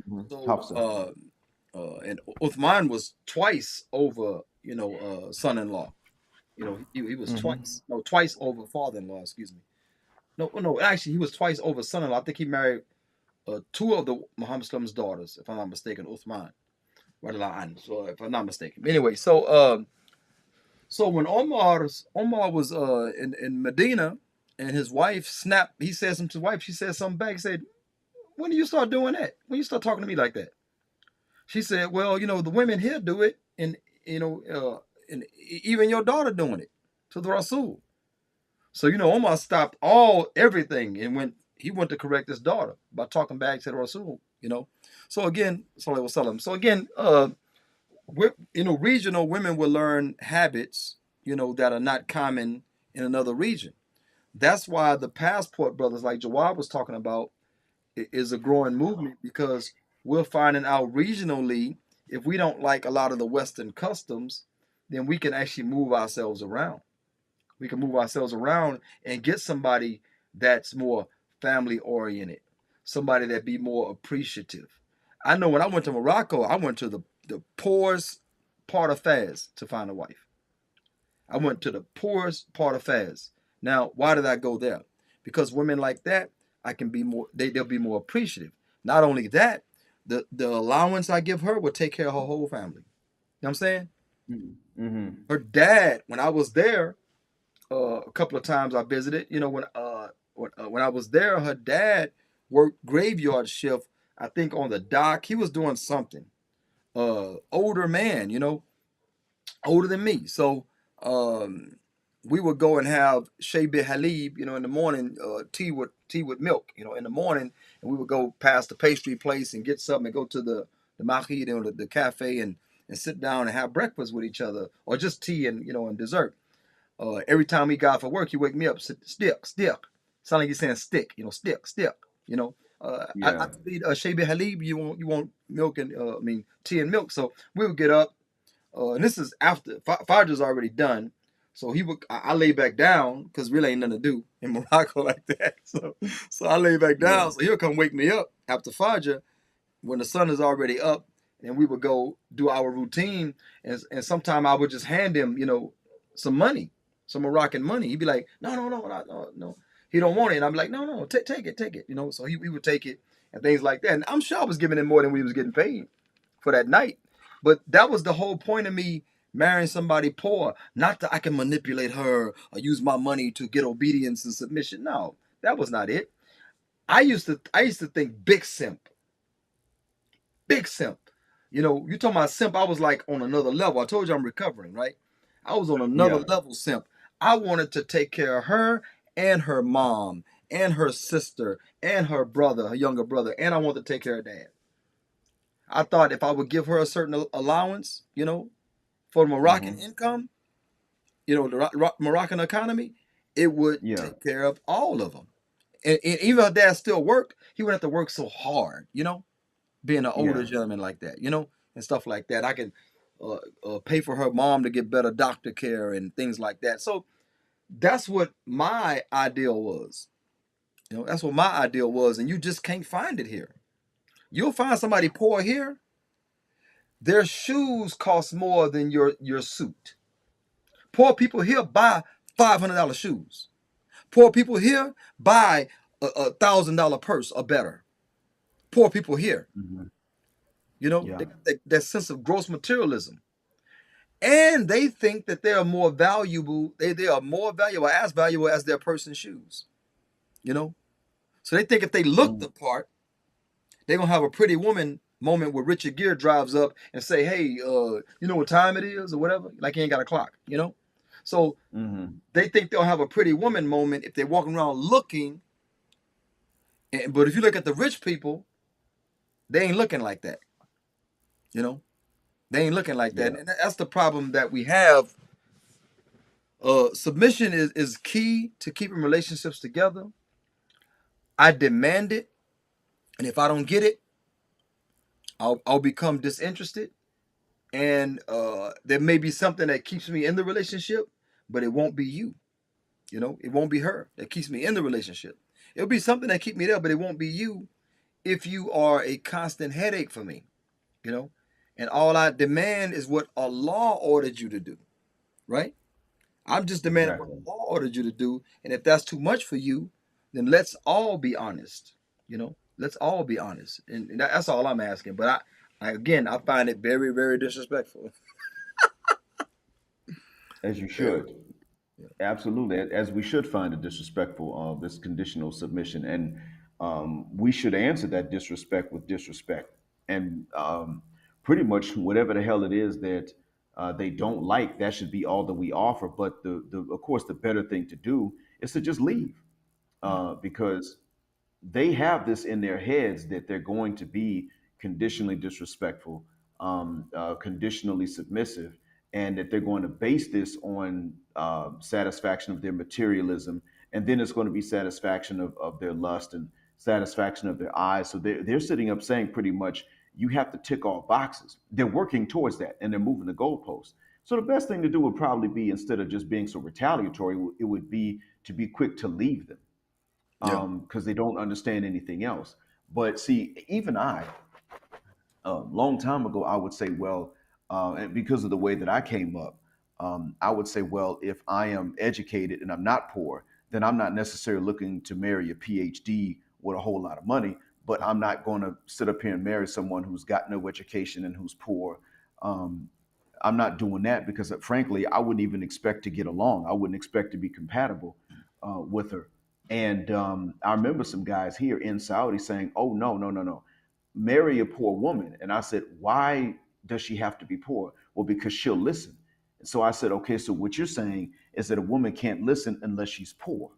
Hmm. So, Hafsa. and Uthman was twice over, son-in-law. He was Hmm. twice over father-in-law. Excuse me. No, no, actually, he was twice over son-in-law. I think he married two of the Muhammad's daughters, if I'm not mistaken, Uthman. So if I'm not mistaken. Anyway, so when Omar was in Medina and his wife snapped, he said something to his wife, she said something back, he said, when do you start doing that? When you start talking to me like that? She said, well, the women here do it, and even your daughter doing it to the Rasul. So Omar stopped everything and went to correct his daughter by talking back to the Rasul. So again, Sallallahu Alaihi Wasallam. So again, regional women will learn habits, that are not common in another region. That's why the passport brothers, like Jawad was talking about, is a growing movement because we're finding out regionally if we don't like a lot of the Western customs, then we can actually move ourselves around. We can move ourselves around and get somebody that's more family oriented, somebody that be more appreciative. I know when I went to Morocco, I went to the poorest part of Fez to find a wife. I went to the poorest part of Fez. Now, why did I go there? Because women like that, I can be more. They'll be more appreciative. Not only that, the allowance I give her will take care of her whole family. You know what I'm saying? Hmm. Her dad, when I was there, a couple of times I visited. When I was there, her dad worked graveyard shift. I think on the dock, he was doing something. older man, older than me. So um, we would go and have Shebe Halib, in the morning, tea with milk, in the morning, and we would go past the pastry place and get something and go to the mahid, the cafe, and sit down and have breakfast with each other, or just tea and dessert. Every time he got for work, he wake me up, stick, stick. Sound like he's saying stick, stick, stick. You know, I Yeah. need Shebe Halib. You want milk and tea and milk. So we would get up, and this is after Fajr's already done. So I lay back down because really ain't nothing to do in Morocco like that. So I lay back Yeah. down. So he'll come wake me up after Fajr when the sun is already up, and we would go do our routine. And sometime I would just hand him, some money, some Moroccan money. He'd be like, no, no, no, no, no, no. He don't want it. And I'm like, no, no, take it, take it. So we would take it and things like that. And I'm sure I was giving him more than we was getting paid for that night. But that was the whole point of me marrying somebody poor. Not that I can manipulate her or use my money to get obedience and submission. No, that was not it. I used to think big simp, big simp. You talking about simp? I was like on another level. I told you I'm recovering, right? I was on another Yeah. level simp. I wanted to take care of her and her mom and her sister and her brother, her younger brother, and I wanted to take care of dad. I thought if I would give her a certain allowance, for the Moroccan Hmm. income, the Moroccan economy, it would Yeah. take care of all of them. And even if dad still worked, he wouldn't have to work so hard, being an older Yeah. gentleman like that, and stuff like that. I can pay for her mom to get better doctor care and things like that. So that's what my ideal was. That's what my ideal was, and you just can't find it here. You'll find somebody poor here. Their shoes cost more than your suit. Poor people here buy $500 shoes. Poor people here buy $1,000 purse or better. Poor people here, Hmm. they Yeah. got that sense of gross materialism. And they think that they are more valuable. They are more valuable as their person's shoes. You know, so they think if they look the part, they're gonna have a pretty woman moment where Richard Gere drives up and say, "Hey, you know what time it is or whatever." Like he ain't got a clock. So Hmm. they think they'll have a pretty woman moment if they're walking around looking. But if you look at the rich people, they ain't looking like that. You know, they ain't looking like that, Yeah. and that's the problem that we have. Submission is key to keeping relationships together. I demand it, and if I don't get it, I'll become disinterested, and there may be something that keeps me in the relationship, but it won't be you. It won't be her that keeps me in the relationship. It'll be something that keep me there, but it won't be you if you are a constant headache for me. You know, and all I demand is what Allah ordered you to do. Right? I'm just demanding what Exactly. Allah ordered you to do, and if that's too much for you, then let's all be honest. Let's all be honest, and that's all I'm asking. But again, I find it very, very disrespectful. As you Very. should. Absolutely, as we should find it disrespectful of this conditional submission, and we should answer that disrespect with disrespect, and pretty much whatever the hell it is that they don't like, that should be all that we offer. But the of course, the better thing to do is to just leave, because they have this in their heads that they're going to be conditionally disrespectful, conditionally submissive, and that they're going to base this on satisfaction of their materialism, and then it's going to be satisfaction of their lust and satisfaction of their eyes. So they're sitting up saying pretty much you have to tick all boxes. They're working towards that, and they're moving the goalposts. So the best thing to do would probably be, instead of just being so retaliatory, it would be to be quick to leave them, Yeah. because they don't understand anything else. But see, even I, a long time ago, I would say, well, and because of the way that I came up, I would say, well, if I am educated and I'm not poor, then I'm not necessarily looking to marry a PhD with a whole lot of money, but I'm not going to sit up here and marry someone who's got no education and who's poor. Um, I'm not doing that because, frankly, I wouldn't even expect to get along. I wouldn't expect to be compatible with her. And I remember some guys here in Saudi saying, "Oh, no, no, no, no, marry a poor woman." And I said, "Why? does she have to be poor? Well, because she'll listen. So I said, okay, so what you're saying is that a woman can't listen unless she's poor.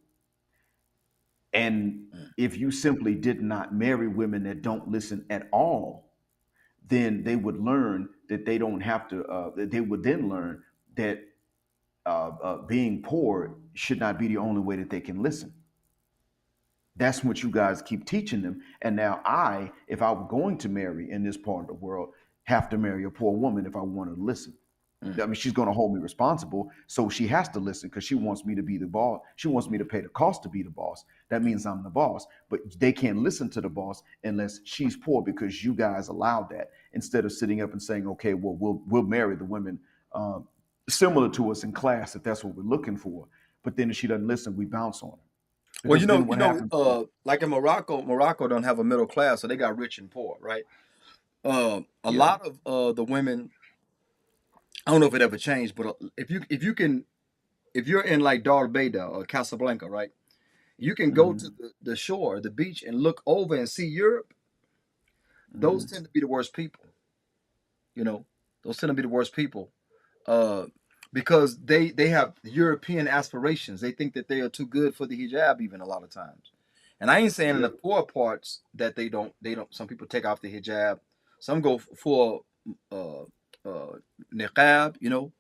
And Mm, if you simply did not marry women that don't listen at all, then they would learn that they don't have to, they would then learn that being poor should not be the only way that they can listen. That's what you guys keep teaching them. And now I, if I were going to marry in this part of the world, have to marry a poor woman if I want to listen. mm, I mean, she's going to hold me responsible. So she has to listen because she wants me to be the boss. She wants me to pay the cost to be the boss. That means I'm the boss. But they can't listen to the boss unless she's poor because you guys allowed that. Instead of sitting up and saying, okay, well, we'll marry the women similar to us in class if that's what we're looking for. But then if she doesn't listen, we bounce on her. well, Because then what happens? like in Morocco don't have a middle class, so they got rich and poor, right? A Yeah. lot of the women, I don't know if it ever changed, but if you're in like Darbeda or Casablanca, right? You can go to Hmm. the shore, the beach, and look over and see Europe. Those Hmm. tend to be the worst people. You know, those tend to be the worst people, uh, because they have European aspirations. They think that they are too good for the hijab, even a lot of times. And I ain't saying in the Yep. poor parts that they don't. Some people take off the hijab. Some go for uh, uh, niqab.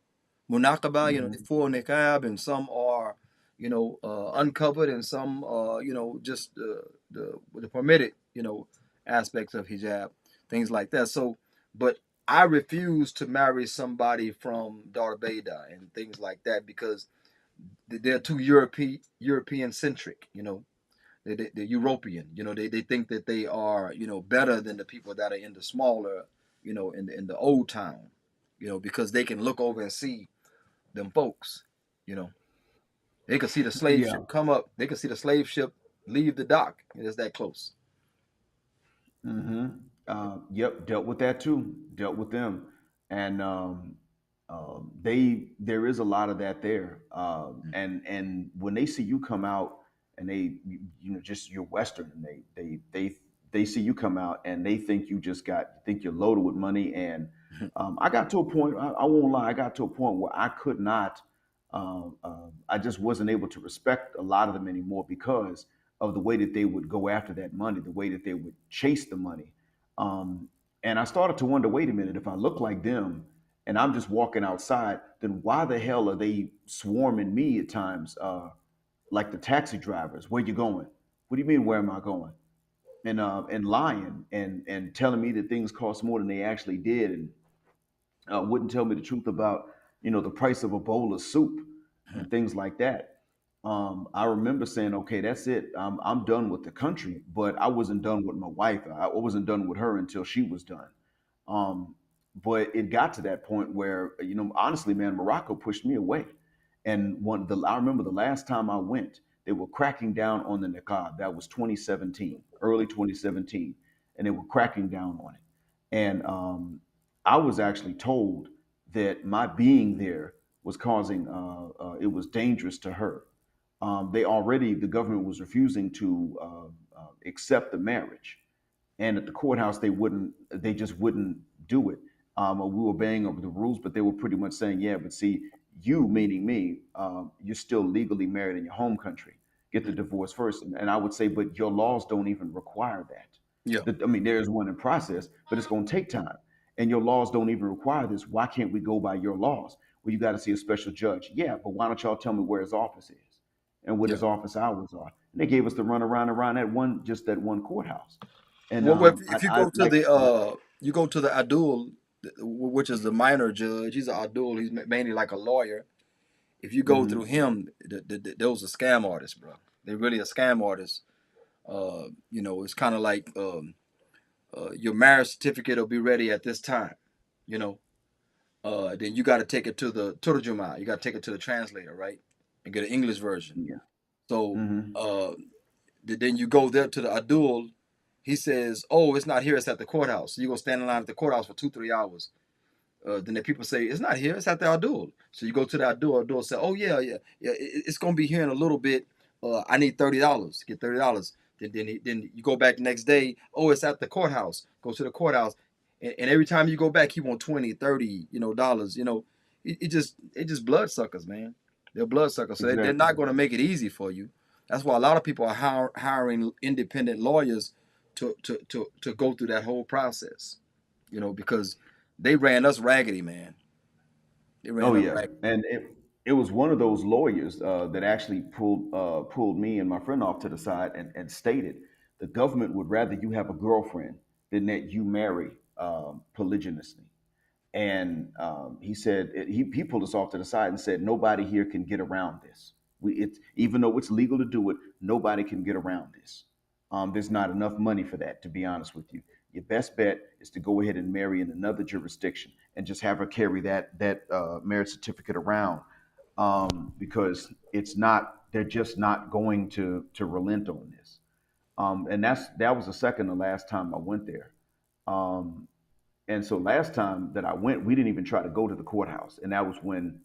Munaqaba, they Hmm. full niqab, and some are, uncovered, and some just the permitted, aspects of hijab, things like that. So, but I refuse to marry somebody from Darbeda and things like that because they're too European centric. They're European. They think that they are, better than the people that are in the smaller, in the old town, because they can look over and see them folks. You know, they could see the slave Yeah. ship come up. They could see the slave ship leave the dock. It's that close. Hmm. Yep, dealt with that too. Dealt with them, and there is a lot of that there. And when they see you come out, and just you're Western, and they see you come out, and they think think you're loaded with money. And I got to a point. I won't lie. I got to a point where I could not. I just wasn't able to respect a lot of them anymore because of the way that they would go after that money, the way that they would chase the money. Um, and I started to wonder, wait a minute, if I look like them and I'm just walking outside, then why the hell are they swarming me at times? Like the taxi drivers, where you going? What do you mean, where am I going? And lying and telling me that things cost more than they actually did, and wouldn't tell me the truth about the price of a bowl of soup and things like that. I remember saying, okay, that's it. I'm done with the country, but I wasn't done with my wife. I wasn't done with her until she was done. Um, but it got to that point where, honestly, man, Morocco pushed me away. And I remember the last time I went, they were cracking down on the niqab. That was 2017, early 2017, and they were cracking down on it. And I was actually told that my being there was causing it was dangerous to her. The government was refusing to accept the marriage, and at the courthouse they just wouldn't do it. We were obeying over the rules, but they were pretty much saying, yeah, but see, you, meaning me, you're still legally married in your home country. Get the divorce first. And I would say, but your laws don't even require that. Yeah, I mean, there is one in process, but it's going to take time. And your laws don't even require this. Why can't we go by your laws? Well, you got to see a special judge. Yeah, but why don't y'all tell me where his office is and what yeah. his office hours are? And they gave us to run around that one courthouse. And Well, if you I go to like, the Adul, which is the minor judge. He's an Adul. He's mainly like a lawyer. If you go through mhm, him, those are scam artists, bro. They're really a scam artist. It's kind of like your marriage certificate will be ready at this time. You know, then you got to take it to the Turjuma. You got to take it to the translator, right, and get an English version. yeah, So hmm, then you go there to the Adul. He says, "Oh, it's not here. It's at the courthouse." So you go stand in line at the courthouse for 2-3 hours. Then the people say, "It's not here. It's at the Adul." So you go to the Adul. Adul say, "Oh yeah, yeah, yeah. It's gonna be here in a little bit. I need $30. Get $30." Then you go back the next day. Oh, it's at the courthouse. Go to the courthouse. and every time you go back, he want 20, 30, dollars. It just bloodsuckers, man. They're bloodsuckers, so they're Exactly. not going to make it easy for you. That's why a lot of people are hiring independent lawyers to go through that whole process. Because they ran us raggedy, man. They Oh ran us yeah, raggedy. and it was one of those lawyers that actually pulled me and my friend off to the side and stated the government would rather you have a girlfriend than that you marry polygynously. And he said he pulled us off to the side and said nobody here can get around this. Even though it's legal to do it, nobody can get around this. There's not enough money for that, to be honest with you. Your best bet is to go ahead and marry in another jurisdiction and just have her carry that marriage certificate around, because it's not they're just not going to relent on this. And that was the second to last time I went there. Um, and so last time that I went, we didn't even try to go to the courthouse, and that was when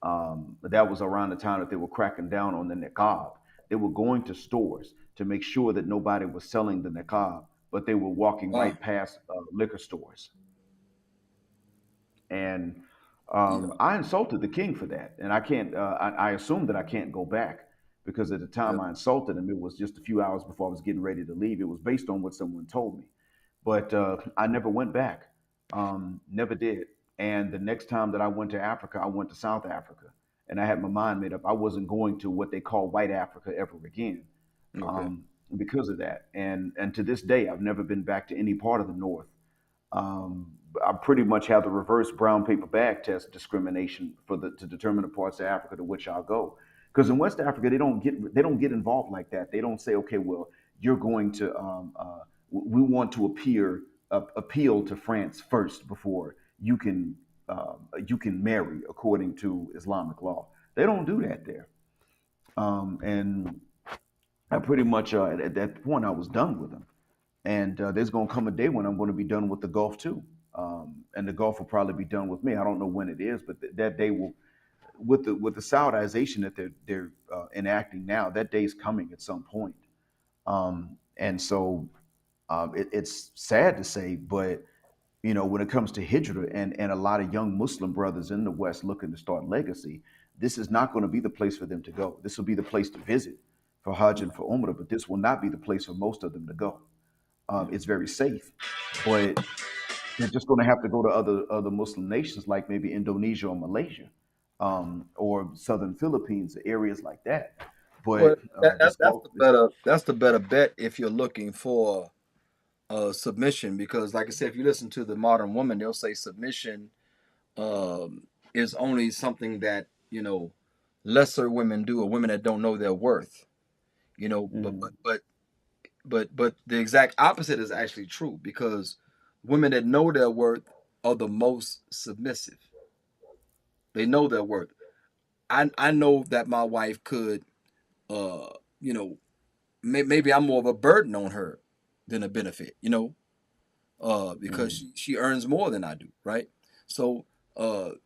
that was around the time that they were cracking down on the niqab. They were going to stores to make sure that nobody was selling the niqab, but they were walking Wow. right past liquor stores. And Yeah. I insulted the king for that, and I can't. I assume that I can't go back because at the Yeah. time I insulted him, it was just a few hours before I was getting ready to leave. It was based on what someone told me, but I never went back. Never did. And the next time that I went to Africa, I went to South Africa, and I had my mind made up. I wasn't going to what they call White Africa ever again, Okay. um, because of that. And to this day, I've never been back to any part of the North. I pretty much have the reverse brown paper bag test discrimination to determine the parts of Africa to which I'll go. Because in West Africa, they don't get involved like that. They don't say, okay, well, you're going to we want to appeal to France first before you can marry according to Islamic law. They don't do that there. And I pretty much at that point I was done with them. And there's going to come a day when I'm going to be done with the Gulf too. And the Gulf will probably be done with me. I don't know when it is, but that day will, with the Saudization that they're enacting now, that day is coming at some point. And so it's sad to say, but when it comes to hijrah and a lot of young Muslim brothers in the West looking to start legacy, this is not going to be the place for them to go. This will be the place to visit for Hajj Yeah. and for Umrah, but this will not be the place for most of them to go. Yeah. It's very safe, but they're just going to have to go to other Muslim nations like maybe Indonesia or Malaysia, or southern Philippines, areas like that. Well, But that, this that's Gulf, the better that's the better bet if you're looking for submission, because like I said, if you listen to the modern woman, they'll say submission is only something that lesser women do, or women that don't know their worth. But mhm, but the exact opposite is actually true, because women that know their worth are the most submissive. They know their worth. I know that my wife could, uh you know maybe I'm more of a burden on her than a benefit. Because mhm, she earns more than I do, right? So,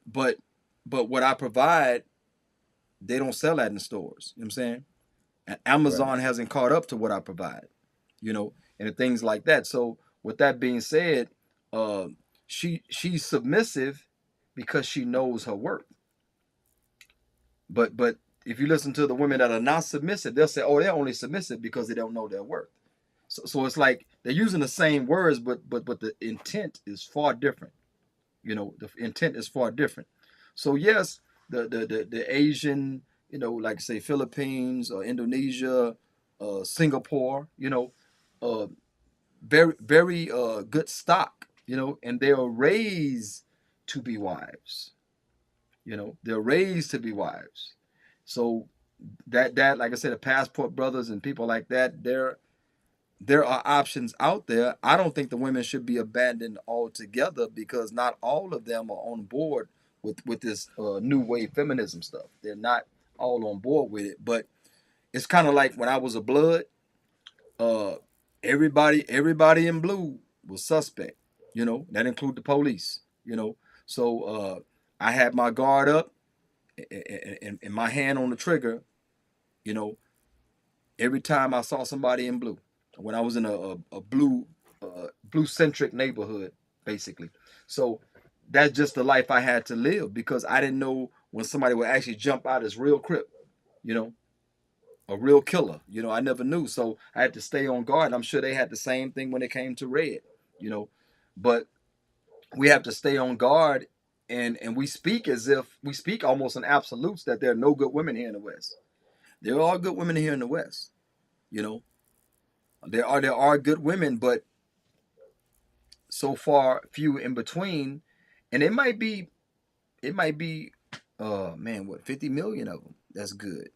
but what I provide, they don't sell that in the stores. You know what I'm saying? And right, Amazon hasn't caught up to what I provide, and things like that. So, with that being said, uh, she's submissive because she knows her worth. But if you listen to the women that are not submissive, they'll say, "Oh, they're only submissive because they don't know their worth." So it's like they're using the same words, but the intent is far different. The intent is far different. So yes, the Asian, like say Philippines or Indonesia, Singapore, uh, very very good stock, and they are raised to be wives. They're raised to be wives. So that like I said, the passport brothers and people like that, there are options out there. I don't think the women should be abandoned altogether, because not all of them are on board with this new wave feminism stuff. They're not all on board with it. But it's kind of like when I was a blood, uh, everybody in blue was suspect. That include the police. So I had my guard up and my hand on the trigger. You know, every time I saw somebody in blue, when I was in a blue blue centric neighborhood. basically. So that's just the life I had to live because I didn't know when somebody would actually jump out as real crip, you know, a real killer. I never knew. So I had to stay on guard. I'm sure they had the same thing when it came to Red, you know. But we have to stay on guard and we speak as if we speak almost in absolutes that there are no good women here in the West. There are good women here in the West, you know. There are good women, but so far few in between. And it might be man, what, 50 million of them. That's good.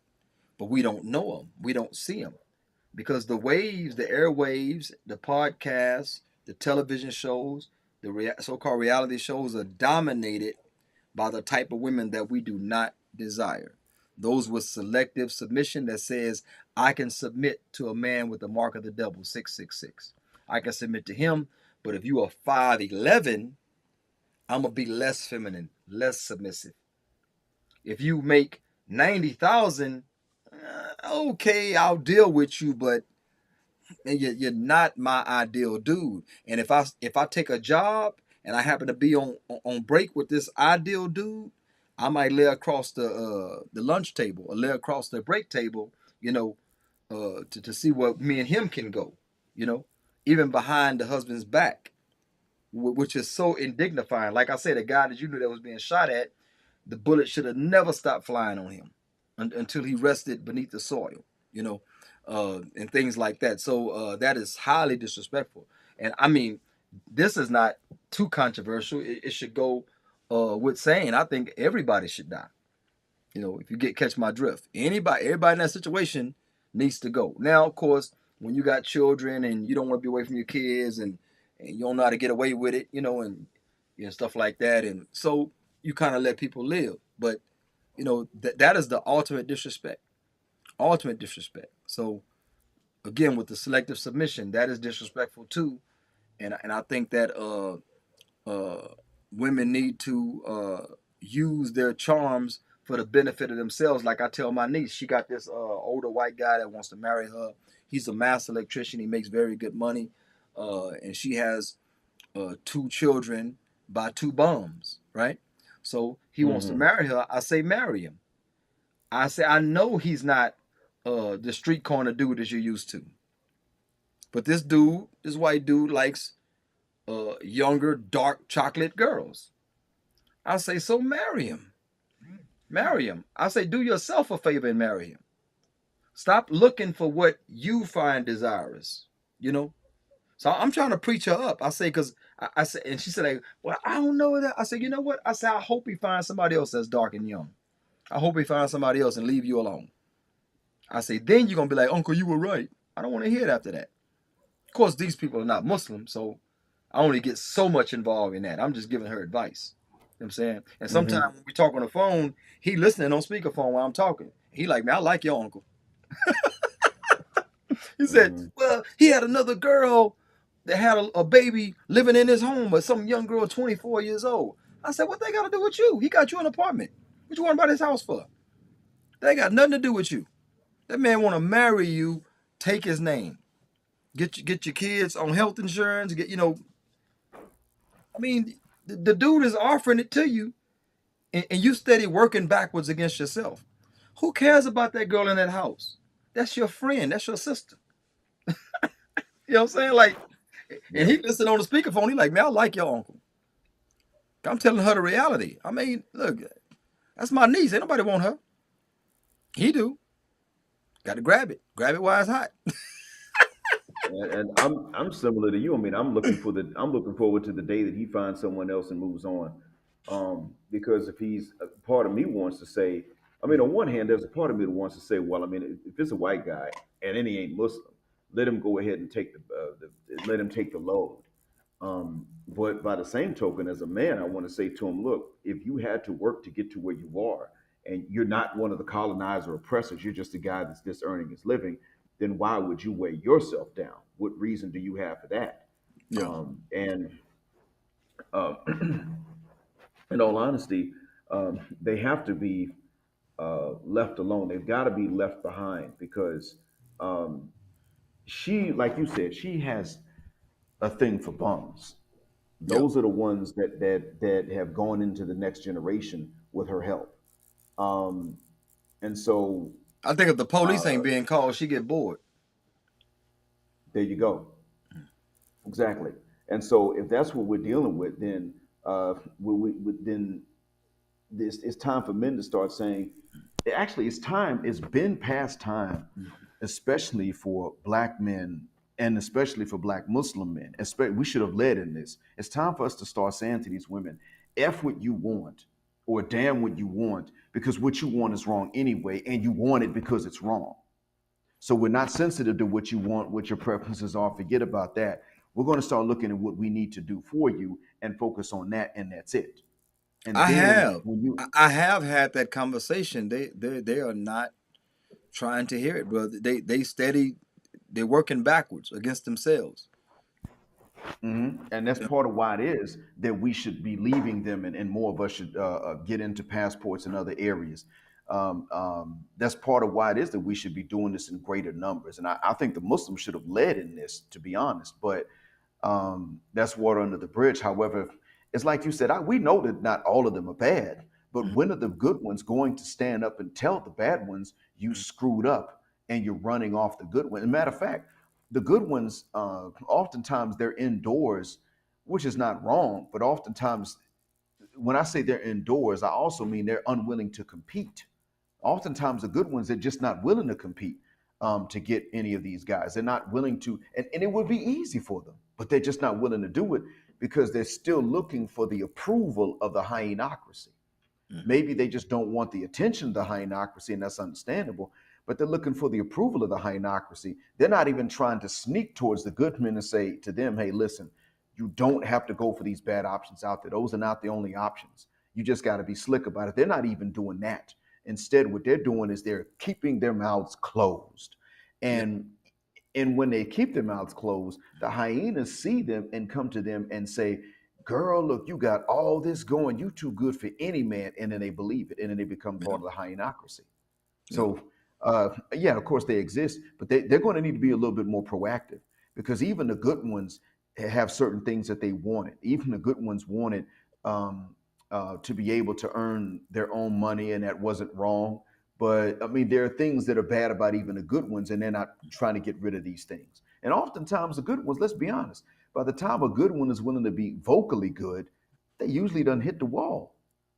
But we don't know them. We don't see them because the waves, the airwaves, the podcasts, the television shows, the so-called reality shows are dominated by the type of women that we do not desire. Those with selective submission that says, I can submit to a man with the mark of the devil, 666. I can submit to him, but if you are 5'11", I'm going to be less feminine, less submissive. If you make 90,000, okay, I'll deal with you, but you're not my ideal dude. And if I take a job and I happen to be on break with this ideal dude, I might lay across the lunch table or lay across the break table, to see what me and him can go, you know, even behind the husband's back, which is so indignifying. Like I said, the guy that you knew that was being shot at, the bullet should have never stopped flying on him until he rested beneath the soil, you know, and things like that. So that is highly disrespectful. And I mean, this is not too controversial. It should go with saying I think everybody should die. If you catch my drift, everybody in that situation needs to go. Now, of course, when you got children and you don't want to be away from your kids and you don't know how to get away with it, and stuff like that, and so you kind of let people live. But that is the ultimate disrespect. Ultimate disrespect. So again, with the selective submission, that is disrespectful too. And I think that uh, women need to use their charms for the benefit of themselves. Like I tell my niece, she got this older white guy that wants to marry her. He's a master electrician. He makes very good money, and she has two children by two bums, right? So he wants to Mm-hmm. marry her. I say marry him. I say I know he's not the street corner dude that you're used to, but this white dude likes younger, dark chocolate girls. I say, so marry him. Marry him. I say, do yourself a favor and marry him. Stop looking for what you find desirous. You know. So I'm trying to preach her up. I say, because I said, and she said, like, well, I don't know that. I said, you know what? I said, I hope he finds somebody else that's dark and young. I hope he finds somebody else and leave you alone. I say, then you're gonna be like, Uncle, you were right. I don't want to hear it after that. Of course, these people are not Muslim, so I only get so much involved in that. I'm just giving her advice. You know what I'm saying? And Mm-hmm. sometimes when we talk on the phone, he listening on speakerphone while I'm talking. He like, man, I like your uncle. He said, Mm-hmm. well, he had another girl that had a baby living in his home, but some young girl, 24 years old. I said, what they got to do with you? He got you an apartment. What you want about his house for? They got nothing to do with you. That man want to marry you. Take his name. Get your kids on health insurance. I mean, the dude is offering it to you, and you steady working backwards against yourself. Who cares about that girl in that house? That's your friend. That's your sister. You know what I'm saying? Like, and Yeah. he listened on the speakerphone. He like, man, I like your uncle. I'm telling her the reality. I mean, look, that's my niece. Ain't nobody want her. He do. Got to grab it. Grab it while it's hot. And I'm similar to you. I mean, I'm looking forward to the day that he finds someone else and moves on. Because if he's part of me wants to say, I mean, on one hand, there's a part of me that wants to say, well, I mean, if it's a white guy and then he ain't Muslim, let him go ahead and take let him take the load. But by the same token, as a man, I want to say to him, look, if you had to work to get to where you are, and you're not one of the colonizer oppressors, you're just a guy that's just earning his living, then why would you weigh yourself down? What reason do you have for that? Yeah. And uh, in all honesty, they have to be left alone. They've got to be left behind because she, like you said, she has a thing for bums. Yep. Those are the ones that have gone into the next generation with her help. Um, and so I think if the police uh, ain't being called, she get bored. there you go. Exactly. And so if that's what we're dealing with, then then this it's time for men to start saying, actually, it's time. It's been past time, especially for black men and especially for black Muslim men. Especially, we should have led in this. It's time for us to start saying to these women, "F what you want, or damn what you want, because what you want is wrong anyway, and you want it because it's wrong." So we're not sensitive to what you want, what your preferences are. Forget about that. We're going to start looking at what we need to do for you and focus on that, and that's it. And I then have. when you I have had that conversation. They are not trying to hear it, brother. They steady. They're working backwards against themselves. And that's You know? part of why it is that we should be leaving them, and more of us should get into passports in other areas. That's part of why it is that we should be doing this in greater numbers. And I think the Muslims should have led in this, to be honest. But that's water under the bridge. However, it's like you said, we know that not all of them are bad, but when are the good ones going to stand up and tell the bad ones you screwed up and you're running off the good one? As a matter of fact, the good ones, oftentimes they're indoors, which is not wrong, but oftentimes when I say they're indoors, I also mean they're unwilling to compete. Oftentimes the good ones, they're just not willing to compete to get any of these guys. They're not willing to, and it would be easy for them, but they're just not willing to do it because they're still looking for the approval of the hyenocracy. Mhm. Maybe they just don't want the attention of the hyenocracy, and that's understandable. But they're looking for the approval of the hyenocracy. They're not even trying to sneak towards the good men and say to them, "Hey, listen, you don't have to go for these bad options out there. Those are not the only options. You just got to be slick about it." They're not even doing that. Instead, what they're doing is they're keeping their mouths closed. Yeah. And when they keep their mouths closed, the hyenas see them and come to them and say, "Girl, look, you got all this going. You too good for any man." And then they believe it, and then they become Yeah. part of the hyenocracy. Yeah. So, yeah, of course they exist, but they're going to need to be a little bit more proactive, because even the good ones have certain things that they wanted. Even the good ones wanted to be able to earn their own money, and that wasn't wrong. But I mean, there are things that are bad about even the good ones, and they're not trying to get rid of these things. And oftentimes, the good ones, let's be honest, by the time a good one is willing to be vocally good, they usually done hit the wall.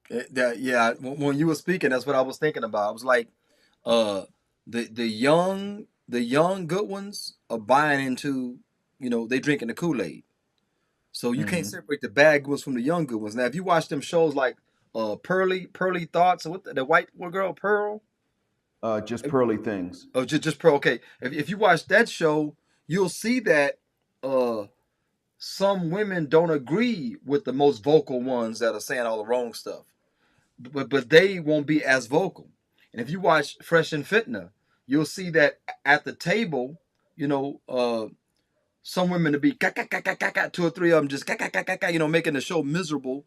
Yeah. When you were speaking, that's what I was thinking about. I was like, uh, the young good ones are buying into, they drinking the Kool Aid. So you can't Hmm. separate the bad good ones from the young good ones. Now, if you watch them shows like Pearly Thoughts, or what the white girl Pearl, Just pearly things. or just Pearl. Okay, if you watch that show, you'll see that uh some women don't agree with the most vocal ones that are saying all the wrong stuff, but they won't be as vocal. And if you watch Fresh and Fitna, you'll see that at the table, you know, some women to be two or three of them just making the show miserable,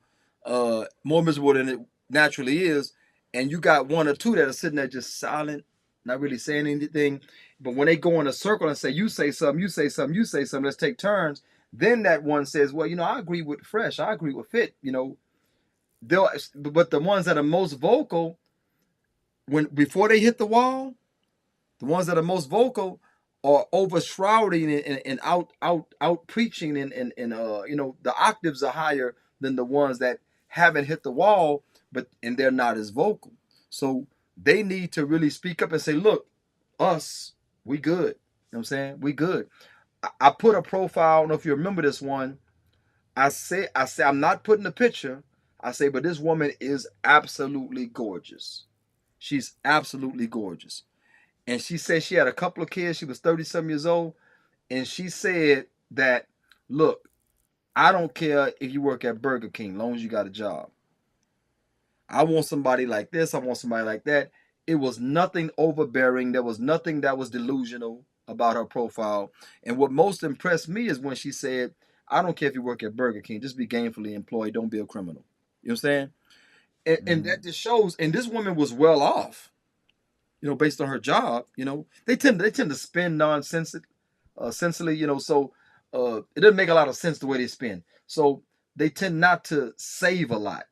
more miserable than it naturally is. And you got one or two that are sitting there just silent, not really saying anything. But when they go in a circle and say, "You say something, you say something, you say something, let's take turns," then that one says, "Well, I agree with Fresh, I agree with Fit." They'll, but the ones that are most vocal, when before they hit the wall, the ones that are most vocal are overshrouding and out preaching, and the octaves are higher than the ones that haven't hit the wall, and they're not as vocal. So they need to really speak up and say, "Look, us, we good." You know what I'm saying? We good. I put a profile, I don't know if you remember this one. I say I'm not putting a picture. I say, but this woman is absolutely gorgeous. She's absolutely gorgeous. And she said she had a couple of kids. She was 30 some years old. And she said that, "Look, I don't care if you work at Burger King, long as you got a job. I want somebody like this. I want somebody like that." It was nothing overbearing. There was nothing that was delusional about her profile. And what most impressed me is when she said, "I don't care if you work at Burger King, just be gainfully employed. Don't be a criminal." You know what I'm saying? And Hmm. that just shows. And this woman was well off, based on her job. They tend to spend nonsense, sensibly. So it doesn't make a lot of sense the way they spend. So they tend not to save a lot,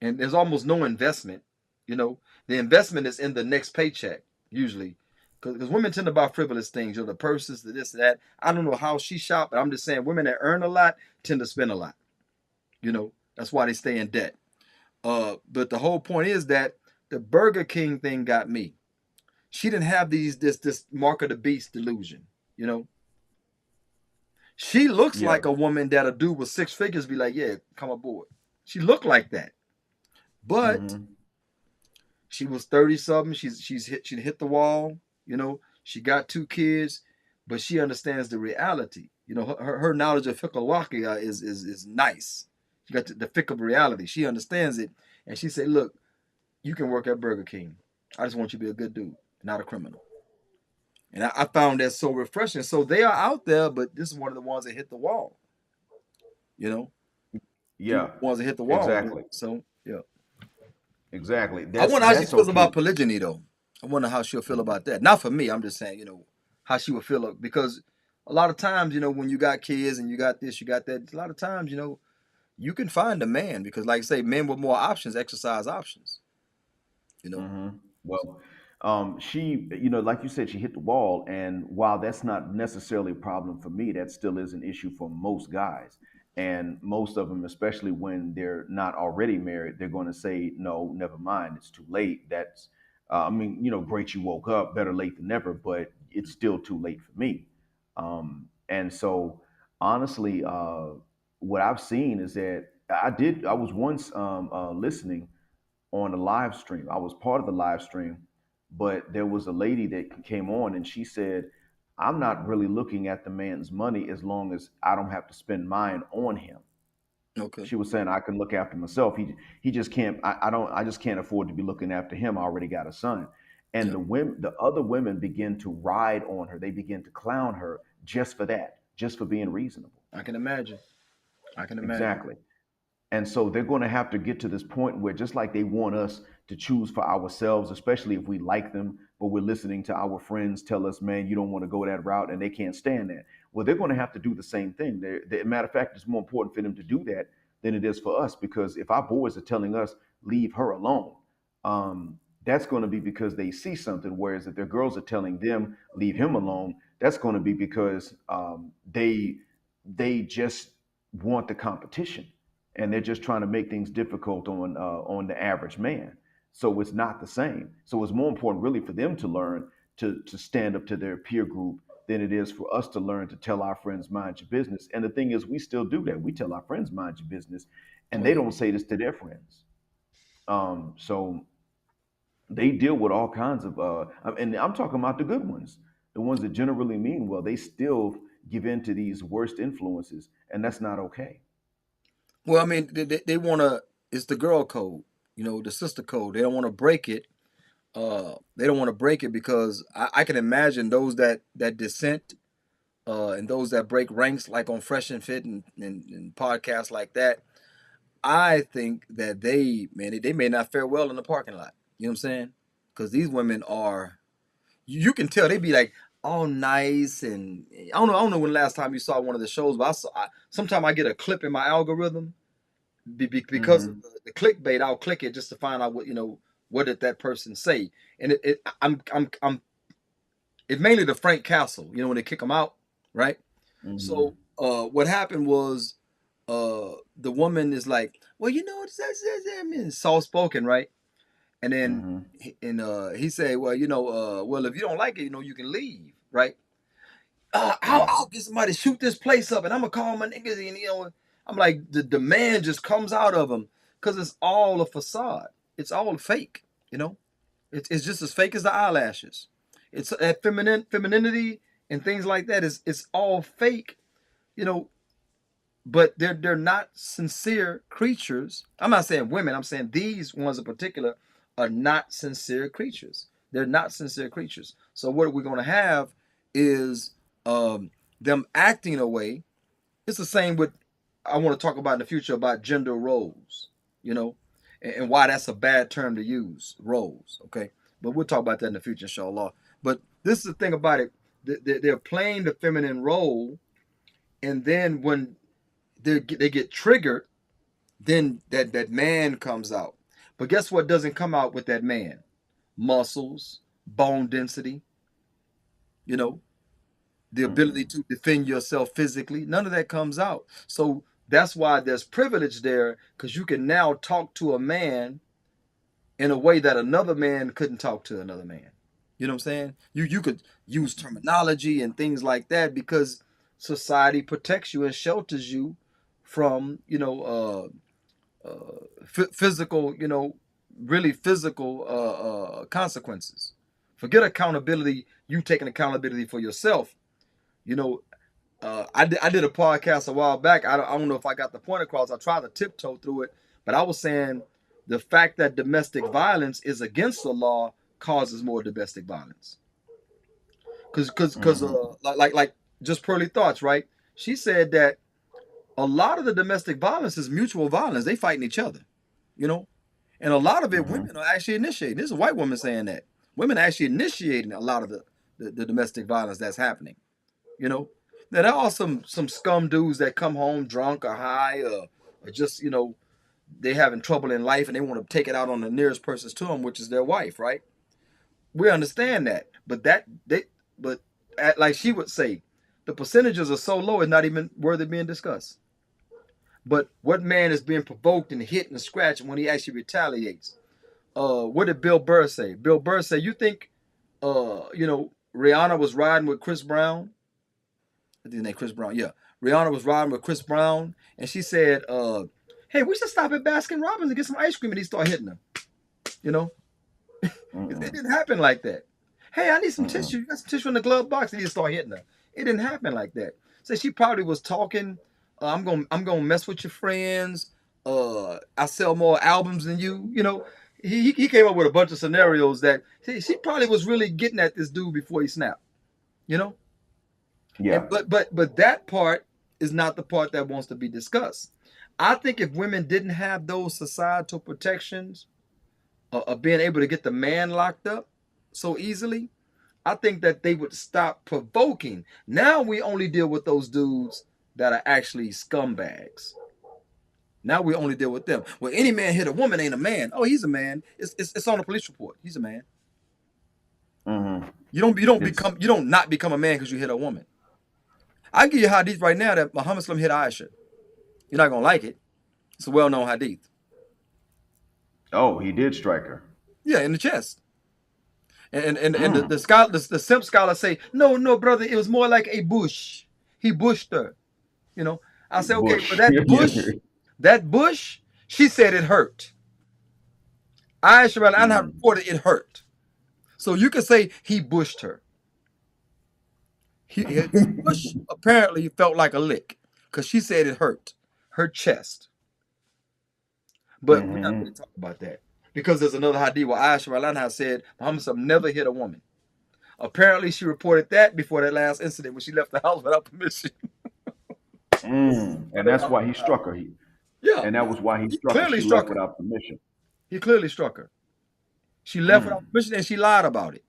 and there's almost no investment. You know, the investment is in the next paycheck usually, because women tend to buy frivolous things. You know, the purses, the this, that. I don't know how she shop, but I'm just saying women that earn a lot tend to spend a lot. You know, that's why they stay in debt. But the whole point is that the Burger King thing got me. She didn't have this mark of the beast delusion. You know, she looks Yeah. like a woman that a dude with six figures be like, yeah, come aboard. She looked like that, but Mm-hmm. she was 30 something. She hit the wall. You know, she got two kids, but she understands the reality. You know, her knowledge of fiqh is nice. She got the fiqh of reality. She understands it, and she said, "Look, you can work at Burger King. I just want you to be a good dude, not a criminal." And I found that so refreshing. So they are out there, but this is one of the ones that hit the wall. You know, these Yeah. ones that hit the wall. Exactly. So yeah. Exactly. I That's wonder how she that's feels about okay. polygyny, though. I wonder how she'll feel Mhm. about that. Not for me. I'm just saying, you know, how she would feel because a lot of times, you know, when you got kids and you got this, you got that. A lot of times, you know, you can find a man because, like I say, men with more options exercise options. You know. Hmm. Well, she, like you said, she hit the wall, and while that's not necessarily a problem for me, that still is an issue for most guys. And most of them, especially when they're not already married, they're going to say, "No, never mind. It's too late." That's, I mean, great you woke up. Better late than never, but it's still too late for me. And so, honestly, what I've seen is that I was once listening on a live stream. I was part of the live stream, but there was a lady that came on and she said, "I'm not really looking at the man's money as long as I don't have to spend mine on him." Okay. She was saying, "I can look after myself. He just can't. I don't. I just can't afford to be looking after him. I already got a son." And Yeah. the other women begin to ride on her. They begin to clown her just for that, just for being reasonable. I can imagine. I can imagine. Exactly. And so they're going to have to get to this point where, just like they want us to choose for ourselves, especially if we like them, but we're listening to our friends tell us, "Man, you don't want to go that route," and they can't stand that. Well, they're going to have to do the same thing. Matter of fact, it's more important for them to do that than it is for us, because if our boys are telling us, "Leave her alone," that's going to be because they see something. Whereas if their girls are telling them, "Leave him alone," that's going to be because they just want the competition, and they're just trying to make things difficult on the average man. So it's not the same. So it's more important really for them to learn to stand up to their peer group than it is for us to learn to tell our friends, "Mind your business." And the thing is, we still do that. We tell our friends, "Mind your business," and Oh they yeah. don't say this to their friends. So they deal with all kinds of and I'm talking about the good ones, the ones that generally mean well. They still give in to these worst influences, and that's not okay. Well, I mean, they want to. It's the girl code. You know, the sister code. They don't want to break it. They don't want to break it because I can imagine those that dissent and those that break ranks, like on Fresh and Fit and podcasts like that. I think that they may not fare well in the parking lot. You know what I'm saying? Because these women are, you can tell they be like all nice and I don't know when the last time you saw one of the shows, but sometimes I get a clip in my algorithm because of Hmm. the clickbait. I'll click it just to find out what did that person say, and I'm it's mainly the Frank Castle. You know when they kick him out, right? So Hmm. what happened was the woman is like, well, you know, I mean, soft spoken, right? And then Hmm. he said, well, well, if you don't like it, you can leave, right? Yeah. I'll get somebody to shoot this place up, and I'm gonna call my niggas, and I'm like, the demand just comes out of them because it's all a facade. It's all fake, you know. It's just as fake as the eyelashes. It's that femininity and things like that is it's all fake, you know. But they're not sincere creatures. I'm not saying women. I'm saying these ones in particular are not sincere creatures. They're not sincere creatures. So what we're going to have is them acting in a way. It's the same with I want to talk about in the future about gender roles, you know, and why that's a bad term to use, roles. Okay, but we'll talk about that in the future, inshallah. But this is the thing about it: they're playing the feminine role, and then when they get triggered, then that man comes out. But guess what doesn't come out with that man? Muscles, bone density, you know, the ability Mm-mm. to defend yourself physically. None of that comes out. So that's why there's privilege there, because you can now talk to a man in a way that another man couldn't talk to another man. You know what I'm saying? You could use terminology and things like that because society protects you and shelters you from, physical, really physical consequences. Forget accountability. You taking accountability for yourself. You know, I did a podcast a while back. I don't know if I got the point across. I tried to tiptoe through it, but I was saying the fact that domestic violence is against the law causes more domestic violence. Because Mm-hmm. like just Pearly Thoughts, right? She said that a lot of the domestic violence is mutual violence. They fighting each other, you know, and a lot of it Mm-hmm. women are actually initiating. This is a white woman saying that women are actually initiating a lot of the domestic violence that's happening. You know, now there are some scum dudes that come home drunk or high or just they having trouble in life and they want to take it out on the nearest person to them, which is their wife, right? We understand that, but but like she would say, the percentages are so low it's not even worth it being discussed. But what man is being provoked and hit and scratched when he actually retaliates? What did Bill Burr say? Bill Burr said, "You think, Rihanna was riding with Chris Brown? I think his name Chris Brown. Yeah, Rihanna was riding with Chris Brown, and she said, "Hey, we should stop at Baskin Robbins and get some ice cream." And he started hitting her. You know, it Mm-mm. didn't happen like that. Hey, I need some Mm-mm. tissue. You got some tissue in the glove box, and he started hitting her. It didn't happen like that. So she probably was talking. I'm gonna mess with your friends. I sell more albums than you. You know, he came up with a bunch of scenarios that she probably was really getting at this dude before he snapped. You know, Yeah. and but that part is not the part that wants to be discussed. I think if women didn't have those societal protections of being able to get the man locked up so easily, I think that they would stop provoking. Now we only deal with those dudes that are actually scumbags. Now we only deal with them. Well, any man hit a woman ain't a man. Oh, he's a man. It's on a police report. He's a man. Mm-hmm. It's You don't not become a man because you hit a woman. I give you a hadith right now that Muhammad Sallam hit Aisha. You're not gonna like it. It's a well-known hadith. oh, he did strike her. Yeah, in the chest. And Mm. the simp scholars say, no, brother, it was more like a bush. He bushed her. You know. I say, okay, but Bush. Yeah. that bush, she said it hurt. Aisha Anha Mm. reported it hurt. So you can say he bushed her. His bush apparently felt like a lick because she said it hurt her chest. But we're not Mm-hmm. going to talk about that because there's another hadith where Aisha Anha said Muhammad never hit a woman. Apparently, she reported that before that last incident when she left the house without permission. Mm. And that's why he struck her. Yeah, And that was why he he struck her. clearly She struck left her. without permission. He clearly struck her. She left Mm. without permission and she lied about it.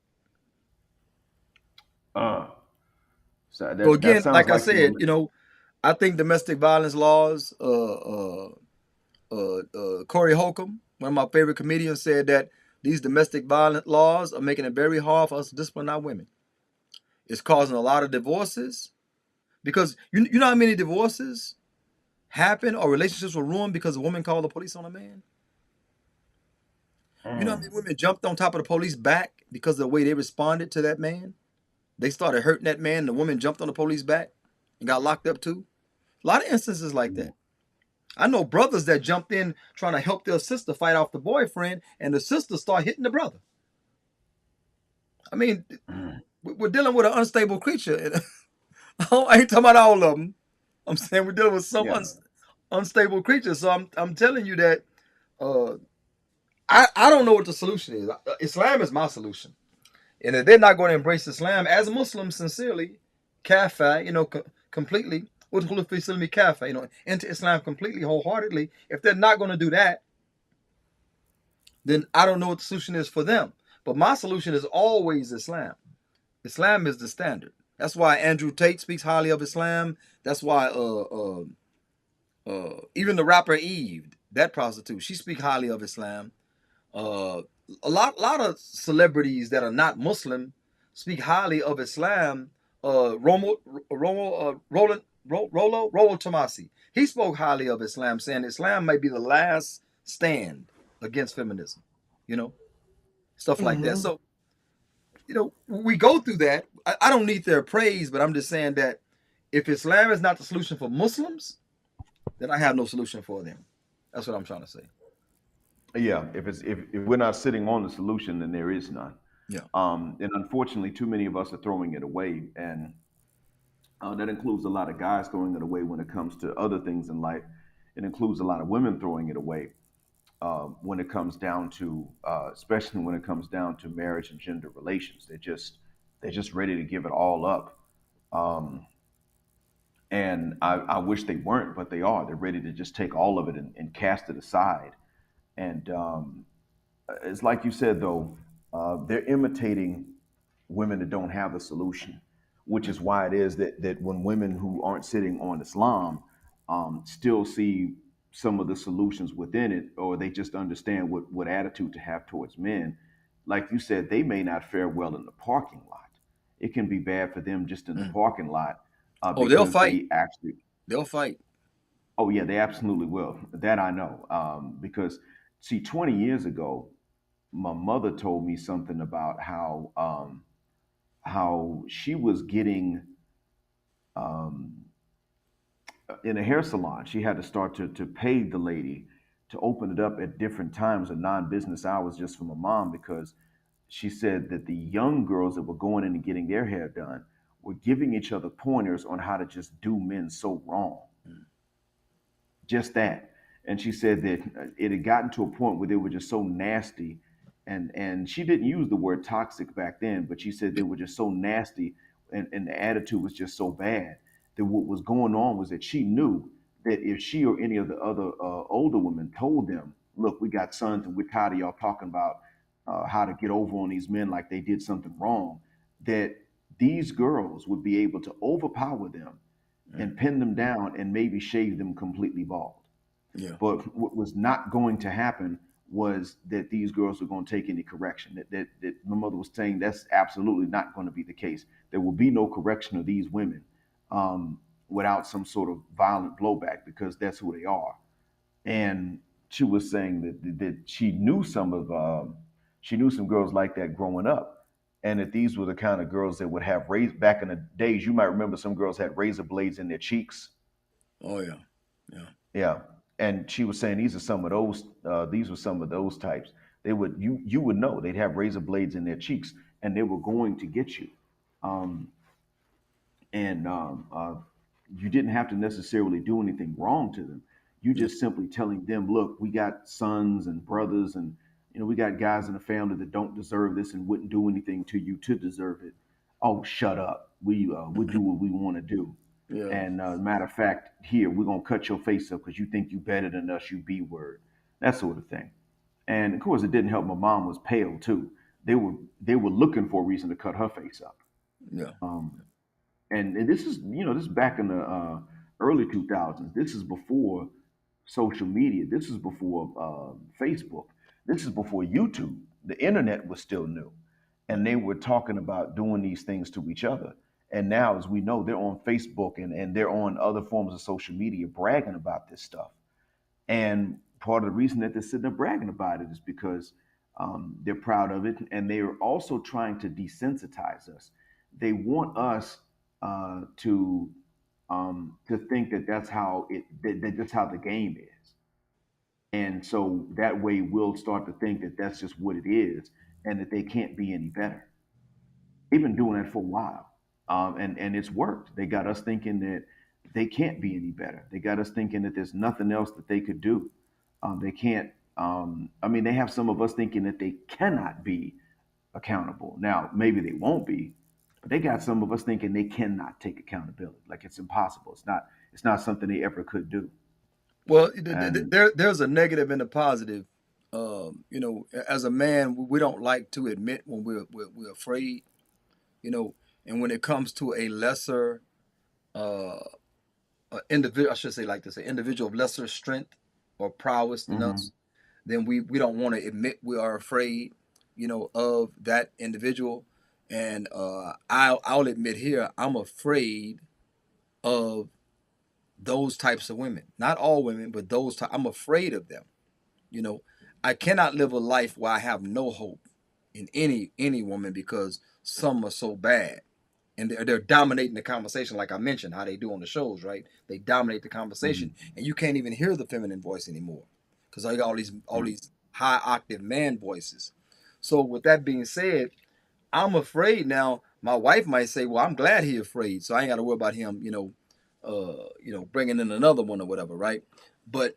Uh, so So that again, sounds like I like said, I think domestic violence laws. Corey Holcomb, one of my favorite comedians, said that these domestic violence laws are making it very hard for us to discipline our women. It's causing a lot of divorces because you know how many divorces happen or relationships were ruined because a woman called the police on a man. You know how mm. many women jumped on top of the police back because of the way they responded to that man? They started hurting that man. The woman jumped on the police back and got locked up too. A lot of instances like that. I know brothers that jumped in trying to help their sister fight off the boyfriend, and the sister started hitting the brother. I mean, Mm. we're dealing with an unstable creature. I ain't talking about all of them. I'm saying we're dealing with some Yeah. unstable creatures. So I'm telling you that uh, I don't know what the solution is. Islam is my solution. And if they're not going to embrace Islam as Muslims sincerely, kafir, completely, into Islam completely, wholeheartedly, if they're not going to do that, then I don't know what the solution is for them. But my solution is always Islam. Islam is the standard. That's why Andrew Tate speaks highly of Islam. That's why Even the rapper Eve, that prostitute, she speak highly of Islam. Uh, a lot of celebrities that are not Muslim speak highly of Islam. Rollo Tomasi, he spoke highly of Islam, saying Islam may be the last stand against feminism. You know, stuff like that. Mhm. So we go through that. I don't need their praise, but I'm just saying that if Islam is not the solution for Muslims, then I have no solution for them. That's what I'm trying to say. Yeah, if we're not sitting on the solution, then there is none. Yeah. And unfortunately, too many of us are throwing it away, and that includes a lot of guys throwing it away when it comes to other things in life. It includes a lot of women throwing it away when it comes down to, especially when it comes down to marriage and gender relations. They're just ready to give it all up. Um, and I wish they weren't, but they are. They're ready to just take all of it and cast it aside. And it's like you said, though, they're imitating women that don't have the solution, which is why it is that when women who aren't sitting on Islam still see some of the solutions within it, or they just understand what attitude to have towards men, like you said, they may not fare well in the parking lot. It can be bad for them just in the Mm. parking lot Oh, they'll because fight. they actually, They'll fight. oh yeah, they absolutely will. That I know. Because see, 20 years ago, my mother told me something about how she was getting um, in a hair salon. She had to start to pay the lady to open it up at different times of non-business hours just for my mom because she said that the young girls that were going in and getting their hair done were giving each other pointers on how to just do men so wrong. Mm. Just that. And she said that it had gotten to a point where they were just so nasty, and she didn't use the word toxic back then, but she said they were just so nasty, and the attitude was just so bad that what was going on was that she knew that if she or any of the other older women told them, look, we got sons and we're tired of y'all talking about how to get over on these men like they did something wrong, that these girls would be able to overpower them Mm. and pin them down and maybe shave them completely bald. Yeah. But what was not going to happen was that these girls were going to take any correction. That my mother was saying that's absolutely not going to be the case. There will be no correction of these women without some sort of violent blowback because that's who they are. And she was saying that she knew some girls like that growing up, and that these were the kind of girls that would have raised back in the days. You might remember some girls had razor blades in their cheeks. Oh yeah. Yeah. Yeah, and she was saying these are some of those. These were some of those types. They would you would know they'd have razor blades in their cheeks, and they were going to get you. Um, and you didn't have to necessarily do anything wrong to them. You Yeah. just simply telling them, look, we got sons and brothers, and we got guys in the family that don't deserve this and wouldn't do anything to you to deserve it. Oh, shut up. We do what we want to do. Yeah. And matter of fact, here we're gonna cut your face up because you think you better than us. You B word, that sort of thing. And of course, it didn't help. My mom was pale too. They were looking for a reason to cut her face up. Yeah. Um, and this is this is back in the early 2000s. This is before social media. This is before Facebook. This is before YouTube. The internet was still new, and they were talking about doing these things to each other. And now, as we know, they're on Facebook and they're on other forms of social media bragging about this stuff. And part of the reason that they're sitting there bragging about it is because they're proud of it, and they are also trying to desensitize us. They want us to think that that's how the game is, and so that way we'll start to think that that's just what it is, and that they can't be any better. They've been doing that for a while, and it's worked. They got us thinking that they can't be any better. They got us thinking that there's nothing else that they could do. They can't. I mean, they have some of us thinking that they cannot be accountable. Now, maybe they won't be, but they got some of us thinking they cannot take accountability. Like it's impossible. It's not. It's not something they ever could do. Well, And there's a negative and a positive. As a man, we don't like to admit when we're afraid. You know, and when it comes to a lesser uh, individual, I should say like this, an individual of lesser strength or prowess than Hmm. us, then we don't want to admit we are afraid, of that individual. And I'll admit here, I'm afraid of those types of women. Not all women, but those type. I'm afraid of them. You know, I cannot live a life where I have no hope in any woman because some are so bad and they're dominating the conversation, like I mentioned how they do on the shows, right? They dominate the conversation, Hmm. and you can't even hear the feminine voice anymore because I got all these high octave man voices. So with that being said, I'm afraid now. My wife might say, "Well, I'm glad he's afraid, so I ain't got to worry about him, bringing in another one or whatever, right?" But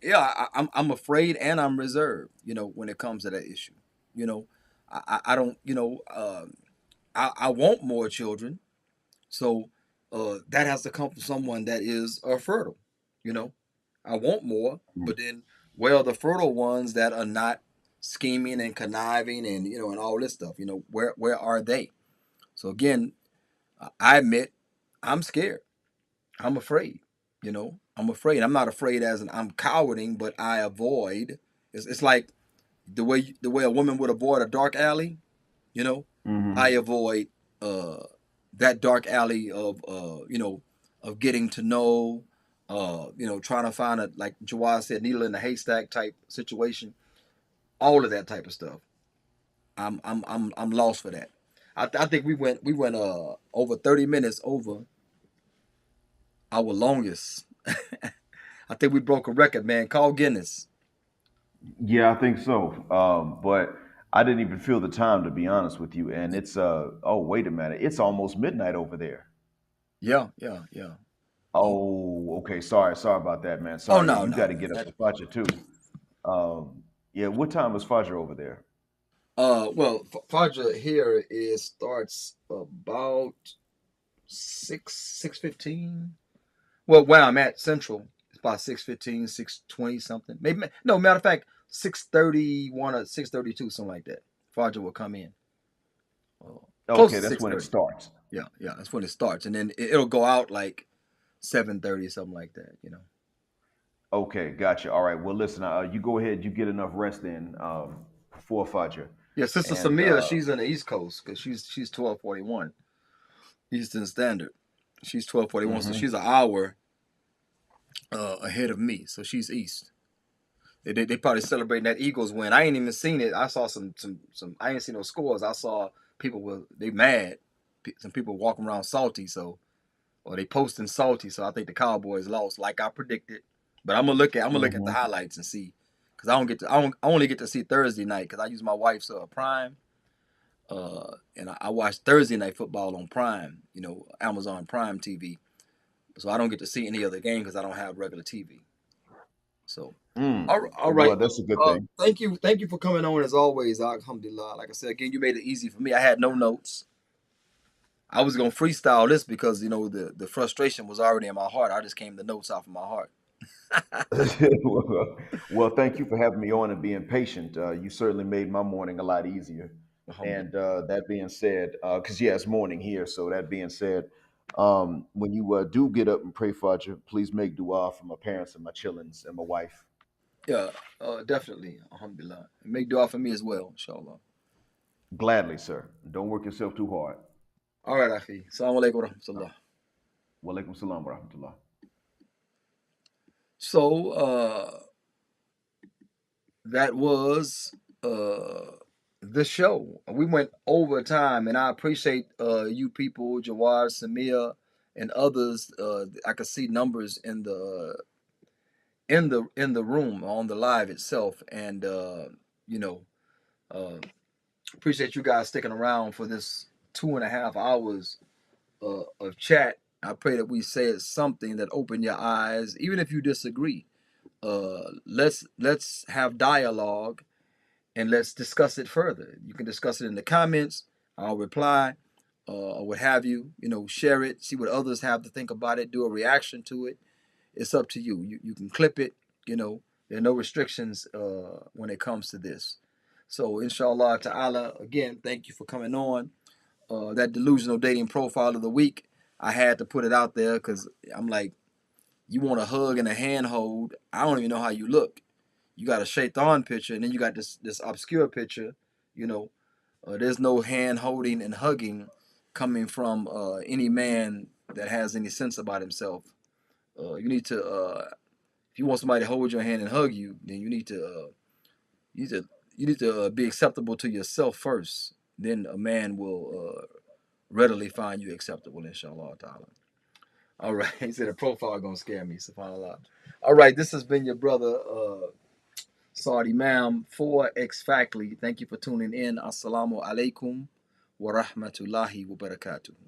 yeah, I'm afraid and I'm reserved, when it comes to that issue. You know, I don't, I want more children, so that has to come from someone that is fertile. You know, I want more, but then where are the fertile ones that are not scheming and conniving and and all this stuff? Where are they? So again, I admit I'm scared. I'm afraid. I'm afraid. I'm not afraid as in I'm cowarding, but I avoid. It's like the way a woman would avoid a dark alley. You know, I Hmm. avoid that dark alley of of getting to know, trying to find a, like Jawad said, needle in the haystack type situation. All of that type of stuff. I'm lost for that. I think we went over 30 minutes over our longest. I think we broke a record, man. Call Guinness. Yeah, I think so. But I didn't even feel the time, to be honest with you. And it's oh, wait a minute, it's almost midnight over there. Yeah, yeah, yeah. Um, Oh, okay. Sorry about that, man. oh Sorry. Yeah, no, you got no, to no. get up That for Fajr too. Yeah. What time is Fajr over there? well, Fajr here is starts about 6:15. Well, where I'm at Central, it's about 6:15, 6:20 something. Maybe no. Matter of fact, 6:31 or 6:32, something like that. Fajr will come in. Close Okay, to that's six when it thirty. starts. Yeah, yeah. That's when it starts, and then it'll go out like 7:30, something like that. Okay, gotcha. All right. Well, listen. You go ahead. You get enough rest in for Fajr, Yeah, Sister and Samia, she's in the East Coast because she's 12:41 Eastern Standard. She's 12:41, so mhm. she's an hour ahead of me. So she's East. They probably celebrating that Eagles win. I ain't even seen it. I saw some. I ain't seen no scores. I saw people were they mad. Some people walking around salty. So or they posting salty. So I think the Cowboys lost, like I predicted. But I'm gonna look at the Mhm. highlights and see, because I only get to see Thursday night because I use my wife's Prime. And I watch Thursday night football on Prime. Amazon Prime TV. So I don't get to see any other game because I don't have regular TV. So, Mm. all right. Well, that's a good thing. Thank you for coming on as always. Alhamdulillah. Like I said again, you made it easy for me. I had no notes. I was gonna freestyle this because the frustration was already in my heart. I just came the notes off of my heart. well, thank you for having me on and being patient. You certainly made my morning a lot easier. And Alhamdulillah. that being said, because yeah, it's morning here. So that being said, when you do get up and pray Fajr, please make dua for my parents and my childrens and my wife. Yeah, definitely. Alhamdulillah. And make dua for me as well, inshallah. Gladly, sir. Don't work yourself too hard. All right, Akhi. Assalamu alaikum wa rahmatullah. Wa alaikum salam wa rahmatullah. So, that was uh the show. We went over time, and I appreciate you people, Jawar, Samia, and others. I could see numbers in the room on the live itself, and you know, uh, appreciate you guys sticking around for this 2.5 hours of chat. I pray that we said something that opened your eyes, even if you disagree. Let's have dialogue and let's discuss it further. You can discuss it in the comments. I'll reply, or what have you. Share it, see what others have to think about it, do a reaction to it. It's up to you. You can clip it. There are no restrictions when it comes to this. So, inshallah ta'ala, again, thank you for coming on. That delusional dating profile of the week. I had to put it out there because I'm like, you want a hug and a handhold. I don't even know how you look. You got a shaitan picture, and then you got this obscure picture. You know, there's no hand holding and hugging coming from any man that has any sense about himself. You need to, if you want somebody to hold your hand and hug you, then you need to, you need to be acceptable to yourself first. Then a man will readily find you acceptable, inshallah ta'ala. All right, he said the profile gonna scare me, subhanallah. All right, this has been your brother Saudi Mam for X Factly. Thank you for tuning in. Assalamu alaikum wa rahmatullahi wa barakatuh.